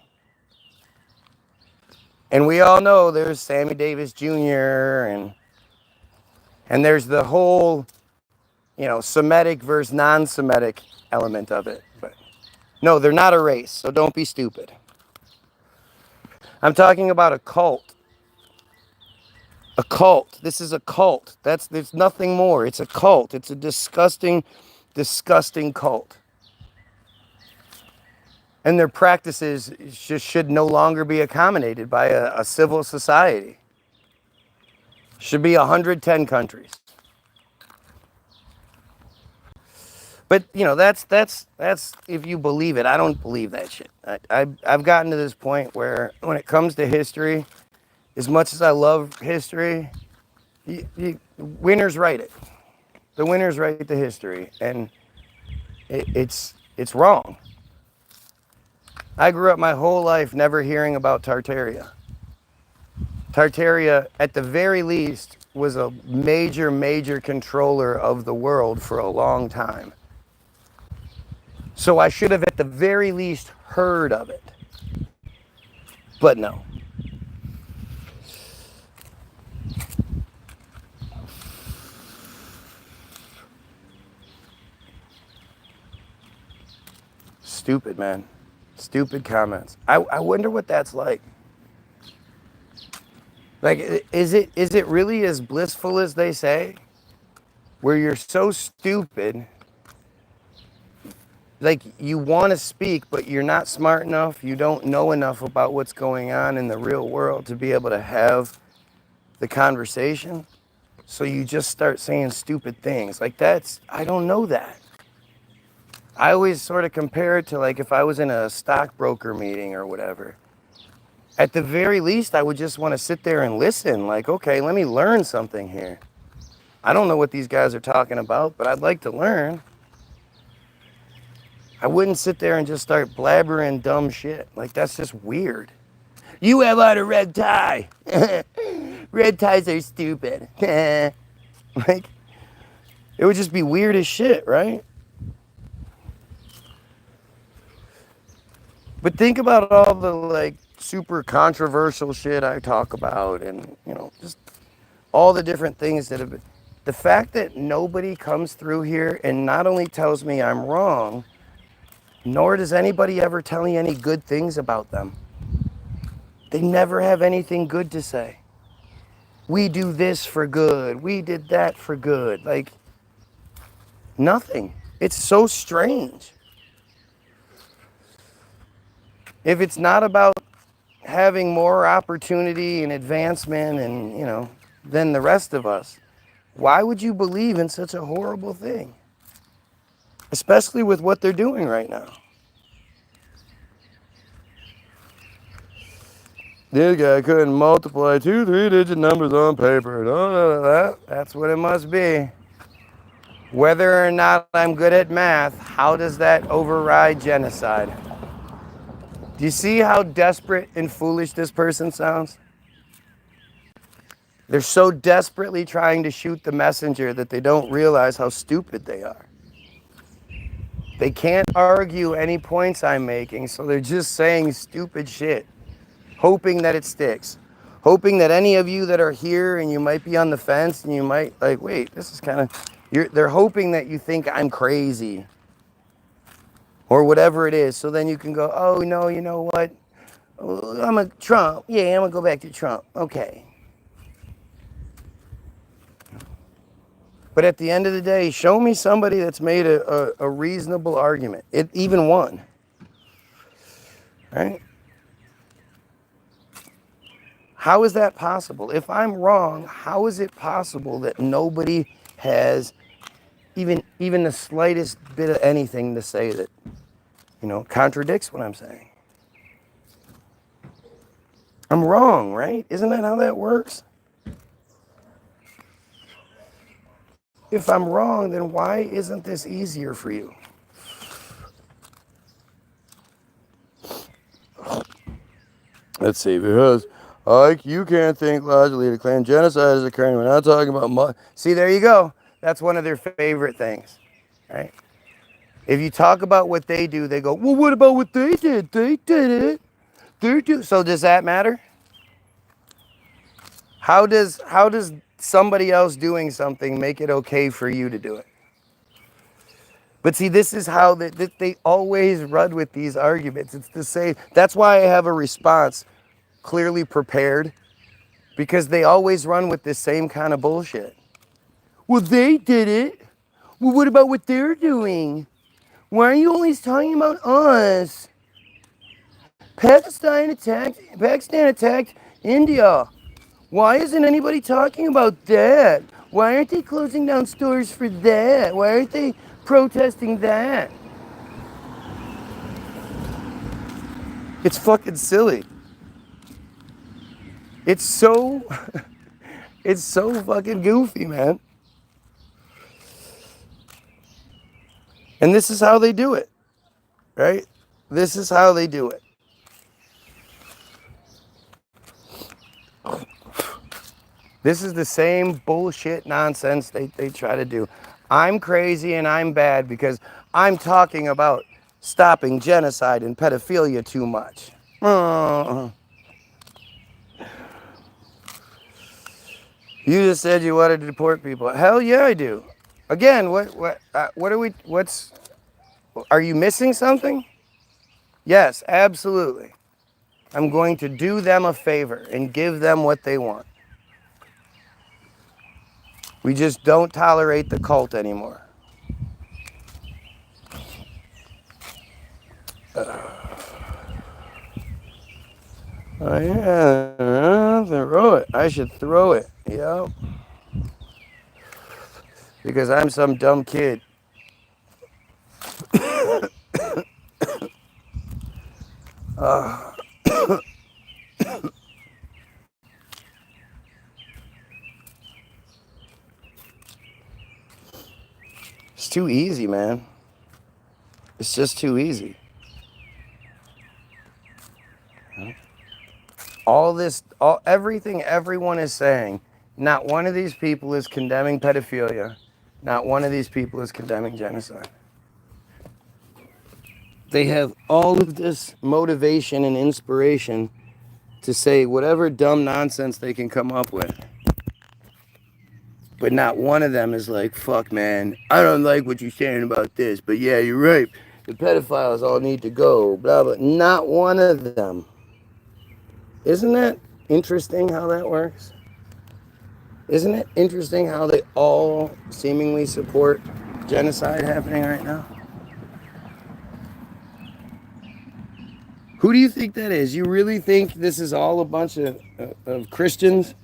S1: And we all know there's Sammy Davis Jr. and there's the whole, you know, Semitic versus non-Semitic element of it. But no, they're not a race, so don't be stupid. I'm talking about a cult. A cult. This is a cult. There's nothing more. It's a cult. It's a disgusting, disgusting cult. And their practices should no longer be accommodated by a civil society. Should be 110 countries. But, you know, that's if you believe it. I don't believe that shit. I've gotten to this point where when it comes to history, as much as I love history, winners write it. The winners write the history, and it's wrong. I grew up my whole life never hearing about Tartaria. Tartaria, at the very least, was a major, major controller of the world for a long time. So I should have at the very least heard of it. But no. Stupid, man. Stupid comments. I wonder what that's like. Like, is it really as blissful as they say? Where you're so stupid, like you want to speak, but you're not smart enough, you don't know enough about what's going on in the real world to be able to have the conversation. So you just start saying stupid things. Like I don't know that. I always sort of compare it to like if I was in a stockbroker meeting or whatever. At the very least, I would just want to sit there and listen. Like, okay, let me learn something here. I don't know what these guys are talking about, but I'd like to learn. I wouldn't sit there and just start blabbering dumb shit. Like, that's just weird. You have on a red tie. Red ties are stupid. Like, it would just be weird as shit, right? But think about all the, like, super controversial shit I talk about and, you know, just all the different things that have been. The fact that nobody comes through here and not only tells me I'm wrong, nor does anybody ever tell me any good things about them. They never have anything good to say. We do this for good. We did that for good. Like, nothing. It's so strange. If it's not about having more opportunity and advancement and, you know, than the rest of us, why would you believe in such a horrible thing? Especially with what they're doing right now. This guy couldn't multiply 2 3-digit numbers on paper. That's what it must be. Whether or not I'm good at math, how does that override genocide? Do you see how desperate and foolish this person sounds? They're so desperately trying to shoot the messenger that they don't realize how stupid they are. They can't argue any points I'm making, so they're just saying stupid shit, hoping that it sticks. Hoping that any of you that are here and you might be on the fence and you might like, wait, this is kind of, they're hoping that you think I'm crazy or whatever it is. So then you can go, oh, no, you know what? I'm a Trump. Yeah, I'm going to go back to Trump. Okay. But at the end of the day, show me somebody that's made a reasonable argument. Even one. Right? How is that possible? If I'm wrong, how is it possible that nobody has even the slightest bit of anything to say that, you know, contradicts what I'm saying? I'm wrong, right? Isn't that how that works? If I'm wrong, then why isn't this easier for you? Let's see, because you can't think logically to claim genocide is occurring. We're not talking about see, there you go. That's one of their favorite things, right? If you talk about what they do, they go, well, what about what they did? They did it. So does that matter? How does somebody else doing something make it okay for you to do it? But see, this is how they always run with these arguments. It's to say, that's why I have a response clearly prepared, because they always run with this same kind of bullshit. Well, they did it. Well, what about what they're doing? Why are you always talking about us? Pakistan attacked India. Why isn't anybody talking about that? Why aren't they closing down stores for that? Why aren't they protesting that? It's fucking silly. It's so fucking goofy, man. And this is how they do it, right? This is how they do it. This is the same bullshit nonsense they try to do. I'm crazy and I'm bad because I'm talking about stopping genocide and pedophilia too much. You just said you wanted to deport people. Hell yeah, I do. Again, are you missing something? Yes, absolutely. I'm going to do them a favor and give them what they want. We just don't tolerate the cult anymore. Oh yeah, throw it. I should throw it. Yep. because I'm some dumb kid. It's too easy, man. It's just too easy. Everything everyone is saying, not one of these people is condemning pedophilia. Not one of these people is condemning genocide. They have all of this motivation and inspiration to say whatever dumb nonsense they can come up with. But not one of them is like, fuck, man, I don't like what you're saying about this, but yeah, you're right. The pedophiles all need to go, blah, blah. Not one of them. Isn't that interesting how that works? Isn't it interesting how they all seemingly support genocide happening right now? Who do you think that is? You really think this is all a bunch of Christians?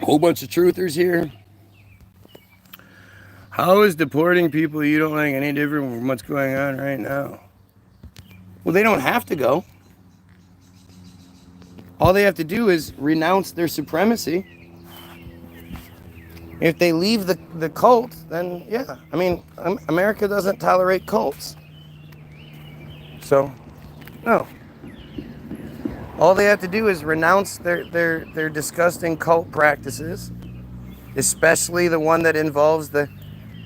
S1: A whole bunch of truthers here? How is deporting people you don't like any different from what's going on right now? Well, they don't have to go. All they have to do is renounce their supremacy. If they leave the cult, then yeah. I mean, America doesn't tolerate cults. So, no. All they have to do is renounce their disgusting cult practices, especially the one that involves the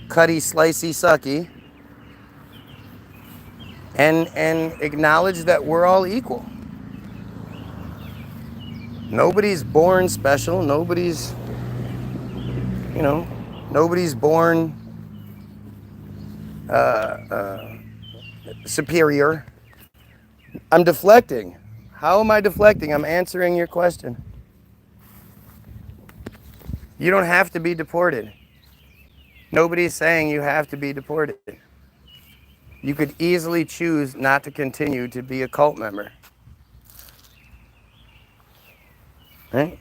S1: cutty, slicey, sucky, and acknowledge that we're all equal. Nobody's born special. Nobody's born superior. I'm deflecting. How am I deflecting? I'm answering your question. You don't have to be deported. Nobody's saying you have to be deported. You could easily choose not to continue to be a cult member. Right?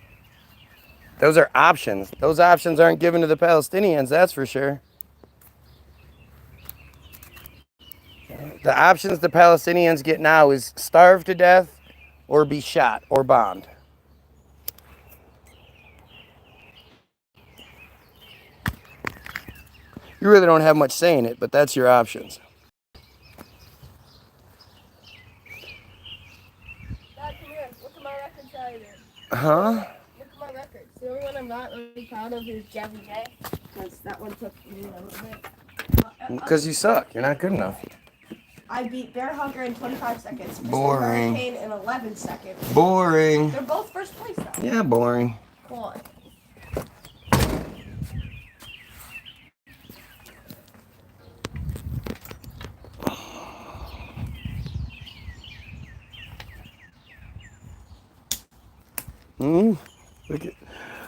S1: Those are options. Those options aren't given to the Palestinians, that's for sure. The options the Palestinians get now is starve to death or be shot or bombed. You really don't have much say in it, but that's your options.
S3: Dad, come here. Look at my record cider.
S1: Huh?
S3: Look at my records. The only one I'm not really proud of is Jazzy J, because that one took me a little bit.
S1: Because you suck. You're not good enough.
S3: I beat Bear Hugger in 25 seconds. Mr.
S1: Boring.
S3: Hurricane in 11 seconds.
S1: Boring.
S3: They're both first place, though.
S1: Yeah, boring.
S3: Come on.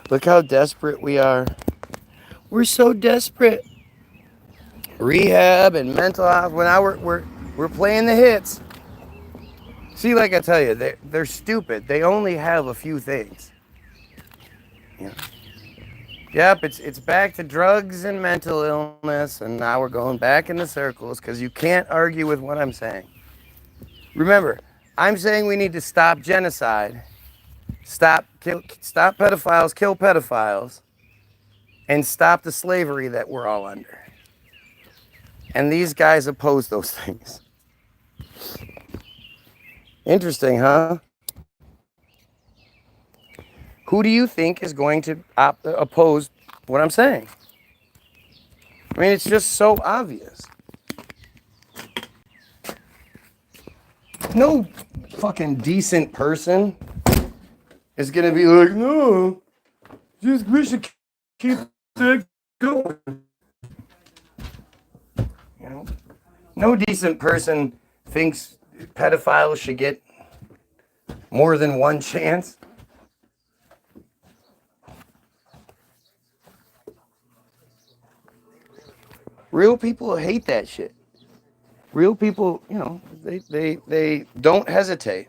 S1: Look how desperate we are. We're so desperate. Rehab and mental health. Well, now we're playing the hits. See, like I tell you, they're stupid. They only have a few things. Yeah. Yep, it's back to drugs and mental illness, and now we're going back into circles because you can't argue with what I'm saying. Remember, I'm saying we need to stop genocide, stop pedophiles, kill pedophiles, and stop the slavery that we're all under. And these guys oppose those things. Interesting, huh? Who do you think is going to oppose what I'm saying? I mean, it's just so obvious. No fucking decent person is going to be like, no, just we should keep that going. You know, no decent person thinks pedophiles should get more than one chance. Real people hate that shit. Real people, you know, they don't hesitate.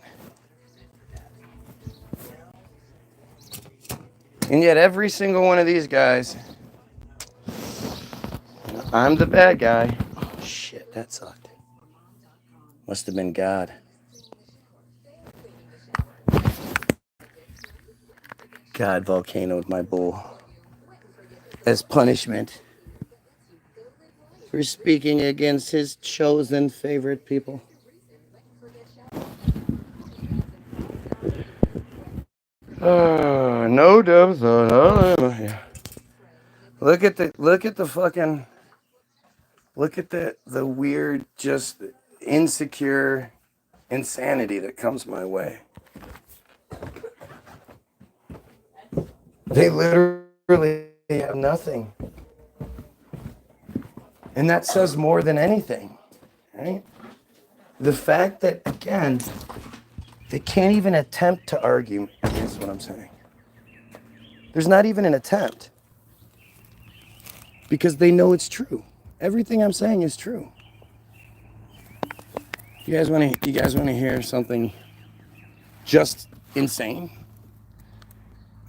S1: And yet every single one of these guys, I'm the bad guy. Oh, shit, that sucked. Must have been God. God volcanoed my bull as punishment for speaking against his chosen favorite people. No dubs. Yeah. Look at the fucking, look at the weird, just insecure insanity that comes my way. They literally have nothing. And that says more than anything, right? The fact that, again, they can't even attempt to argue against what I'm saying. There's not even an attempt. Because they know it's true. Everything I'm saying is true. You guys want to hear something just insane?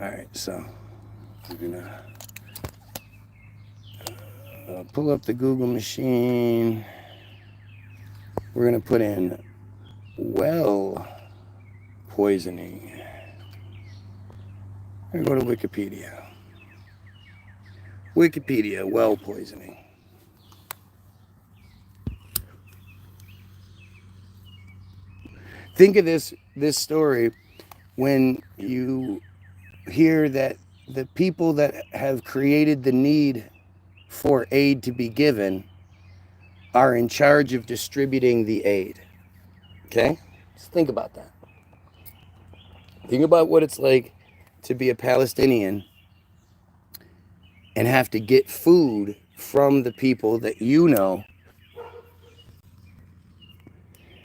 S1: All right, so we're gonna pull up the Google machine. We're gonna put in well poisoning. I'm gonna go to Wikipedia. Wikipedia, well poisoning. Think of this story when you hear that the people that have created the need for aid to be given are in charge of distributing the aid. Okay? Just think about that. Think about what it's like to be a Palestinian and have to get food from the people that you know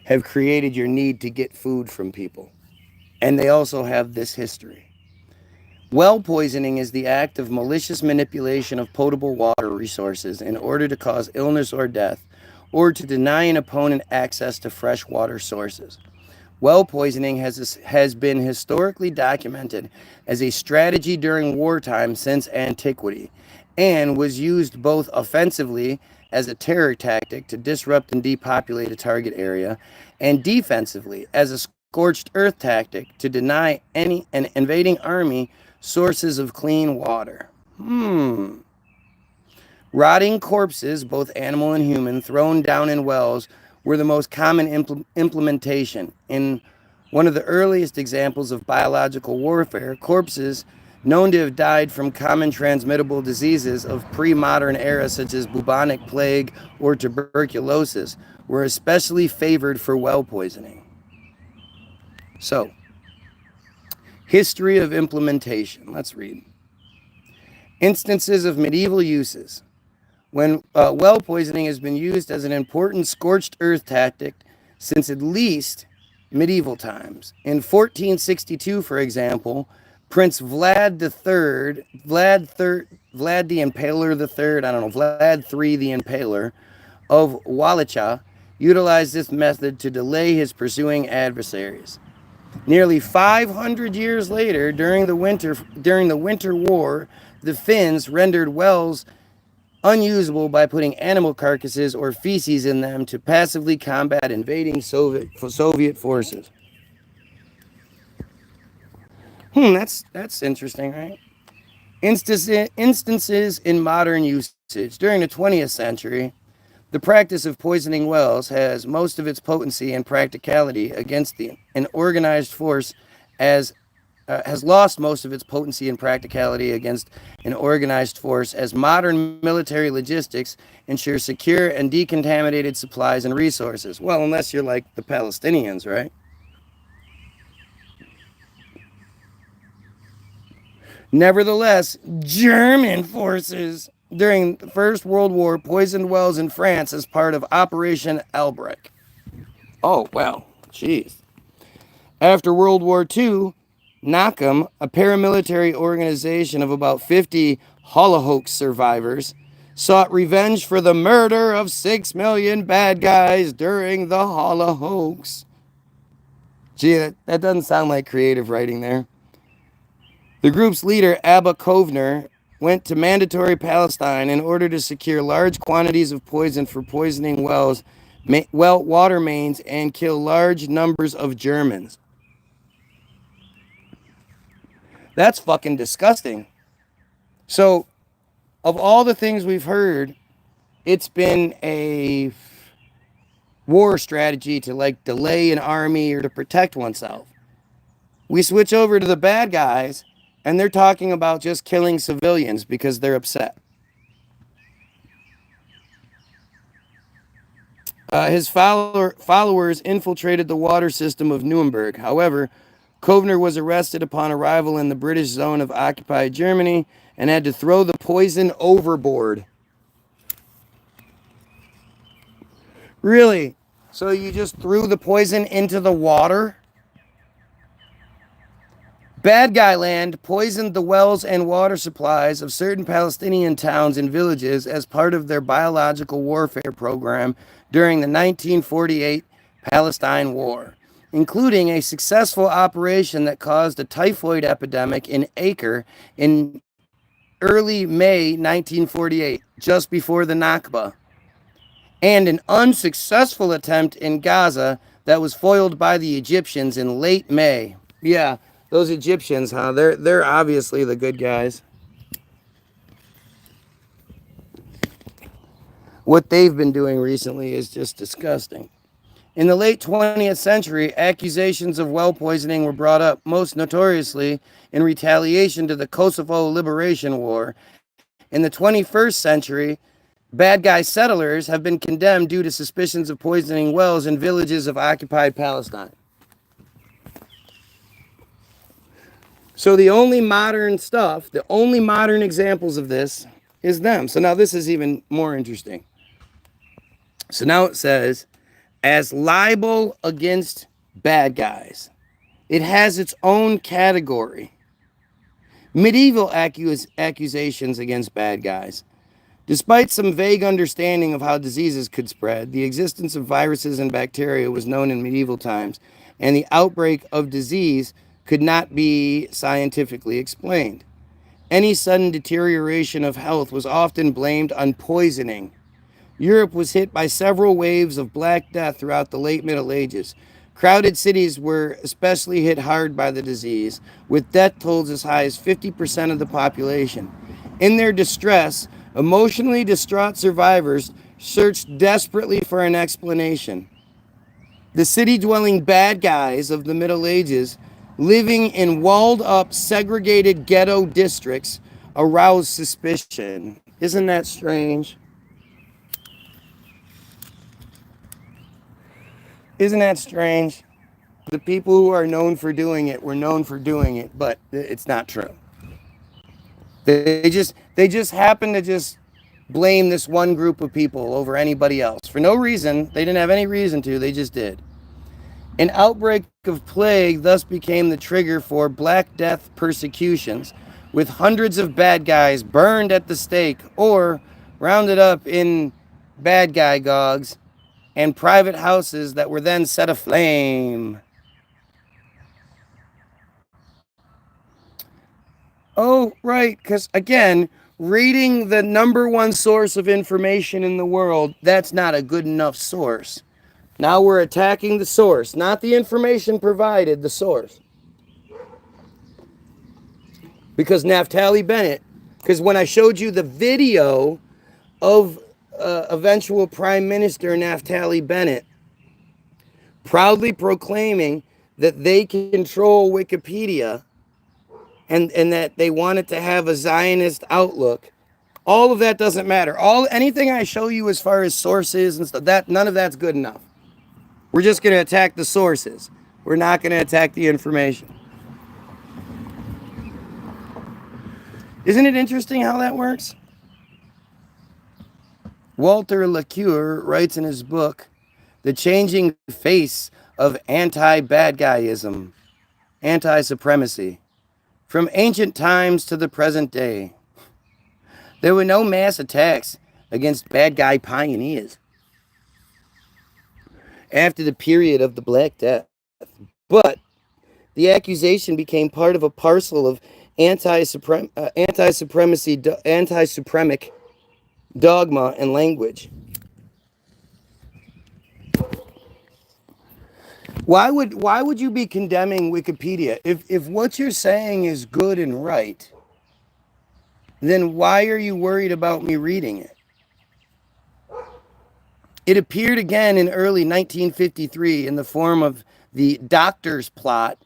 S1: have created your need to get food from people. And they also have this history. Well poisoning is the act of malicious manipulation of potable water resources in order to cause illness or death, or to deny an opponent access to fresh water sources. Well poisoning has been historically documented as a strategy during wartime since antiquity, and was used both offensively as a terror tactic to disrupt and depopulate a target area, and defensively as a scorched earth tactic to deny an invading army sources of clean water. Rotting corpses, both animal and human, thrown down in wells were the most common implementation. In one of the earliest examples of biological warfare, corpses known to have died from common transmittable diseases of pre-modern era such as bubonic plague or tuberculosis were especially favored for well poisoning. So, history of implementation. Let's read. Instances of medieval uses. When well poisoning has been used as an important scorched earth tactic since at least medieval times. In 1462, for example, Prince Vlad the Impaler III, Vlad III the Impaler of Wallachia utilized this method to delay his pursuing adversaries. Nearly 500 years later, during the Winter War, the Finns rendered wells unusable by putting animal carcasses or feces in them to passively combat invading Soviet forces. That's interesting, right? Instances in modern usage. During the 20th century, the practice of poisoning wells has most of its potency and practicality against an organized force has lost most of its potency and practicality against an organized force as modern military logistics ensure secure and decontaminated supplies and resources. Well, unless you're like the Palestinians, right? Nevertheless, German forces during the First World War poisoned wells in France as part of Operation Albrecht. Oh, well, jeez. After World War II, NACAM, a paramilitary organization of about 50 Holocaust survivors, sought revenge for the murder of 6 million bad guys during the Holocaust. Gee, that doesn't sound like creative writing there. The group's leader, Abba Kovner, went to mandatory Palestine in order to secure large quantities of poison for poisoning wells, water mains, and kill large numbers of Germans. That's fucking disgusting. So, of all the things we've heard, it's been a war strategy to like delay an army or to protect oneself. We switch over to the bad guys, and they're talking about just killing civilians because they're upset. His followers infiltrated the water system of Nuremberg. However, Kovner was arrested upon arrival in the British zone of occupied Germany and had to throw the poison overboard. Really? So you just threw the poison into the water? Bad Guy Land poisoned the wells and water supplies of certain Palestinian towns and villages as part of their biological warfare program during the 1948 Palestine War, including a successful operation that caused a typhoid epidemic in Acre in early May 1948, just before the Nakba, and an unsuccessful attempt in Gaza that was foiled by the Egyptians in late May. Yeah. Those Egyptians, huh? They're obviously the good guys. What they've been doing recently is just disgusting. In the late 20th century, accusations of well poisoning were brought up, most notoriously in retaliation to the Kosovo Liberation War. In the 21st century, bad guy settlers have been condemned due to suspicions of poisoning wells in villages of occupied Palestine. So the only modern stuff, the only modern examples of this is them. So now this is even more interesting. So now it says, as libel against bad guys, it has its own category. Medieval accusations against bad guys. Despite some vague understanding of how diseases could spread, the existence of viruses and bacteria was known in medieval times, and the outbreak of disease could not be scientifically explained. Any sudden deterioration of health was often blamed on poisoning. Europe was hit by several waves of Black Death throughout the late Middle Ages. Crowded cities were especially hit hard by the disease, with death tolls as high as 50% of the population. In their distress, emotionally distraught survivors searched desperately for an explanation. The city-dwelling bad guys of the Middle Ages, living in walled-up, segregated ghetto districts, aroused suspicion. Isn't that strange? Isn't that strange? The people who are known for doing it were known for doing it, but it's not true. They just happen to just blame this one group of people over anybody else. For no reason. They didn't have any reason to. They just did. An outbreak of plague thus became the trigger for Black Death persecutions, with hundreds of bad guys burned at the stake or rounded up in bad guy gogs and private houses that were then set aflame. Oh, right, because again, reading the number one source of information in the world, that's not a good enough source. Now we're attacking the source, not the information provided, the source. Because Naftali Bennett, because when I showed you the video of eventual Prime Minister Naftali Bennett proudly proclaiming that they control Wikipedia and that they wanted to have a Zionist outlook, all of that doesn't matter. Anything I show you as far as sources and stuff, none of that's good enough. We're just going to attack the sources. We're not going to attack the information. Isn't it interesting how that works? Walter LaCure writes in his book, The Changing Face of Anti-Bad Guyism, Anti-Supremacy, from ancient times to the present day. There were no mass attacks against bad guy pioneers after the period of the Black Death, but the accusation became part of a parcel of anti-supremic dogma and language. Why would you be condemning Wikipedia? If what you're saying is good and right, then why are you worried about me reading it? It appeared again in early 1953 in the form of the doctor's plot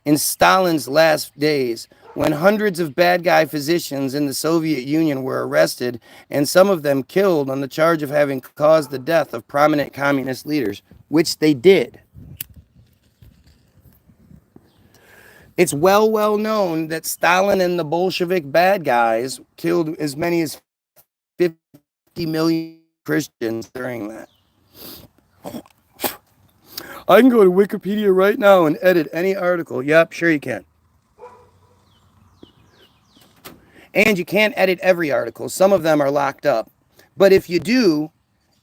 S1: in Stalin's last days, when hundreds of bad guy physicians in the Soviet Union were arrested and some of them killed on the charge of having caused the death of prominent communist leaders, which they did. It's well known that Stalin and the Bolshevik bad guys killed as many as 50 million Christians during that. I can go to Wikipedia right now and edit any article. Yep, sure you can. And you can't edit every article. Some of them are locked up. But if you do,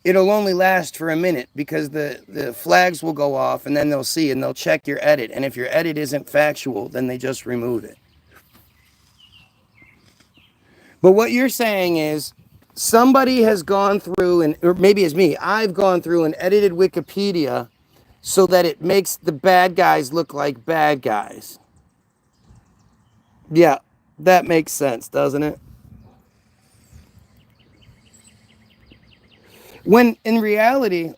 S1: it'll only last for a minute because the flags will go off and then they'll see and they'll check your edit. And if your edit isn't factual, then they just remove it. But what you're saying is somebody has gone through, and or maybe it's me, I've gone through and edited Wikipedia so that it makes the bad guys look like bad guys. Yeah, that makes sense, doesn't it? When in reality,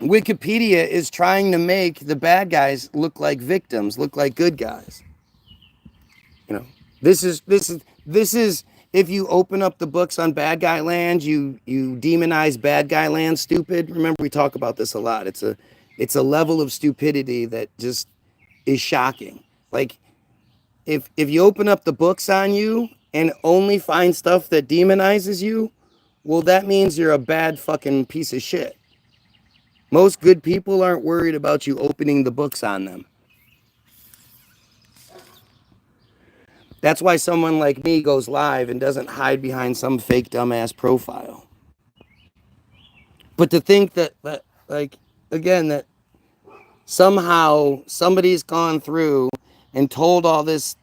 S1: Wikipedia is trying to make the bad guys look like victims, look like good guys. You know, this is if you open up the books on bad guy land, you demonize bad guy land, stupid. Remember, we talk about this a lot. It's a level of stupidity that just is shocking. Like, if you open up the books on you and only find stuff that demonizes you, well, that means you're a bad fucking piece of shit. Most good people aren't worried about you opening the books on them. That's why someone like me goes live and doesn't hide behind some fake dumbass profile. But to think that like, again, that somehow somebody's gone through and told all these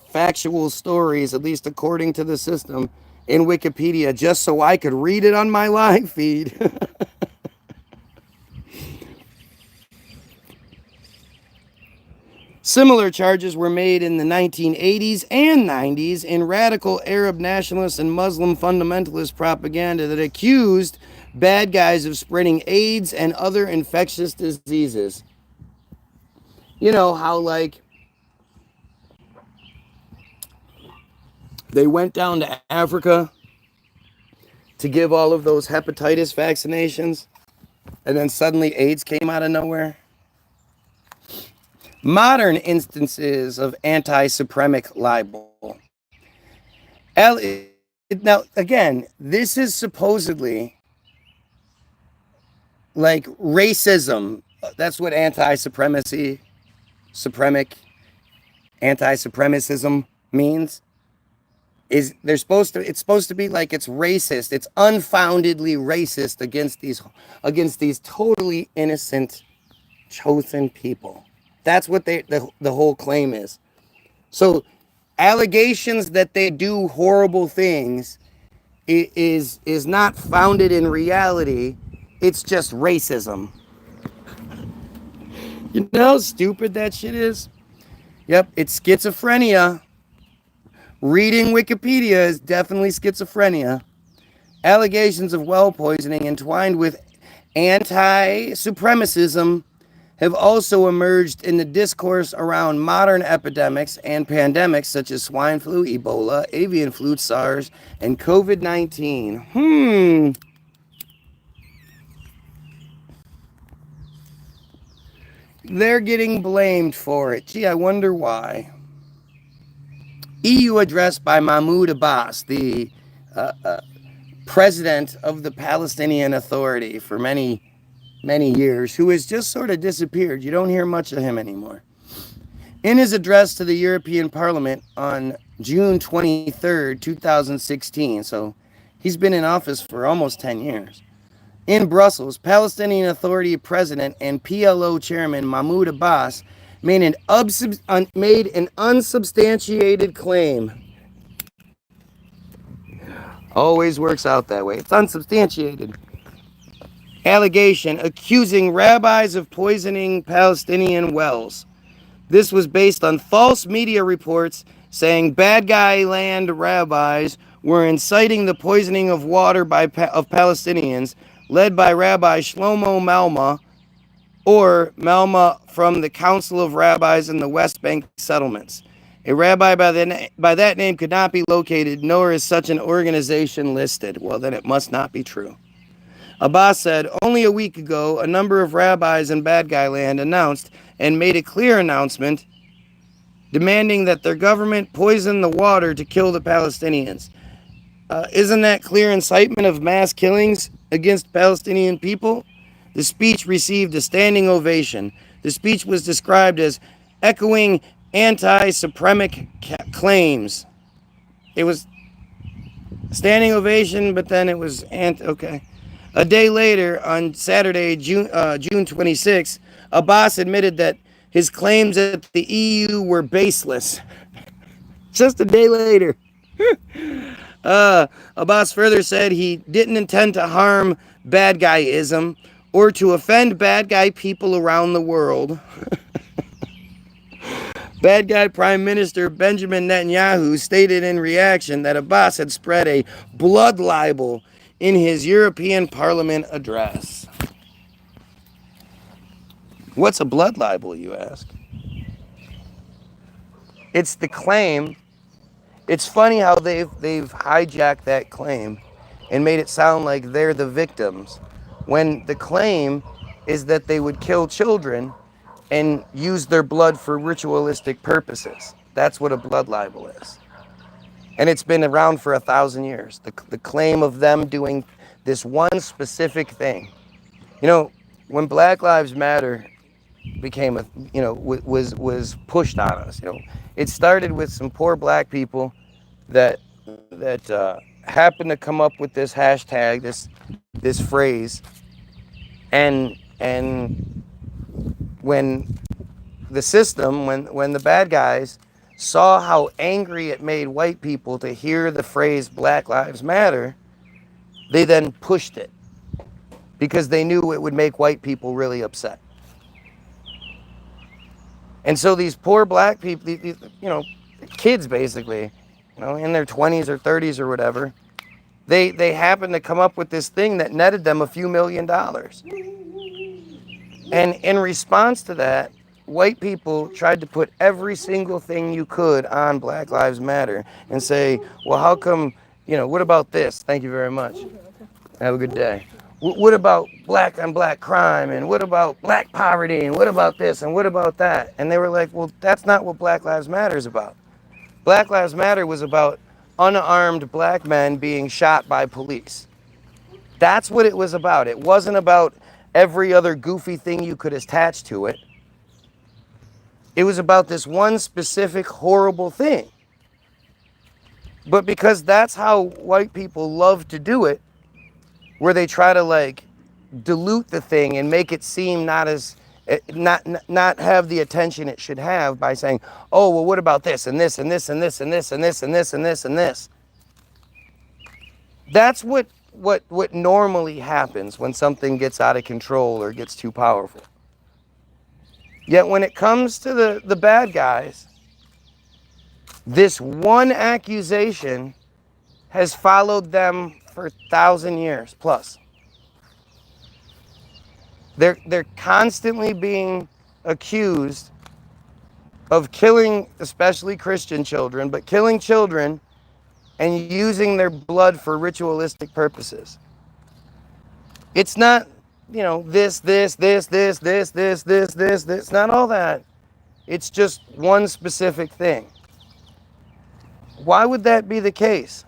S1: factual stories, at least according to the system, in Wikipedia, just so I could read it on my live feed. Similar charges were made in the 1980s and 90s in radical Arab nationalist and Muslim fundamentalist propaganda that accused bad guys of spreading AIDS and other infectious diseases. You know how, like, they went down to Africa to give all of those hepatitis vaccinations, and then suddenly AIDS came out of nowhere? Modern instances of anti-supremic libel. Now, again, this is supposedly like racism. That's what anti-supremacy, anti-supremacism means. It's supposed to be like it's racist. It's unfoundedly racist against these totally innocent, chosen people. That's what the whole claim is. So allegations that they do horrible things is not founded in reality. It's just racism. You know how stupid that shit is? Yep, it's schizophrenia. Reading Wikipedia is definitely schizophrenia. Allegations of well poisoning entwined with anti-supremacism have also emerged in the discourse around modern epidemics and pandemics such as swine flu, Ebola, avian flu, SARS, and COVID-19. They're getting blamed for it. Gee, I wonder why. EU address by Mahmoud Abbas, the president of the Palestinian Authority for many years, who has just sort of disappeared. You don't hear much of him anymore. In his address to the European Parliament on June 23rd, 2016, so he's been in office for almost 10 years, in Brussels, Palestinian Authority President and PLO Chairman Mahmoud Abbas made an unsubstantiated claim. Always works out that way. It's unsubstantiated. Allegation accusing rabbis of poisoning Palestinian wells. This was based on false media reports saying bad guy land rabbis were inciting the poisoning of water of Palestinians, led by Rabbi Shlomo Malma, or Malma from the Council of Rabbis in the West Bank settlements. A rabbi by that name could not be located, nor is such an organization listed. Well, then it must not be true. Abbas said, only a week ago, a number of rabbis in Bad Guy Land announced and made a clear announcement demanding that their government poison the water to kill the Palestinians. Isn't that clear incitement of mass killings against Palestinian people? The speech received a standing ovation. The speech was described as echoing anti-Semitic claims. It was standing ovation, but then it was okay. A day later, on Saturday, June 26, Abbas admitted that his claims that the EU were baseless. Just a day later. Abbas further said he didn't intend to harm bad guyism or to offend bad guy people around the world. Bad guy Prime Minister Benjamin Netanyahu stated in reaction that Abbas had spread a blood libel in his European Parliament address. What's a blood libel, you ask? It's the claim. It's funny how they've hijacked that claim and made it sound like they're the victims, when the claim is that they would kill children and use their blood for ritualistic purposes. That's what a blood libel is. And it's been around for 1,000 years. The claim of them doing this one specific thing. You know, when Black Lives Matter became was pushed on us, it started with some poor black people that happened to come up with this hashtag, this phrase, and when the system, when the bad guys saw how angry it made white people to hear the phrase Black Lives Matter, they then pushed it because they knew it would make white people really upset. And so these poor black people, these kids basically, in their 20s or 30s or whatever, they happened to come up with this thing that netted them a few $1 million. And in response to that, white people tried to put every single thing you could on Black Lives Matter and say, well, how come, what about this? Thank you very much. Have a good day. What about black on black crime? And what about black poverty? And what about this? And what about that? And they were like, well, that's not what Black Lives Matter is about. Black Lives Matter was about unarmed black men being shot by police. That's what it was about. It wasn't about every other goofy thing you could attach to it. It was about this one specific horrible thing. But because that's how white people love to do it, where they try to dilute the thing and make it seem not have the attention it should have by saying, oh, well, what about this and this and this and this and this and this and this and this and this. That's what normally happens when something gets out of control or gets too powerful. Yet when it comes to the bad guys, this one accusation has followed them for 1,000 years plus. They're constantly being accused of killing, especially Christian children, but killing children and using their blood for ritualistic purposes. It's not, this, not all that. It's just one specific thing. Why would that be the case?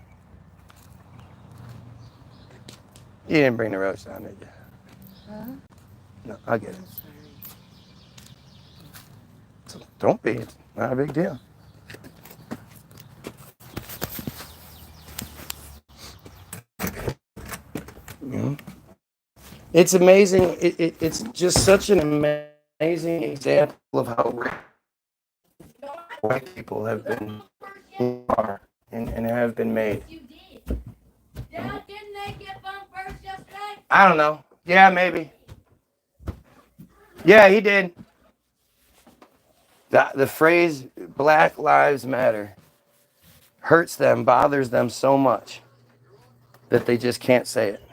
S1: You didn't bring the roach down, did you?
S5: Huh?
S1: No, I'll get it. So don't be. It's not a big deal. It's amazing. It's just such an amazing example of how white people have been are and have been made.
S4: Dad, didn't they get bumped first yesterday?
S1: I don't know. Yeah, maybe. Yeah, he did. The phrase Black Lives Matter hurts them, bothers them so much that they just can't say it.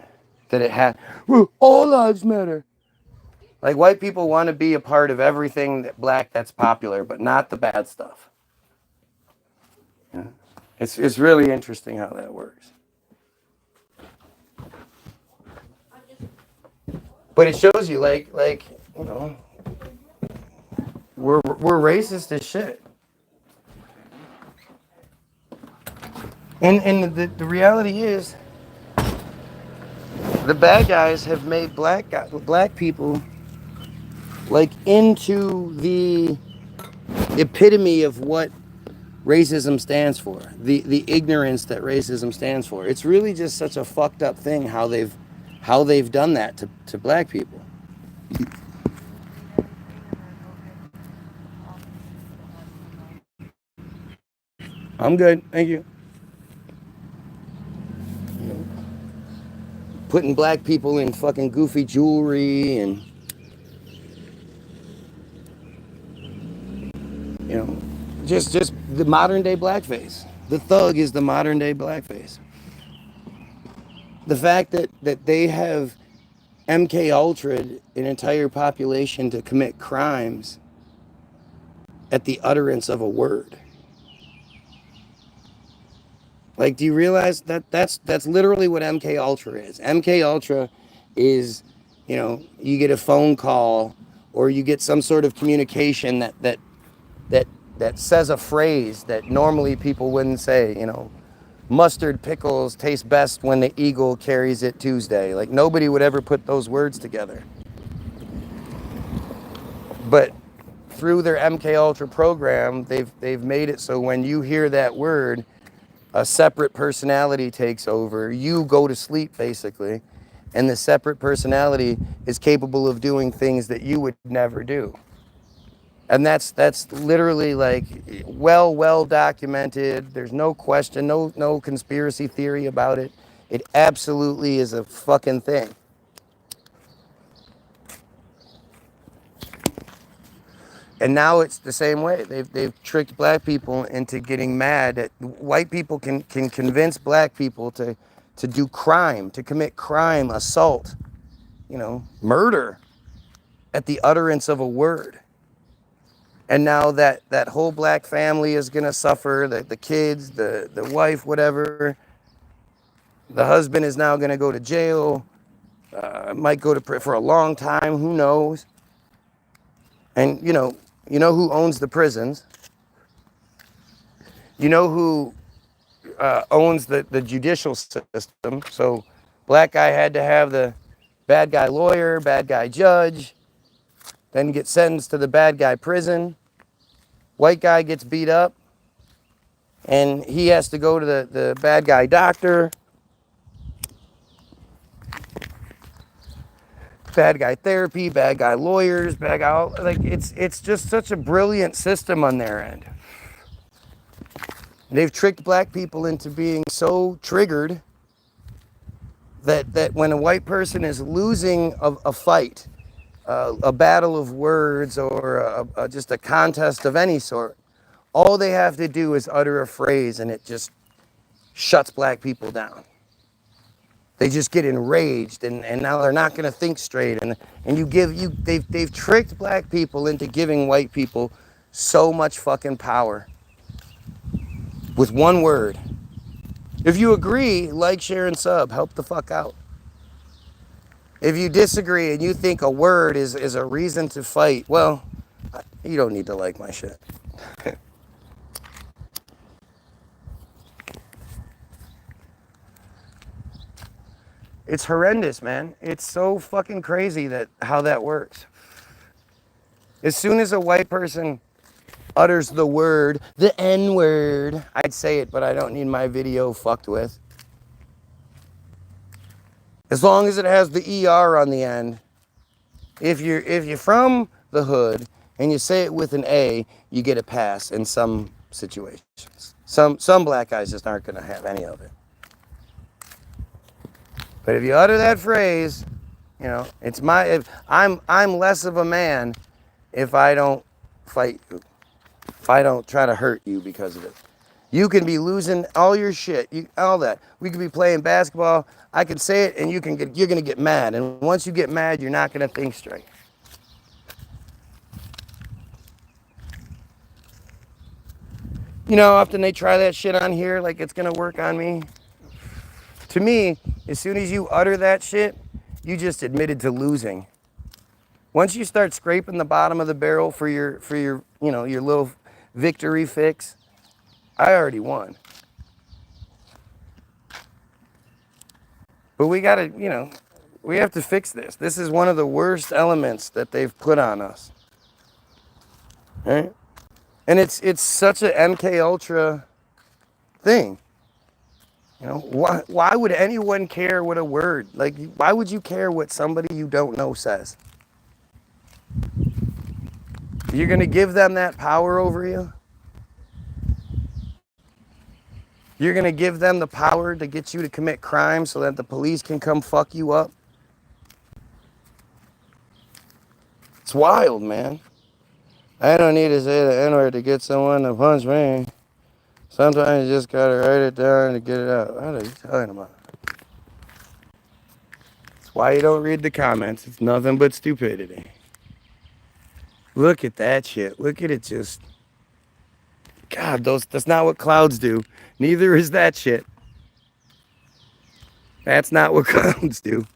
S1: That it has, well, all lives matter. Like, white people want to be a part of everything that's popular, but not the bad stuff. Yeah. It's really interesting how that works. But it shows you, like you know, we're racist as shit. And the reality is, the bad guys have made black people like into the epitome of what racism stands for, the ignorance that racism stands for. It's really just such a fucked up thing how they've done that to black people. I'm good, thank you. Putting black people in fucking goofy jewelry and, you know, just the modern day blackface. The thug is the modern day blackface. The fact that they have MK Ultra'd an entire population to commit crimes at the utterance of a word. Like, do you realize that that's literally what MK Ultra is? MK Ultra is, you know, you get a phone call or you get some sort of communication that says a phrase that normally people wouldn't say, you know, mustard pickles taste best when the eagle carries it Tuesday. Like, nobody would ever put those words together. But through their MK Ultra program, they've made it so when you hear that word, a separate personality takes over. You go to sleep, basically, and the separate personality is capable of doing things that you would never do. And that's literally, like, well documented. There's no question, no conspiracy theory about it. It absolutely is a fucking thing. And now it's the same way. They've tricked black people into getting mad that white people can convince black people to do crime, to commit crime, assault, you know, murder at the utterance of a word. And now that whole black family is gonna suffer, the kids, the wife, whatever. The husband is now gonna go to jail, might go to prison for a long time, who knows? And you know who owns the prisons. You know who owns the judicial system. So black guy had to have the bad guy lawyer, bad guy judge, then get sentenced to the bad guy prison. White guy gets beat up and he has to go to the bad guy doctor. Bad guy therapy, bad guy lawyers, bad guy, like, it's just such a brilliant system on their end. They've tricked black people into being so triggered that when a white person is losing a fight, a battle of words, or just a contest of any sort, all they have to do is utter a phrase and it just shuts black people down. They just get enraged, and now they're not going to think straight. And they've tricked black people into giving white people so much fucking power with one word. If you agree, like, share, and sub. Help the fuck out. If you disagree and you think a word is a reason to fight, well, you don't need to like my shit. It's horrendous, man. It's so fucking crazy how that works. As soon as a white person utters the word, the N-word, I'd say it, but I don't need my video fucked with. As long as it has the ER on the end. If you're from the hood and you say it with an A, you get a pass in some situations. Some black guys just aren't going to have any of it. But if you utter that phrase, you know, it's I'm less of a man if I don't fight you, if I don't try to hurt you because of it. You can be losing all your shit, all that. We could be playing basketball. I can say it, and you're gonna get mad. And once you get mad, you're not gonna think straight. You know, often they try that shit on here like it's gonna work on me. To me, as soon as you utter that shit, you just admitted to losing. Once you start scraping the bottom of the barrel for your you know, your little victory fix, I already won. But we gotta, you know, we have to fix this. This is one of the worst elements that they've put on us. Right? And it's such a MK Ultra thing. You know, why would anyone care what a word, like, why would you care what somebody you don't know says? You're going to give them that power over you? You're going to give them the power to get you to commit crime so that the police can come fuck you up? It's wild, man. I don't need to say the N-word to get someone to punch me. Sometimes you just gotta write it down to get it out. What are you talking about? That's why you don't read the comments. It's nothing but stupidity. Look at that shit. Look at it just. God, that's not what clouds do. Neither is that shit. That's not what clouds do.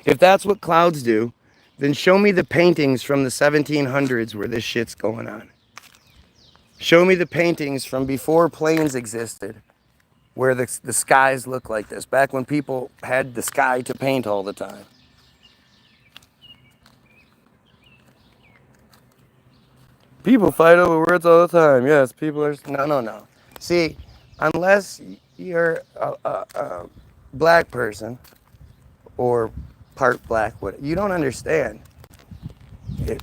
S1: If that's what clouds do, then show me the paintings from the 1700s where this shit's going on. Show me the paintings from before planes existed, where the skies look like this, back when people had the sky to paint all the time. People fight over words all the time. Yes, people are... No. See, unless you're a black person or part black, you don't understand.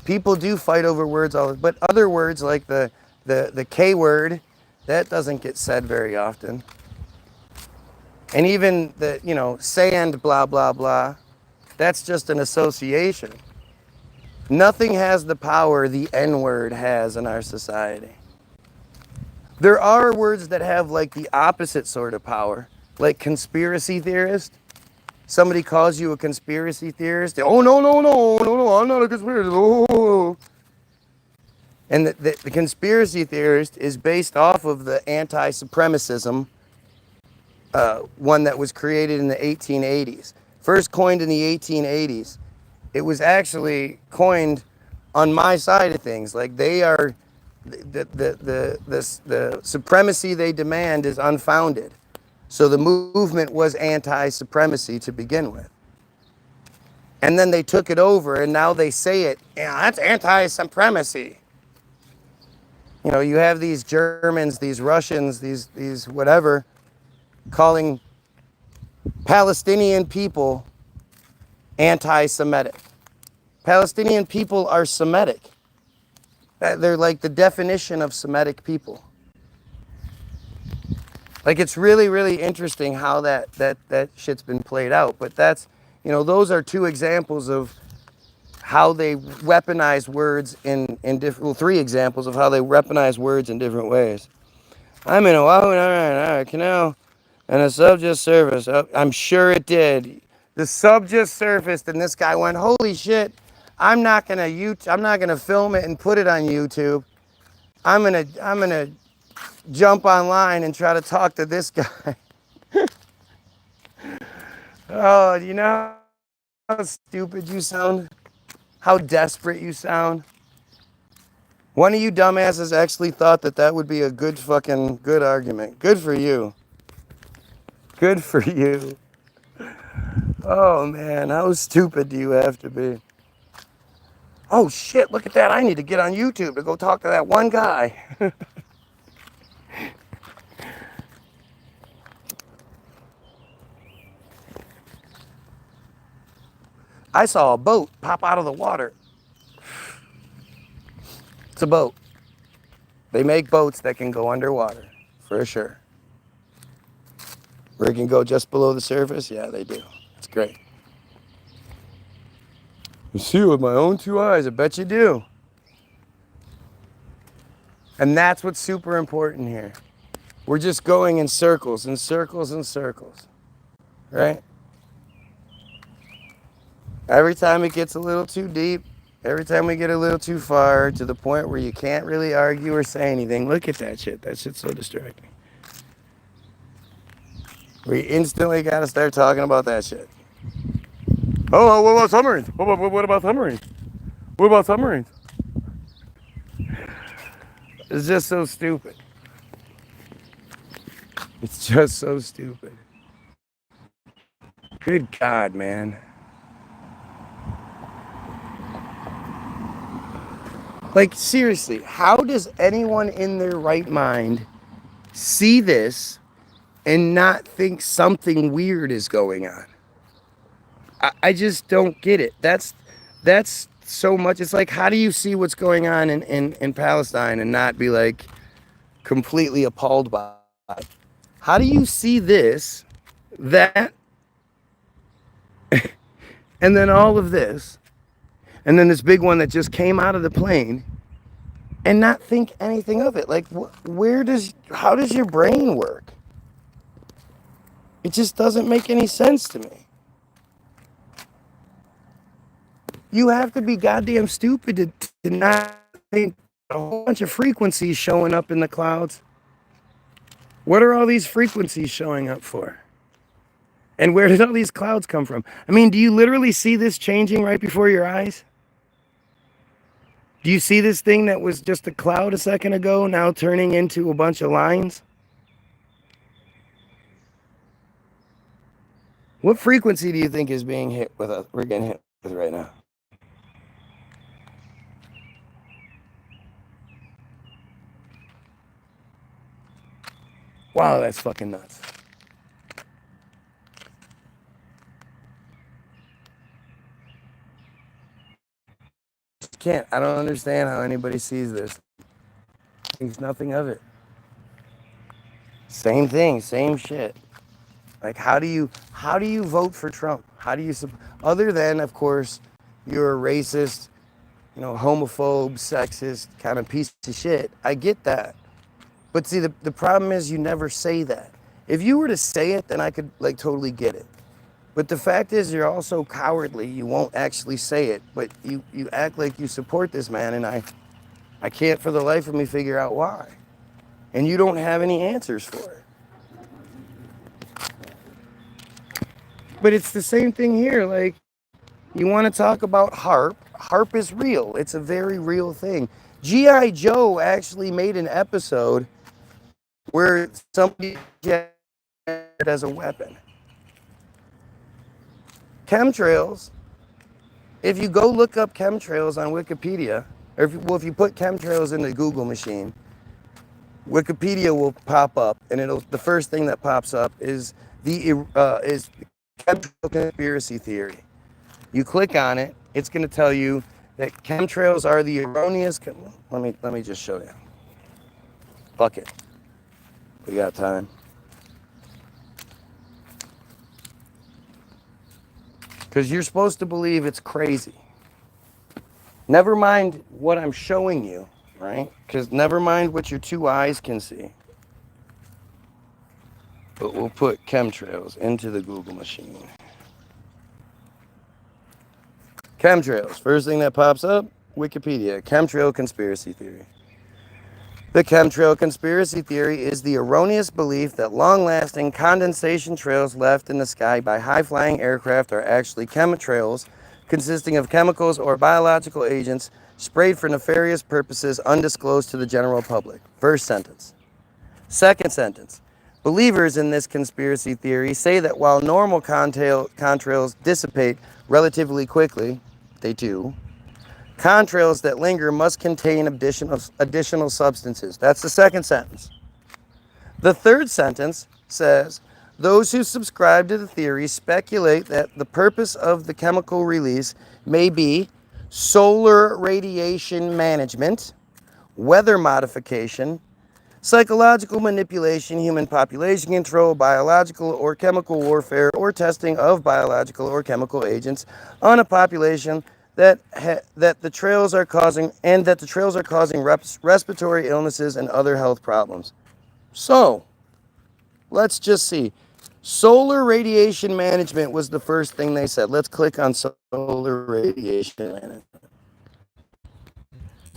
S1: People do fight over words all the time, but other words like the K word, that doesn't get said very often. And even the, you know, sand, blah, blah, blah, that's just an association. Nothing has the power the N-word has in our society. There are words that have like the opposite sort of power, like conspiracy theorist. Somebody calls you a conspiracy theorist. Oh, no, I'm not a conspiracy. Oh. And the conspiracy theorist is based off of the anti-Semitism one that was created in the 1880s. First coined in the 1880s. It was actually coined on my side of things. Like, they are, the supremacy they demand is unfounded. So the movement was anti-supremacy to begin with. And then they took it over, and now they say it, yeah, that's anti-supremacy. You know, you have these Germans, these Russians, these whatever, calling Palestinian people anti-Semitic. Palestinian people are Semitic. They're like the definition of Semitic people. Like, it's really, really interesting how that shit's been played out. But that's, you know, those are two examples of how they weaponize words in different, well, three examples of how they weaponize words in different ways. I'm in Oahu Canal, and a sub just surfaced. I'm sure it did. The sub just surfaced, and this guy went, "Holy shit! I'm not gonna film it and put it on YouTube. I'm gonna jump online and try to talk to this guy." Oh, you know how stupid you sound? How desperate you sound? One of you dumbasses actually thought that would be a good argument. Good for you. Good for you. Oh man, how stupid do you have to be? Oh shit, look at that. I need to get on YouTube to go talk to that one guy. I saw a boat pop out of the water. It's a boat. They make boats that can go underwater, for sure. Where it can go just below the surface? Yeah, they do. It's great. You see it with my own two eyes, I bet you do. And that's what's super important here. We're just going in circles and circles and circles, right? Every time it gets a little too deep, every time we get a little too far to the point where you can't really argue or say anything, look at that shit. That shit's so distracting. We instantly got to start talking about that shit. Oh, what about submarines? What about submarines? What about submarines? It's just so stupid. It's just so stupid. Good God, man. Like, seriously, how does anyone in their right mind see this and not think something weird is going on? I just don't get it. That's so much. It's like, how do you see what's going on in Palestine and not be like completely appalled by it? How do you see this, that, and then all of this, and then this big one that just came out of the plane, and not think anything of it? Like, how does your brain work? It just doesn't make any sense to me. You have to be goddamn stupid to not think a whole bunch of frequencies showing up in the clouds. What are all these frequencies showing up for? And where did all these clouds come from? I mean, do you literally see this changing right before your eyes? Do you see this thing that was just a cloud a second ago now turning into a bunch of lines? What frequency do you think is being hit with us? We're getting hit with right now. Wow, that's fucking nuts. I don't understand how anybody sees this. Thinks nothing of it. Same thing, same shit. Like, how do you vote for Trump? How do you, other than, of course, you're a racist, homophobe, sexist kind of piece of shit. I get that. But see, the problem is you never say that. If you were to say it, then I could like totally get it. But the fact is you're also cowardly. You won't actually say it, but you act like you support this man, and I can't for the life of me figure out why. And you don't have any answers for it. But it's the same thing here. Like, you want to talk about HARP. HARP is real. It's a very real thing. G.I. Joe actually made an episode where somebody had it as a weapon. Chemtrails, if you go look up chemtrails on Wikipedia, or if you put chemtrails in the Google machine, Wikipedia will pop up, and the first thing that pops up is chemtrail conspiracy theory. You click on it, it's going to tell you that chemtrails are the erroneous. Let me just show you. Fuck it. We got time. Because you're supposed to believe it's crazy. Never mind what I'm showing you, right? Because never mind what your two eyes can see. But we'll put chemtrails into the Google machine. Chemtrails. First thing that pops up, Wikipedia. Chemtrail conspiracy theory. The chemtrail conspiracy theory is the erroneous belief that long-lasting condensation trails left in the sky by high-flying aircraft are actually chemtrails consisting of chemicals or biological agents sprayed for nefarious purposes undisclosed to the general public. First sentence. Second sentence. Believers in this conspiracy theory say that while normal contrails dissipate relatively quickly, they do, contrails that linger must contain additional substances. That's the second sentence. The third sentence says, Those who subscribe to the theory speculate that the purpose of the chemical release may be solar radiation management, weather modification, psychological manipulation, human population control, biological or chemical warfare, or testing of biological or chemical agents on a population that the trails are causing respiratory illnesses and other health problems. So, let's just see. Solar radiation management was the first thing they said. Let's click on solar radiation management.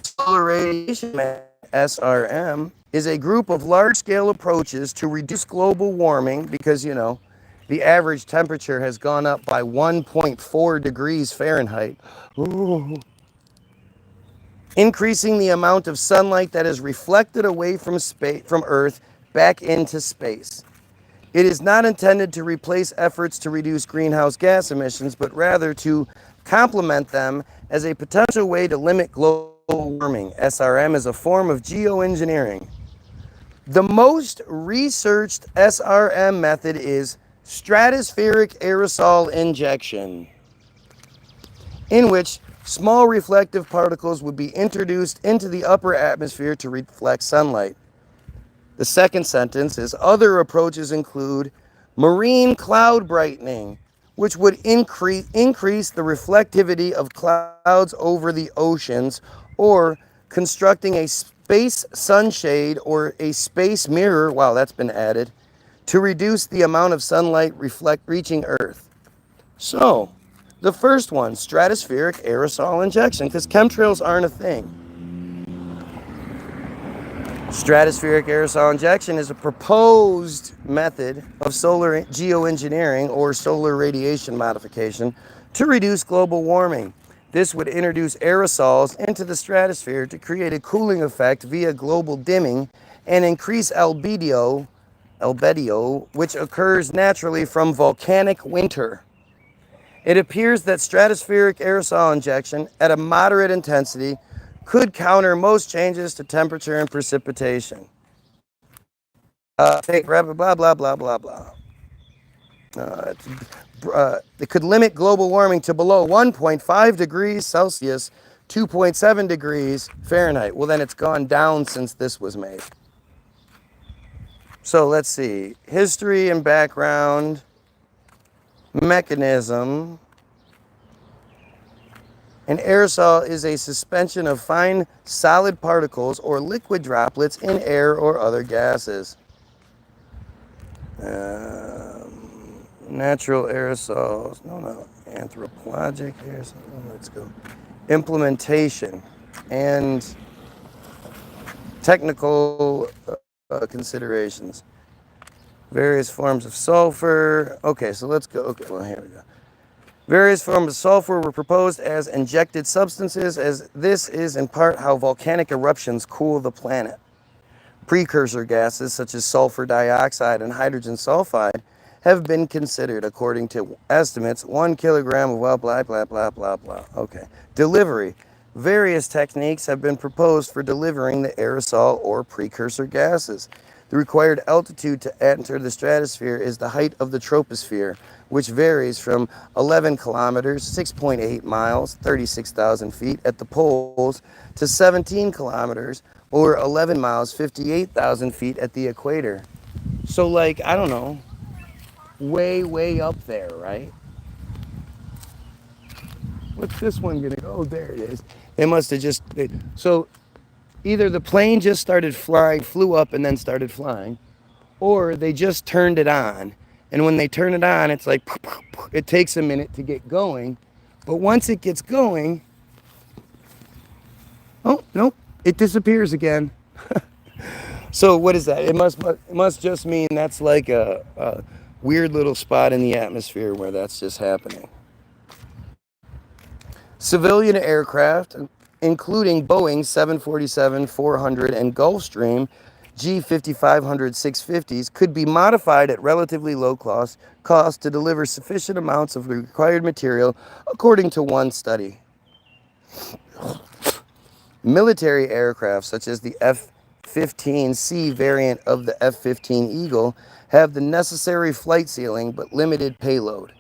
S1: Solar radiation management, SRM, is a group of large-scale approaches to reduce global warming because, you know, the average temperature has gone up by 1.4 degrees Fahrenheit. Ooh. Increasing the amount of sunlight that is reflected away from Earth back into space. It is not intended to replace efforts to reduce greenhouse gas emissions, but rather to complement them as a potential way to limit global warming. SRM is a form of geoengineering. The most researched SRM method is stratospheric aerosol injection, in which small reflective particles would be introduced into the upper atmosphere to reflect sunlight. The second sentence is other approaches include marine cloud brightening, which would increase the reflectivity of clouds over the oceans, or constructing a space sunshade or a space mirror, wow, that's been added, to reduce the amount of sunlight reaching Earth. So, the first one, stratospheric aerosol injection, because chemtrails aren't a thing. Stratospheric aerosol injection is a proposed method of solar geoengineering or solar radiation modification to reduce global warming. This would introduce aerosols into the stratosphere to create a cooling effect via global dimming and increase albedo, which occurs naturally from volcanic winter. It appears that stratospheric aerosol injection at a moderate intensity could counter most changes to temperature and precipitation. Blah, blah, blah, blah, blah, blah. It could limit global warming to below 1.5 degrees Celsius, 2.7 degrees Fahrenheit. Well, then it's gone down since this was made. So let's see. History and background. Mechanism. An aerosol is a suspension of fine solid particles or liquid droplets in air or other gases. Natural aerosols. No. Anthropologic aerosols. Let's go. Implementation and technical considerations. Various forms of sulfur. Okay, so let's go. Okay, well, here we go. Various forms of sulfur were proposed as injected substances, as this is in part how volcanic eruptions cool the planet. Precursor gases such as sulfur dioxide and hydrogen sulfide have been considered, according to estimates, 1 kilogram of, well, blah, blah, blah, blah, blah. Okay. Delivery. Various techniques have been proposed for delivering the aerosol or precursor gases. The required altitude to enter the stratosphere is the height of the troposphere, which varies from 11 kilometers, 6.8 miles, 36,000 feet at the poles, to 17 kilometers, or 11 miles, 58,000 feet at the equator. So, like, I don't know, way up there, right? What's this one gonna go? Oh, there it is. It must have just, so either the plane just started flying, flew up and then started flying, or they just turned it on. And when they turn it on, it's like, it takes a minute to get going. But once it gets going, oh, nope, it disappears again. So what is that? It must just mean that's like a weird little spot in the atmosphere where that's just happening. Civilian aircraft, including Boeing 747-400 and Gulfstream G5500-650s, could be modified at relatively low cost to deliver sufficient amounts of the required material, according to one study. Military aircraft, such as the F-15C variant of the F-15 Eagle have the necessary flight ceiling but limited payload.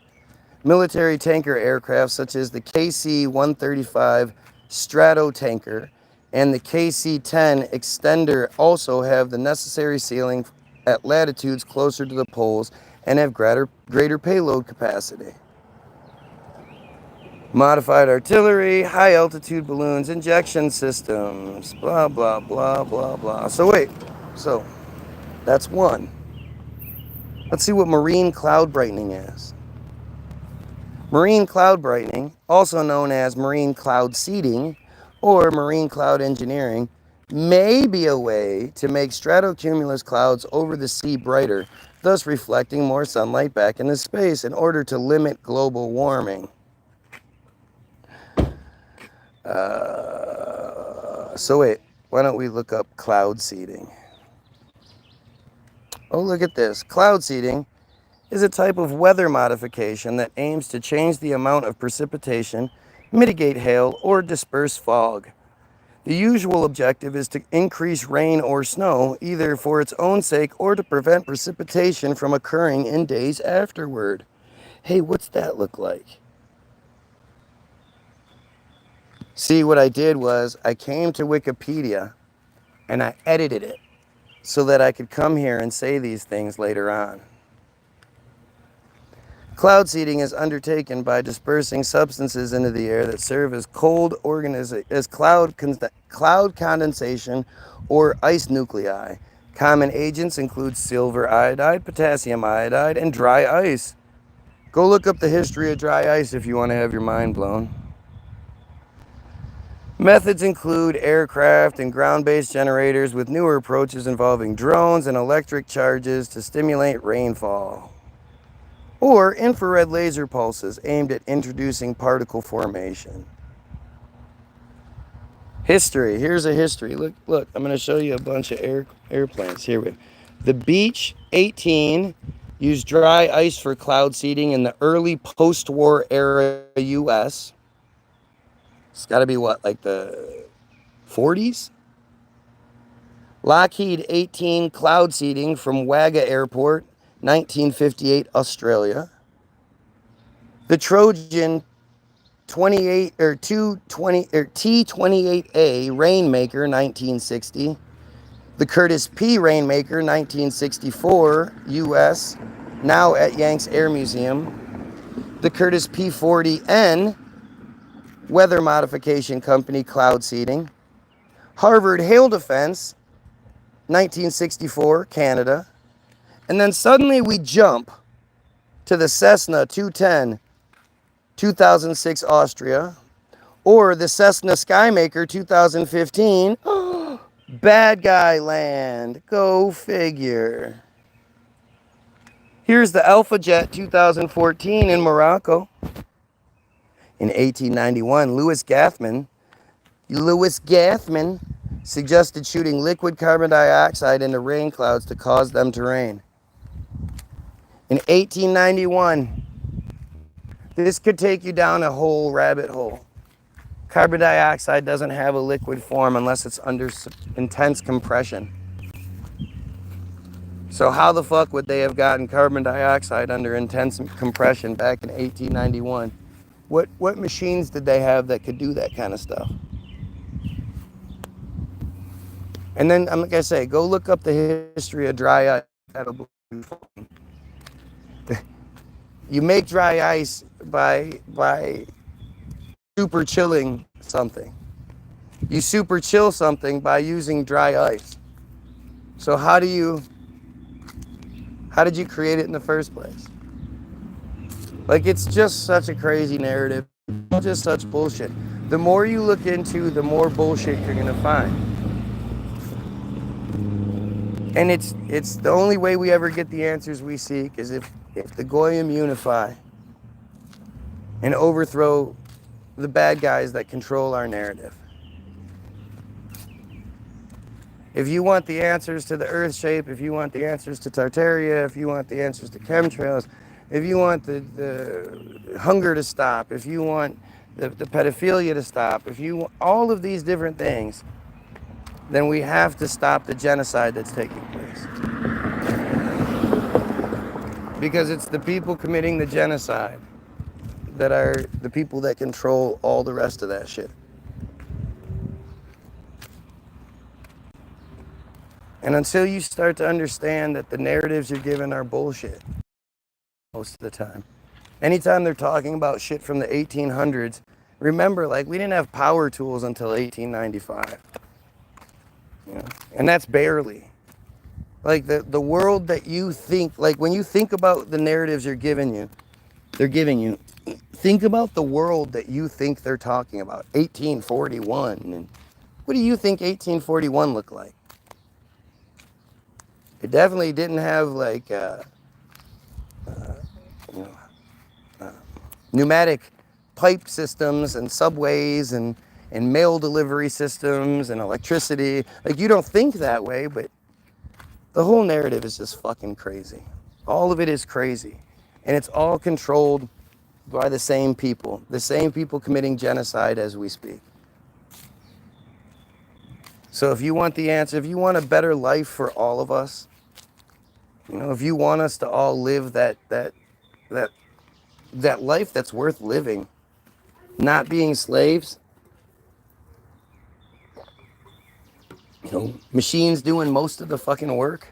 S1: Military tanker aircraft such as the KC-135 Stratotanker and the KC-10 Extender also have the necessary ceiling at latitudes closer to the poles and have greater payload capacity. Modified artillery, high altitude balloons, injection systems, blah, blah, blah, blah, blah. So wait, so that's one. Let's see what marine cloud brightening is. Marine cloud brightening, also known as marine cloud seeding or marine cloud engineering, may be a way to make stratocumulus clouds over the sea brighter, thus reflecting more sunlight back into space in order to limit global warming. So wait, why don't we look up cloud seeding? Oh, look at this. Cloud seeding is a type of weather modification that aims to change the amount of precipitation, mitigate hail, or disperse fog. The usual objective is to increase rain or snow, either for its own sake or to prevent precipitation from occurring in days afterward. Hey, what's that look like? See, what I did was I came to Wikipedia and I edited it so that I could come here and say these things later on. Cloud seeding is undertaken by dispersing substances into the air that serve as cloud condensation or ice nuclei. Common agents include silver iodide, potassium iodide, and dry ice. Go look up the history of dry ice if you want to have your mind blown. Methods include aircraft and ground-based generators, with newer approaches involving drones and electric charges to stimulate rainfall. Or infrared laser pulses aimed at introducing particle formation. History. Here's a history. Look, I'm going to show you a bunch of airplanes. Here we go. The Beech 18 used dry ice for cloud seeding in the early post-war era U.S. It's got to be what, like the 40s? Lockheed 18 cloud seeding from Wagga Airport, 1958, Australia. The Trojan T-28A Rainmaker, 1960. The Curtiss P Rainmaker, 1964, U.S., now at Yanks Air Museum. The Curtiss P-40N Weather Modification Company cloud seeding. Harvard Hail Defense, 1964, Canada. And then suddenly we jump to the Cessna 210, 2006, Austria. Or the Cessna Skymaker 2015, bad guy land, go figure. Here's the Alpha Jet 2014 in Morocco. In 1891, Louis Gathman suggested shooting liquid carbon dioxide into rain clouds to cause them to rain. In 1891, this could take you down a whole rabbit hole. Carbon dioxide doesn't have a liquid form unless it's under intense compression. So how the fuck would they have gotten carbon dioxide under intense compression back in 1891? What machines did they have that could do that kind of stuff? And then, I'm like I say, go look up the history of dry ice. You make dry ice by super chilling something. You super chill something by using dry ice. So how did you create it in the first place? Like, it's just such a crazy narrative, just such bullshit. The more you look into, the more bullshit you're gonna find. And it's the only way we ever get the answers we seek is if the Goyim unify and overthrow the bad guys that control our narrative. If you want the answers to the Earth shape, if you want the answers to Tartaria, if you want the answers to chemtrails, if you want the hunger to stop, if you want the pedophilia to stop, if you want all of these different things, then we have to stop the genocide that's taking place. Because it's the people committing the genocide that are the people that control all the rest of that shit. And until you start to understand that the narratives you're given are bullshit, most of the time. Anytime they're talking about shit from the 1800s, remember, like, we didn't have power tools until 1895. You know? And that's barely. Like, the world that you think, like, when you think about the narratives they're giving you, think about the world that you think they're talking about. 1841. And what do you think 1841 looked like? It definitely didn't have, like, pneumatic pipe systems and subways and mail delivery systems and electricity. Like, you don't think that way, but the whole narrative is just fucking crazy. All of it is crazy. And it's all controlled by the same people committing genocide as we speak. So if you want the answer, if you want a better life for all of us, you know, if you want us to all live that life that's worth living, not being slaves, you know, machines doing most of the fucking work,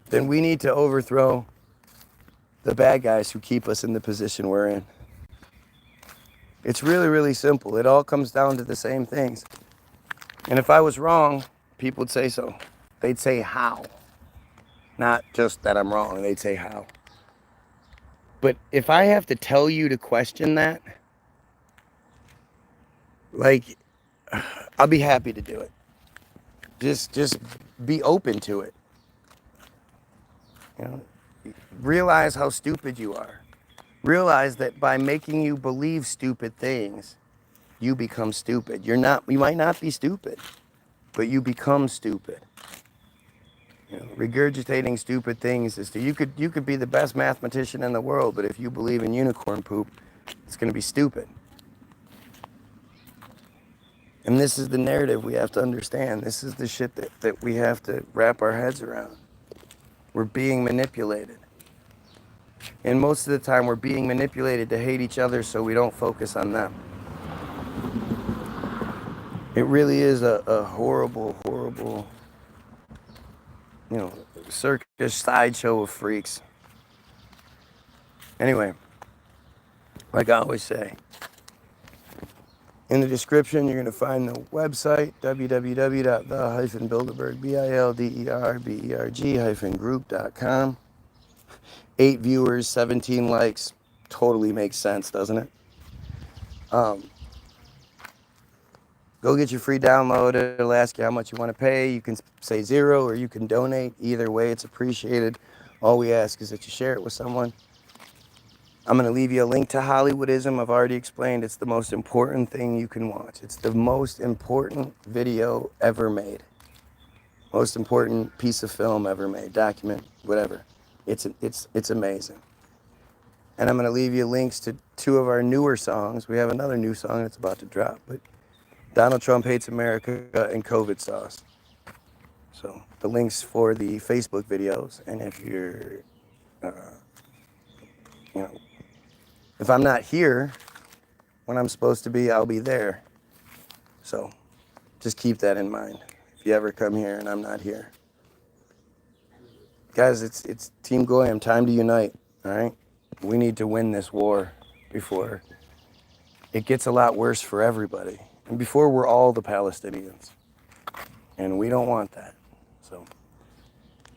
S1: then we need to overthrow the bad guys who keep us in the position we're in. It's really, really simple. It all comes down to the same things. And if I was wrong, people would say so. They'd say how. Not just that I'm wrong, they'd say how. But if I have to tell you to question that, like, I'll be happy to do it. Just be open to it. You know, realize how stupid you are. Realize that by making you believe stupid things, you become stupid. You might not be stupid, but you become stupid. You know, regurgitating stupid things is you could be the best mathematician in the world, but if you believe in unicorn poop, it's going to be stupid. And this is the narrative we have to understand. This is the shit that we have to wrap our heads around. We're being manipulated. And most of the time we're being manipulated to hate each other so we don't focus on them. It really is a horrible, horrible, you know, circus sideshow of freaks. Anyway, like I always say, in the description, you're going to find the website, www.the-bilderberg, group.com. 8 viewers, 17 likes. Totally makes sense, doesn't it? Go get your free download. It'll ask you how much you want to pay. You can say 0 or you can donate. Either way, it's appreciated. All we ask is that you share it with someone. I'm going to leave you a link to Hollywoodism. I've already explained it's the most important thing you can watch. It's the most important video ever made. Most important piece of film ever made. Document, whatever. It's amazing. And I'm going to leave you links to 2 of our newer songs. We have another new song that's about to drop, but Donald Trump Hates America and COVID Sauce. So the links for the Facebook videos. And if you're, you know, if I'm not here when I'm supposed to be, I'll be there. So just keep that in mind if you ever come here and I'm not here. Guys, it's Team Goyim, time to unite, all right? We need to win this war before it gets a lot worse for everybody. And before we're all the Palestinians. And we don't want that. So,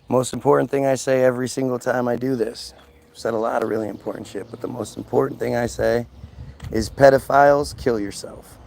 S1: most important thing I say every single time I do this, I've said a lot of really important shit, but the most important thing I say is pedophiles, kill yourself.